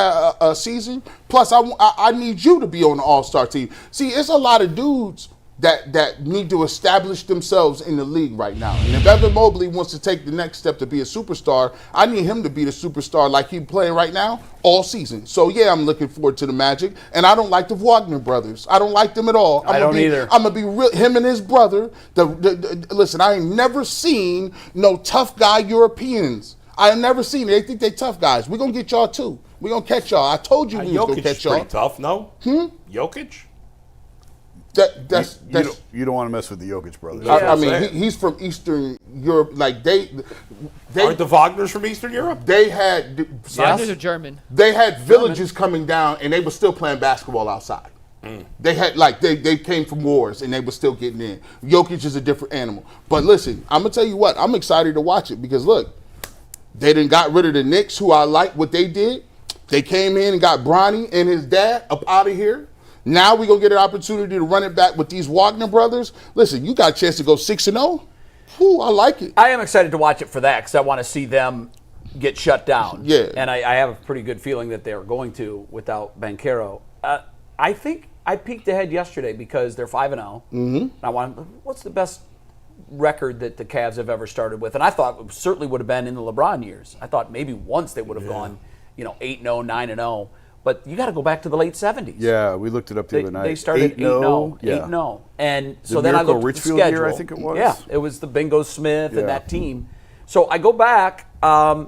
[SPEAKER 6] season. Plus, I need you to be on the all-star team. See, it's a lot of dudes that need to establish themselves in the league right now. And if Evan Mobley wants to take the next step to be a superstar, I need him to be the superstar like he's playing right now all season. So, yeah, I'm looking forward to the Magic. And I don't like the Wagner brothers. I don't like them at all.
[SPEAKER 2] I don't either.
[SPEAKER 6] I'm going to be real. Him and his brother, listen, I ain't never seen no tough guy Europeans. I ain't never seen it. They think they tough guys. We're going to get y'all, too. We're going to catch y'all. I told you we was going to
[SPEAKER 3] Jokic
[SPEAKER 6] catch
[SPEAKER 3] is
[SPEAKER 6] y'all.
[SPEAKER 3] pretty tough, no? Jokic?
[SPEAKER 5] You don't want to mess with the Jokic brothers.
[SPEAKER 6] I mean, he's from Eastern Europe. Like they
[SPEAKER 3] aren't the Wagners from Eastern Europe?
[SPEAKER 6] They had
[SPEAKER 4] Wagners are German.
[SPEAKER 6] They had villages coming down, and they were still playing basketball outside. They had they came from wars, and they were still getting in. Jokic is a different animal. But listen, I'm gonna tell you what, I'm excited to watch it because look, they done got rid of the Knicks, who I like what they did. They came in and got Bronny and his dad up out of here. Now we're going to get an opportunity to run it back with these Wagner brothers. Listen, you got a chance to go 6-0. Whew, I like it.
[SPEAKER 2] I am excited to watch it for that because I want to see them get shut down.
[SPEAKER 6] Yeah.
[SPEAKER 2] And I have a pretty good feeling that they're going to without Banchero. I think I peeked ahead yesterday because they're 5-0. Mm-hmm. I want, what's the best record that the Cavs have ever started with? And I thought it certainly would have been in the LeBron years. I thought maybe once they would have gone 8-0, 9-0. But you got to go back to the late 70s.
[SPEAKER 5] Yeah, we looked it up the other night.
[SPEAKER 2] They started 8-0.
[SPEAKER 5] Yeah.
[SPEAKER 2] 8-0. And
[SPEAKER 5] The
[SPEAKER 2] so then I
[SPEAKER 5] Miracle
[SPEAKER 2] looked at the
[SPEAKER 5] Richfield
[SPEAKER 2] schedule.
[SPEAKER 5] year, I think it was.
[SPEAKER 2] Yeah, it was the Bingo Smith
[SPEAKER 5] Yeah.
[SPEAKER 2] and that team. So I go back. The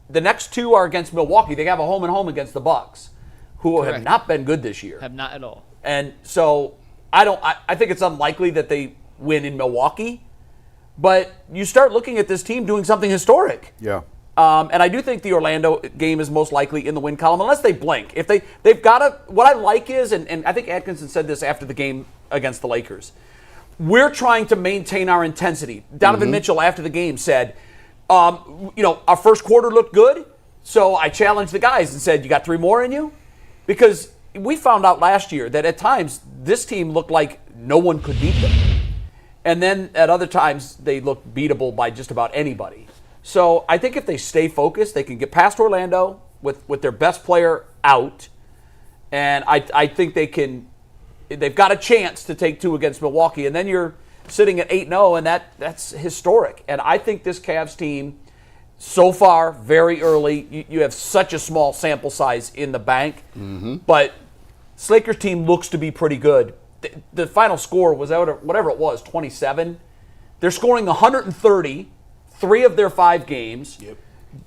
[SPEAKER 2] next two are against Milwaukee. They have a home and home against the Bucks, who have
[SPEAKER 4] Correct.
[SPEAKER 2] not been good this year.
[SPEAKER 4] Have not at all.
[SPEAKER 2] And so I think it's unlikely that they win in Milwaukee. But you start looking at this team doing something historic.
[SPEAKER 5] Yeah.
[SPEAKER 2] And I do think the Orlando game is most likely in the win column, unless they blink. If they've got to, what I like is, and I think Atkinson said this after the game against the Lakers, we're trying to maintain our intensity. Donovan Mitchell after the game said, our first quarter looked good, so I challenged the guys and said, you got 3 more in you? Because we found out last year that at times this team looked like no one could beat them. And then at other times they looked beatable by just about anybody. So I think if they stay focused, they can get past Orlando with their best player out. And I think they've got a chance to take 2 against Milwaukee. And then you're sitting at 8-0, and that's historic. And I think this Cavs team, so far, very early, you have such a small sample size in the bank. Mm-hmm. But this Lakers team looks to be pretty good. The final score was out, whatever it was, 27. They're scoring 130. 3 of their 5 games,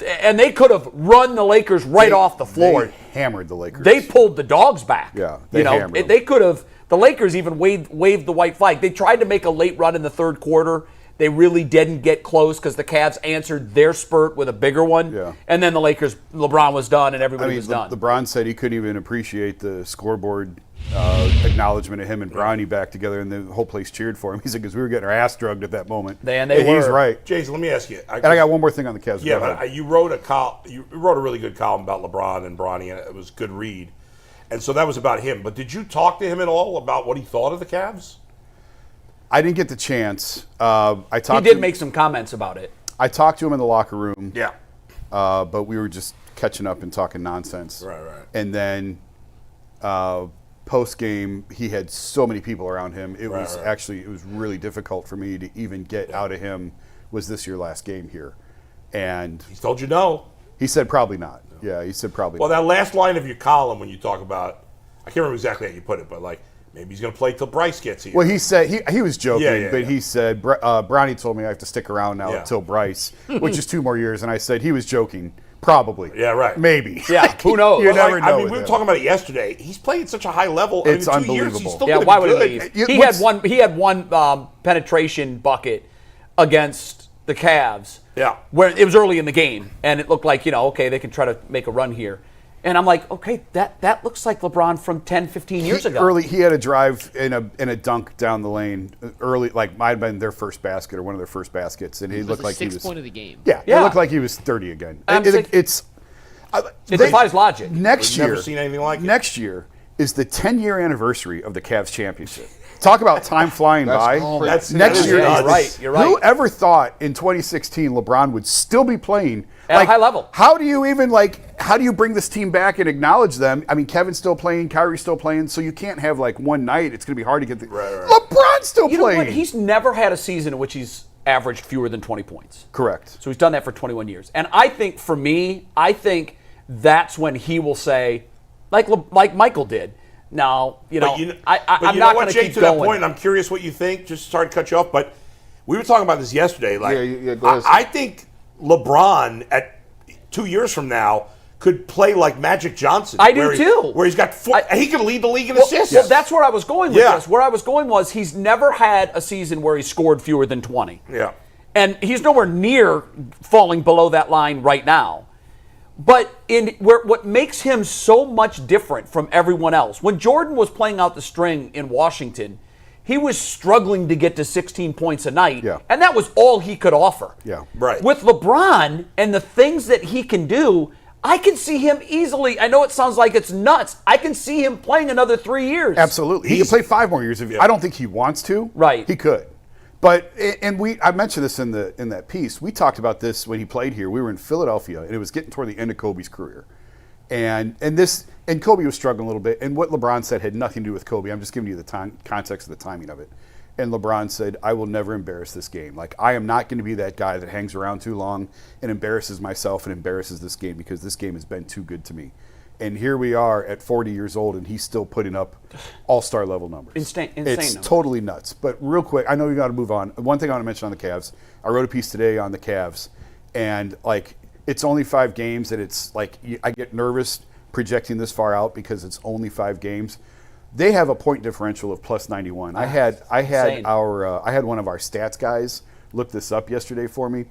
[SPEAKER 2] and they could have run the Lakers off the floor.
[SPEAKER 5] They hammered the Lakers.
[SPEAKER 2] They pulled the dogs back.
[SPEAKER 5] Yeah, they hammered them.
[SPEAKER 2] They could have. The Lakers even waved the white flag. They tried to make a late run in the third quarter. They really didn't get close because the Cavs answered their spurt with a bigger one.
[SPEAKER 5] Yeah.
[SPEAKER 2] And then LeBron was done, and everybody was done.
[SPEAKER 5] LeBron said he couldn't even appreciate the scoreboard acknowledgement of him and Bronny back together, and the whole place cheered for him. He said, because we were getting our ass drugged at that moment.
[SPEAKER 2] They
[SPEAKER 5] and
[SPEAKER 2] were.
[SPEAKER 5] He's right.
[SPEAKER 3] Jason, let me ask you.
[SPEAKER 5] And I got one more thing on the Cavs.
[SPEAKER 3] Yeah, but you wrote a really good column about LeBron and Bronny, and it was a good read. And so that was about him. But did you talk to him at all about what he thought of the Cavs?
[SPEAKER 5] I didn't get the chance.
[SPEAKER 2] He did make some comments about it.
[SPEAKER 5] I talked to him in the locker room.
[SPEAKER 3] Yeah.
[SPEAKER 5] But we were just catching up and talking nonsense.
[SPEAKER 3] Right.
[SPEAKER 5] And then post game, he had so many people around him. It was really difficult for me to even get out of him. Was this your last game here? And
[SPEAKER 3] He's told you no.
[SPEAKER 5] he said probably not. No. Yeah, he said probably
[SPEAKER 3] Well,
[SPEAKER 5] not.
[SPEAKER 3] that last line of your column when you talk about, I can't remember exactly how you put it, but like maybe he's going to play till Bryce gets here.
[SPEAKER 5] Well, he said he was joking, but
[SPEAKER 3] yeah.
[SPEAKER 5] he said Bronny told me I have to stick around now until Bryce, which is 2 more years, and I said he was joking. Probably.
[SPEAKER 3] Yeah, right.
[SPEAKER 5] Maybe.
[SPEAKER 2] Yeah, who knows?
[SPEAKER 5] You
[SPEAKER 3] Well,
[SPEAKER 5] never know.
[SPEAKER 3] I mean, we were talking about it yesterday. He's playing at such a high level.
[SPEAKER 5] It's
[SPEAKER 3] in 2 years,
[SPEAKER 5] unbelievable.
[SPEAKER 3] he's still
[SPEAKER 2] Yeah,
[SPEAKER 3] going
[SPEAKER 2] why
[SPEAKER 3] to be
[SPEAKER 2] would
[SPEAKER 3] good.
[SPEAKER 2] he leave? He had one penetration bucket against the Cavs.
[SPEAKER 3] Yeah.
[SPEAKER 2] Where it was early in the game, and it looked like, okay, they can try to make a run here. And I'm like, okay, that looks like LeBron from 10, 15 years ago.
[SPEAKER 5] He had a drive in a dunk down the lane early, like might have been their first basket or one of their first baskets, and he looked like he was
[SPEAKER 4] 6th point of the game.
[SPEAKER 5] Yeah,
[SPEAKER 2] Yeah.
[SPEAKER 5] it looked like he was 30 again.
[SPEAKER 2] It defies logic.
[SPEAKER 5] Next
[SPEAKER 3] We've
[SPEAKER 5] year,
[SPEAKER 3] never seen anything like it.
[SPEAKER 5] Next year is the 10-year anniversary of the Cavs championship. Talk about time flying by.
[SPEAKER 3] That's
[SPEAKER 5] Next
[SPEAKER 3] that is
[SPEAKER 5] year,
[SPEAKER 3] nuts.
[SPEAKER 2] You're right.
[SPEAKER 5] Who ever thought in 2016 LeBron would still be playing
[SPEAKER 2] At a high level?
[SPEAKER 5] How do you bring this team back and acknowledge them? I mean, Kevin's still playing, Kyrie's still playing, so you can't have like one night. It's going to be hard to get the LeBron's still
[SPEAKER 2] You know
[SPEAKER 5] playing.
[SPEAKER 2] what? He's never had a season in which he's averaged fewer than 20 points.
[SPEAKER 5] Correct.
[SPEAKER 2] So he's done that for 21 years. And I think, for me, that's when he will say, like Michael did, no, I'm not going to keep
[SPEAKER 3] to
[SPEAKER 2] going.
[SPEAKER 3] that point, I'm curious what you think. Just sorry to cut you off, but we were talking about this yesterday. Like,
[SPEAKER 6] Yeah, go ahead.
[SPEAKER 3] I think LeBron at 2 years from now could play like Magic Johnson.
[SPEAKER 2] I do too.
[SPEAKER 3] Where he's got he could lead the league in assists.
[SPEAKER 2] Well, that's where I was going with
[SPEAKER 3] Yeah.
[SPEAKER 2] this. Where I was going was he's never had a season where he scored fewer than 20.
[SPEAKER 3] Yeah.
[SPEAKER 2] And he's nowhere near falling below that line right now. But what makes him so much different from everyone else, when Jordan was playing out the string in Washington, he was struggling to get to 16 points a night, and that was all he could offer.
[SPEAKER 5] Yeah,
[SPEAKER 3] right.
[SPEAKER 2] With LeBron and the things that he can do, I can see him easily. I know it sounds like it's nuts. I can see him playing another 3 years.
[SPEAKER 5] Absolutely. He could play 5 more years. I don't think he wants to.
[SPEAKER 2] Right.
[SPEAKER 5] He could. But I mentioned this in that piece. We talked about this when he played here. We were in Philadelphia, and it was getting toward the end of Kobe's career, and Kobe was struggling a little bit. And what LeBron said had nothing to do with Kobe. I'm just giving you the context of the timing of it. And LeBron said, "I will never embarrass this game. Like, I am not going to be that guy that hangs around too long and embarrasses myself and embarrasses this game, because this game has been too good to me." And here we are at 40 years old, and he's still putting up all-star level numbers.
[SPEAKER 2] Insane
[SPEAKER 5] It's
[SPEAKER 2] numbers.
[SPEAKER 5] totally nuts. But real quick, I know we got to move on. One thing I want to mention on the Cavs. I wrote a piece today on the Cavs, and it's only 5 games, and it's I get nervous projecting this far out because it's only 5 games. They have a point differential of plus 91. I had one of our stats guys look this up yesterday for me.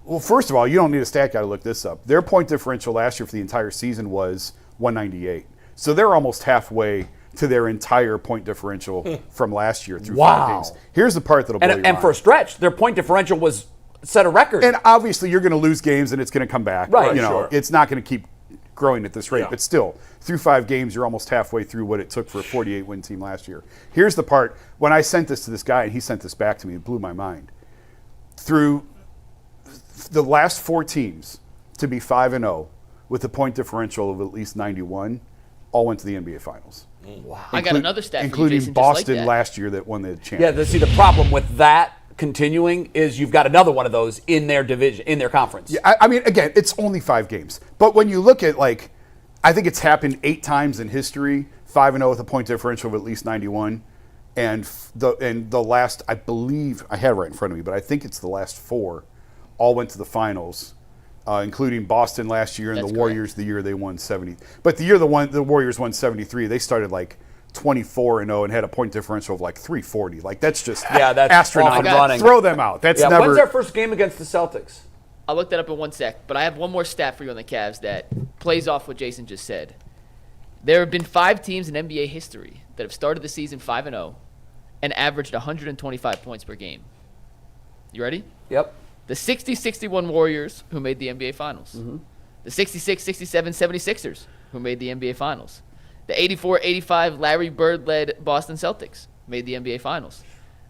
[SPEAKER 5] Well, first of all, you don't need a stat guy to look this up. Their point differential last year for the entire season was 198. So they're almost halfway to their entire point differential from last year through 5 games. Here's the part that'll blow your mind.
[SPEAKER 2] And for a stretch, their point differential was set a record.
[SPEAKER 5] And obviously, you're going to lose games, and it's going to come back.
[SPEAKER 2] Right,
[SPEAKER 3] sure.
[SPEAKER 5] It's not going to keep growing at this rate.
[SPEAKER 3] Yeah.
[SPEAKER 5] But still, through 5 games, you're almost halfway through what it took for a 48-win team last year. Here's the part. When I sent this to this guy, and he sent this back to me, it blew my mind. Through the last 4 teams to be 5-0 with a point differential of at least 91 all went to the NBA Finals.
[SPEAKER 2] Wow.
[SPEAKER 4] I got another stat for you,
[SPEAKER 5] including
[SPEAKER 4] Jason, just like
[SPEAKER 5] Boston
[SPEAKER 4] that.
[SPEAKER 5] last year that won the championship.
[SPEAKER 2] Yeah, see, the problem with that continuing is you've got another one of those in their division, in their conference.
[SPEAKER 5] Yeah, I mean, again, it's only 5 games. But when you look at, I think it's happened 8 times in history, 5-0 with a point differential of at least 91. And the last, I believe, I have it right in front of me, but I think it's the last 4 all went to the finals, including Boston last year and
[SPEAKER 4] That's
[SPEAKER 5] the Warriors the year they won 70. But the year the Warriors won 73, they started 24-0 and had a point differential of 340. That's just
[SPEAKER 2] that's
[SPEAKER 5] astronomical.
[SPEAKER 2] off and running.
[SPEAKER 5] Throw them out. That's never.
[SPEAKER 2] When's their first game against the Celtics?
[SPEAKER 4] I'll look that up in 1 sec, but I have one more stat for you on the Cavs that plays off what Jason just said. There have been 5 teams in NBA history that have started the season 5-0 and averaged 125 points per game. You ready?
[SPEAKER 2] Yep.
[SPEAKER 4] The 60-61 Warriors, who made the NBA Finals.
[SPEAKER 2] Mm-hmm.
[SPEAKER 4] The 66-67 76ers, who made the NBA Finals. The 84-85 Larry Bird-led Boston Celtics made the NBA Finals.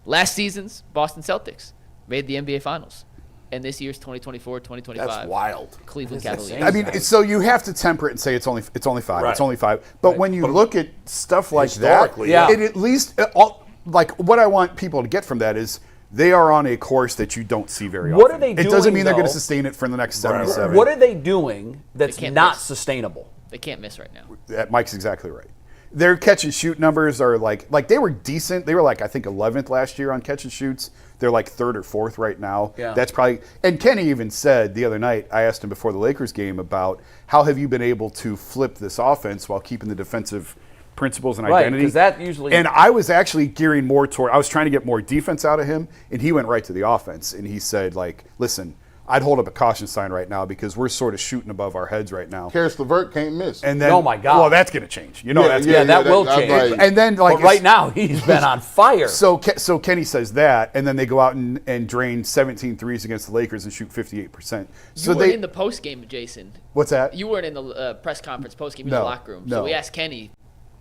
[SPEAKER 4] Last season's Boston Celtics made the NBA Finals. And this year's 2024-2025.
[SPEAKER 3] That's wild.
[SPEAKER 4] Cleveland
[SPEAKER 2] That is
[SPEAKER 4] Cavaliers.
[SPEAKER 2] insane.
[SPEAKER 5] I mean, so you have to temper it and say it's only 5.
[SPEAKER 3] Right.
[SPEAKER 5] It's only 5. But when you look at stuff like that,
[SPEAKER 3] Historically, yeah.
[SPEAKER 5] it at least what I want people to get from that is they are on a course that you don't see very often.
[SPEAKER 2] What are they doing,
[SPEAKER 5] It doesn't mean they're going
[SPEAKER 2] though?
[SPEAKER 5] to sustain it for the next 77.
[SPEAKER 2] What are they doing that's
[SPEAKER 4] They can't
[SPEAKER 2] not
[SPEAKER 4] miss.
[SPEAKER 2] sustainable?
[SPEAKER 4] They can't miss right now.
[SPEAKER 5] Mike's exactly right. Their catch and shoot numbers are they were decent. They were I think 11th last year on catch and shoots. They're 3rd or 4th right now.
[SPEAKER 2] Yeah.
[SPEAKER 5] That's probably. And Kenny even said the other night, I asked him before the Lakers game about how have you been able to flip this offense while keeping the defensive principles and
[SPEAKER 2] Right,
[SPEAKER 5] identity.
[SPEAKER 2] 'cause that usually-
[SPEAKER 5] And I was actually gearing more toward. I was trying to get more defense out of him, and he went right to the offense. And he said listen, I'd hold up a caution sign right now because we're sort of shooting above our heads right now.
[SPEAKER 6] Karis LeVert can't miss.
[SPEAKER 5] And then,
[SPEAKER 2] Oh, my God.
[SPEAKER 5] Well, that's going to change. That's
[SPEAKER 2] Yeah, that will
[SPEAKER 6] I'm
[SPEAKER 2] change.
[SPEAKER 5] and then
[SPEAKER 2] But right now, he's been on fire.
[SPEAKER 5] So Kenny says that, and then they go out and drain 17 threes against the Lakers and shoot 58%. So
[SPEAKER 4] You were
[SPEAKER 5] they
[SPEAKER 4] in the post game, Jason.
[SPEAKER 5] what's that?
[SPEAKER 4] You weren't in the press conference post game. You were in
[SPEAKER 5] No,
[SPEAKER 4] the locker room.
[SPEAKER 5] no.
[SPEAKER 4] So we asked Kenny,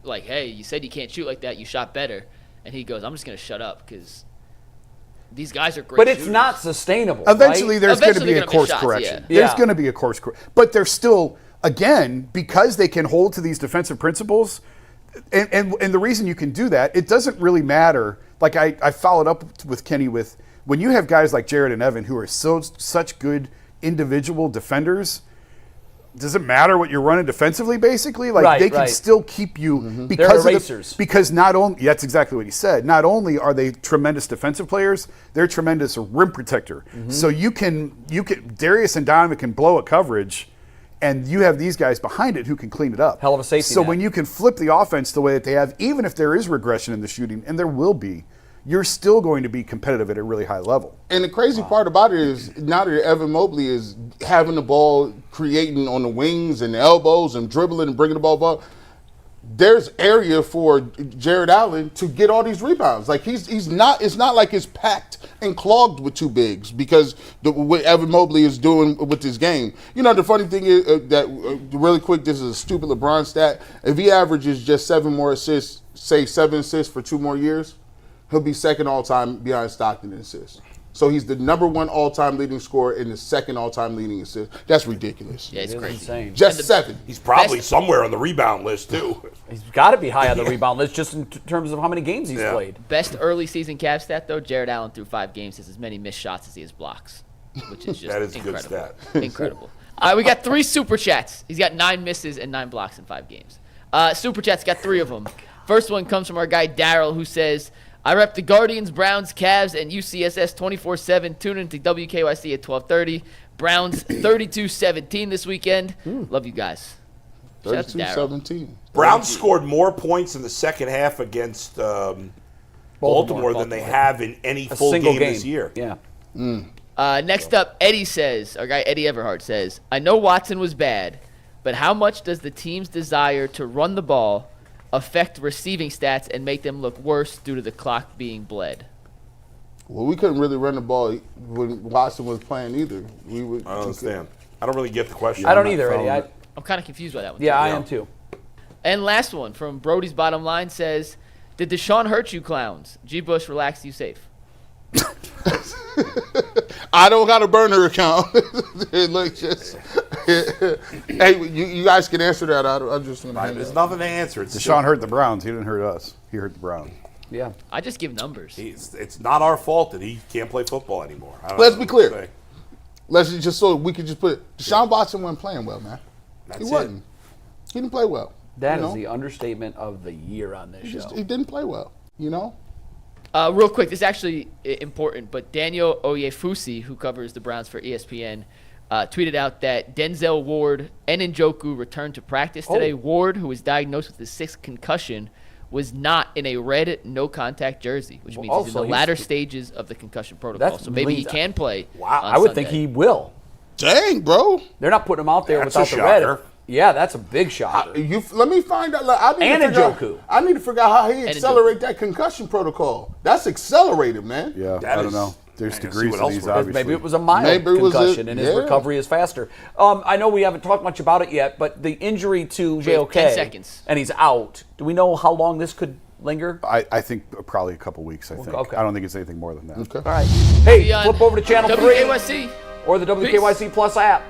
[SPEAKER 4] hey, you said you can't shoot like that. You shot better. And he goes, I'm just going to shut up because these guys are great
[SPEAKER 2] But it's
[SPEAKER 4] shooters.
[SPEAKER 2] not sustainable.
[SPEAKER 5] Eventually,
[SPEAKER 2] right?
[SPEAKER 5] there's going to
[SPEAKER 4] Eventually
[SPEAKER 5] be a
[SPEAKER 4] they're gonna
[SPEAKER 5] course
[SPEAKER 4] miss shots,
[SPEAKER 5] correction.
[SPEAKER 2] yeah.
[SPEAKER 5] There's
[SPEAKER 2] Yeah.
[SPEAKER 5] going to be a course correction, but they're still again because they can hold to these defensive principles. And the reason you can do that, it doesn't really matter. I followed up with Kenny with when you have guys like Jared and Evan who are such good individual defenders. Does it matter what you're running defensively? Basically,
[SPEAKER 2] Right,
[SPEAKER 5] they can
[SPEAKER 2] right.
[SPEAKER 5] still keep you because
[SPEAKER 2] They're
[SPEAKER 5] of the-
[SPEAKER 2] erasers.
[SPEAKER 5] because not only that's exactly what he said. Not only are they tremendous defensive players, they're tremendous rim protector. So you can Darius and Donovan can blow a coverage, And you have these guys behind it who can clean it up.
[SPEAKER 2] Hell of a safety
[SPEAKER 5] So
[SPEAKER 2] net.
[SPEAKER 5] when you can flip the offense the way that they have, even if there is regression in the shooting, and there will be, you're still going to be competitive at a really high level.
[SPEAKER 6] And the crazy part about it is now that Evan Mobley is having the ball, creating on the wings and the elbows and dribbling and bringing the ball up, there's area for Jared Allen to get all these rebounds. Like he's not. It's not like it's packed and clogged with two bigs because what Evan Mobley is doing with his game. You know, the funny thing is that really quick. This is a stupid LeBron stat. If he averages just 7 more assists, say 7 assists for 2 more years, he'll be second all time behind Stockton in assists. So he's the number 1 all-time leading scorer and the second all-time leading assist. That's ridiculous.
[SPEAKER 4] Yeah, it's crazy.
[SPEAKER 2] Insane.
[SPEAKER 6] Just 7.
[SPEAKER 3] He's probably somewhere on the rebound list too.
[SPEAKER 2] He's got to be high on the rebound list just in terms of how many games he's played.
[SPEAKER 4] Best early season Cavs stat, though, Jared Allen through 5 games has as many missed shots as he has blocks, which is just
[SPEAKER 3] That is a good
[SPEAKER 4] incredible.
[SPEAKER 3] stat.
[SPEAKER 4] Incredible. We got 3 super chats. He's got 9 misses and 9 blocks in 5 games. Super chats, got 3 of them. First one comes from our guy Daryl, who says, I rep the Guardians, Browns, Cavs, and UCSS 24/7. Tune in to WKYC at 12:30. Browns 32-17 this weekend. Love you guys. Shout out to Daryl.
[SPEAKER 6] 32-17.
[SPEAKER 3] Browns scored more points in the second half against Baltimore than they have in any full
[SPEAKER 2] single
[SPEAKER 3] game this year.
[SPEAKER 2] Yeah.
[SPEAKER 4] Next up, Eddie says, our guy Eddie Everhart says, I know Watson was bad, but how much does the team's desire to run the ball affect receiving stats and make them look worse due to the clock being bled?
[SPEAKER 6] Well, we couldn't really run the ball when Watson was playing either.
[SPEAKER 3] I don't understand. I don't really get the question.
[SPEAKER 2] I don't either, Eddie.
[SPEAKER 4] I'm kind of confused by that one.
[SPEAKER 2] Yeah,
[SPEAKER 4] too.
[SPEAKER 2] I am too.
[SPEAKER 4] And last one from Brody's Bottom Line says, did Deshaun hurt you clowns? G. Bush, relax, you safe.
[SPEAKER 6] I don't got a burner account. Look, just hey, you guys can answer that. I'm just gonna.
[SPEAKER 3] There's nothing to answer.
[SPEAKER 5] Deshaun hurt the Browns. He didn't hurt us. He hurt the Browns.
[SPEAKER 2] Yeah.
[SPEAKER 4] I just give numbers.
[SPEAKER 3] It's not our fault that he can't play football anymore.
[SPEAKER 6] Let's be clear. Let's just so we could just put Deshaun Watson wasn't playing well, man. He wasn't. He didn't play well.
[SPEAKER 2] That is the understatement of the year on this show.
[SPEAKER 6] He didn't play well. You know.
[SPEAKER 4] Real quick, this is actually important, but Daniel Oyefusi, who covers the Browns for ESPN, tweeted out that Denzel Ward and Njoku returned to practice today. Ward, who was diagnosed with his 6th concussion, was not in a red no-contact jersey, which means he's in the latter stages of the concussion protocol. So maybe he can play.
[SPEAKER 3] Wow.
[SPEAKER 2] I would think he will.
[SPEAKER 6] Dang, bro.
[SPEAKER 2] They're not putting him out there
[SPEAKER 3] That's
[SPEAKER 2] without
[SPEAKER 3] a
[SPEAKER 2] the red.
[SPEAKER 3] shocker.
[SPEAKER 2] Yeah, that's a big shocker.
[SPEAKER 6] Let me find out. I need to figure out how he accelerate that concussion protocol. That's accelerated, man.
[SPEAKER 5] Yeah, I don't know. There's degrees of these, obviously.
[SPEAKER 2] Maybe it was a mild concussion and his recovery is faster. I know we haven't talked much about it yet, but the injury to JOK,
[SPEAKER 4] 10 seconds.
[SPEAKER 2] And he's out. Do we know how long this could linger?
[SPEAKER 5] I think probably a couple weeks, I think.
[SPEAKER 2] Okay.
[SPEAKER 5] I don't think it's anything more than that.
[SPEAKER 6] Okay.
[SPEAKER 2] All right. Hey, flip over to Channel 3
[SPEAKER 4] WKYC.
[SPEAKER 2] or the WKYC Plus app.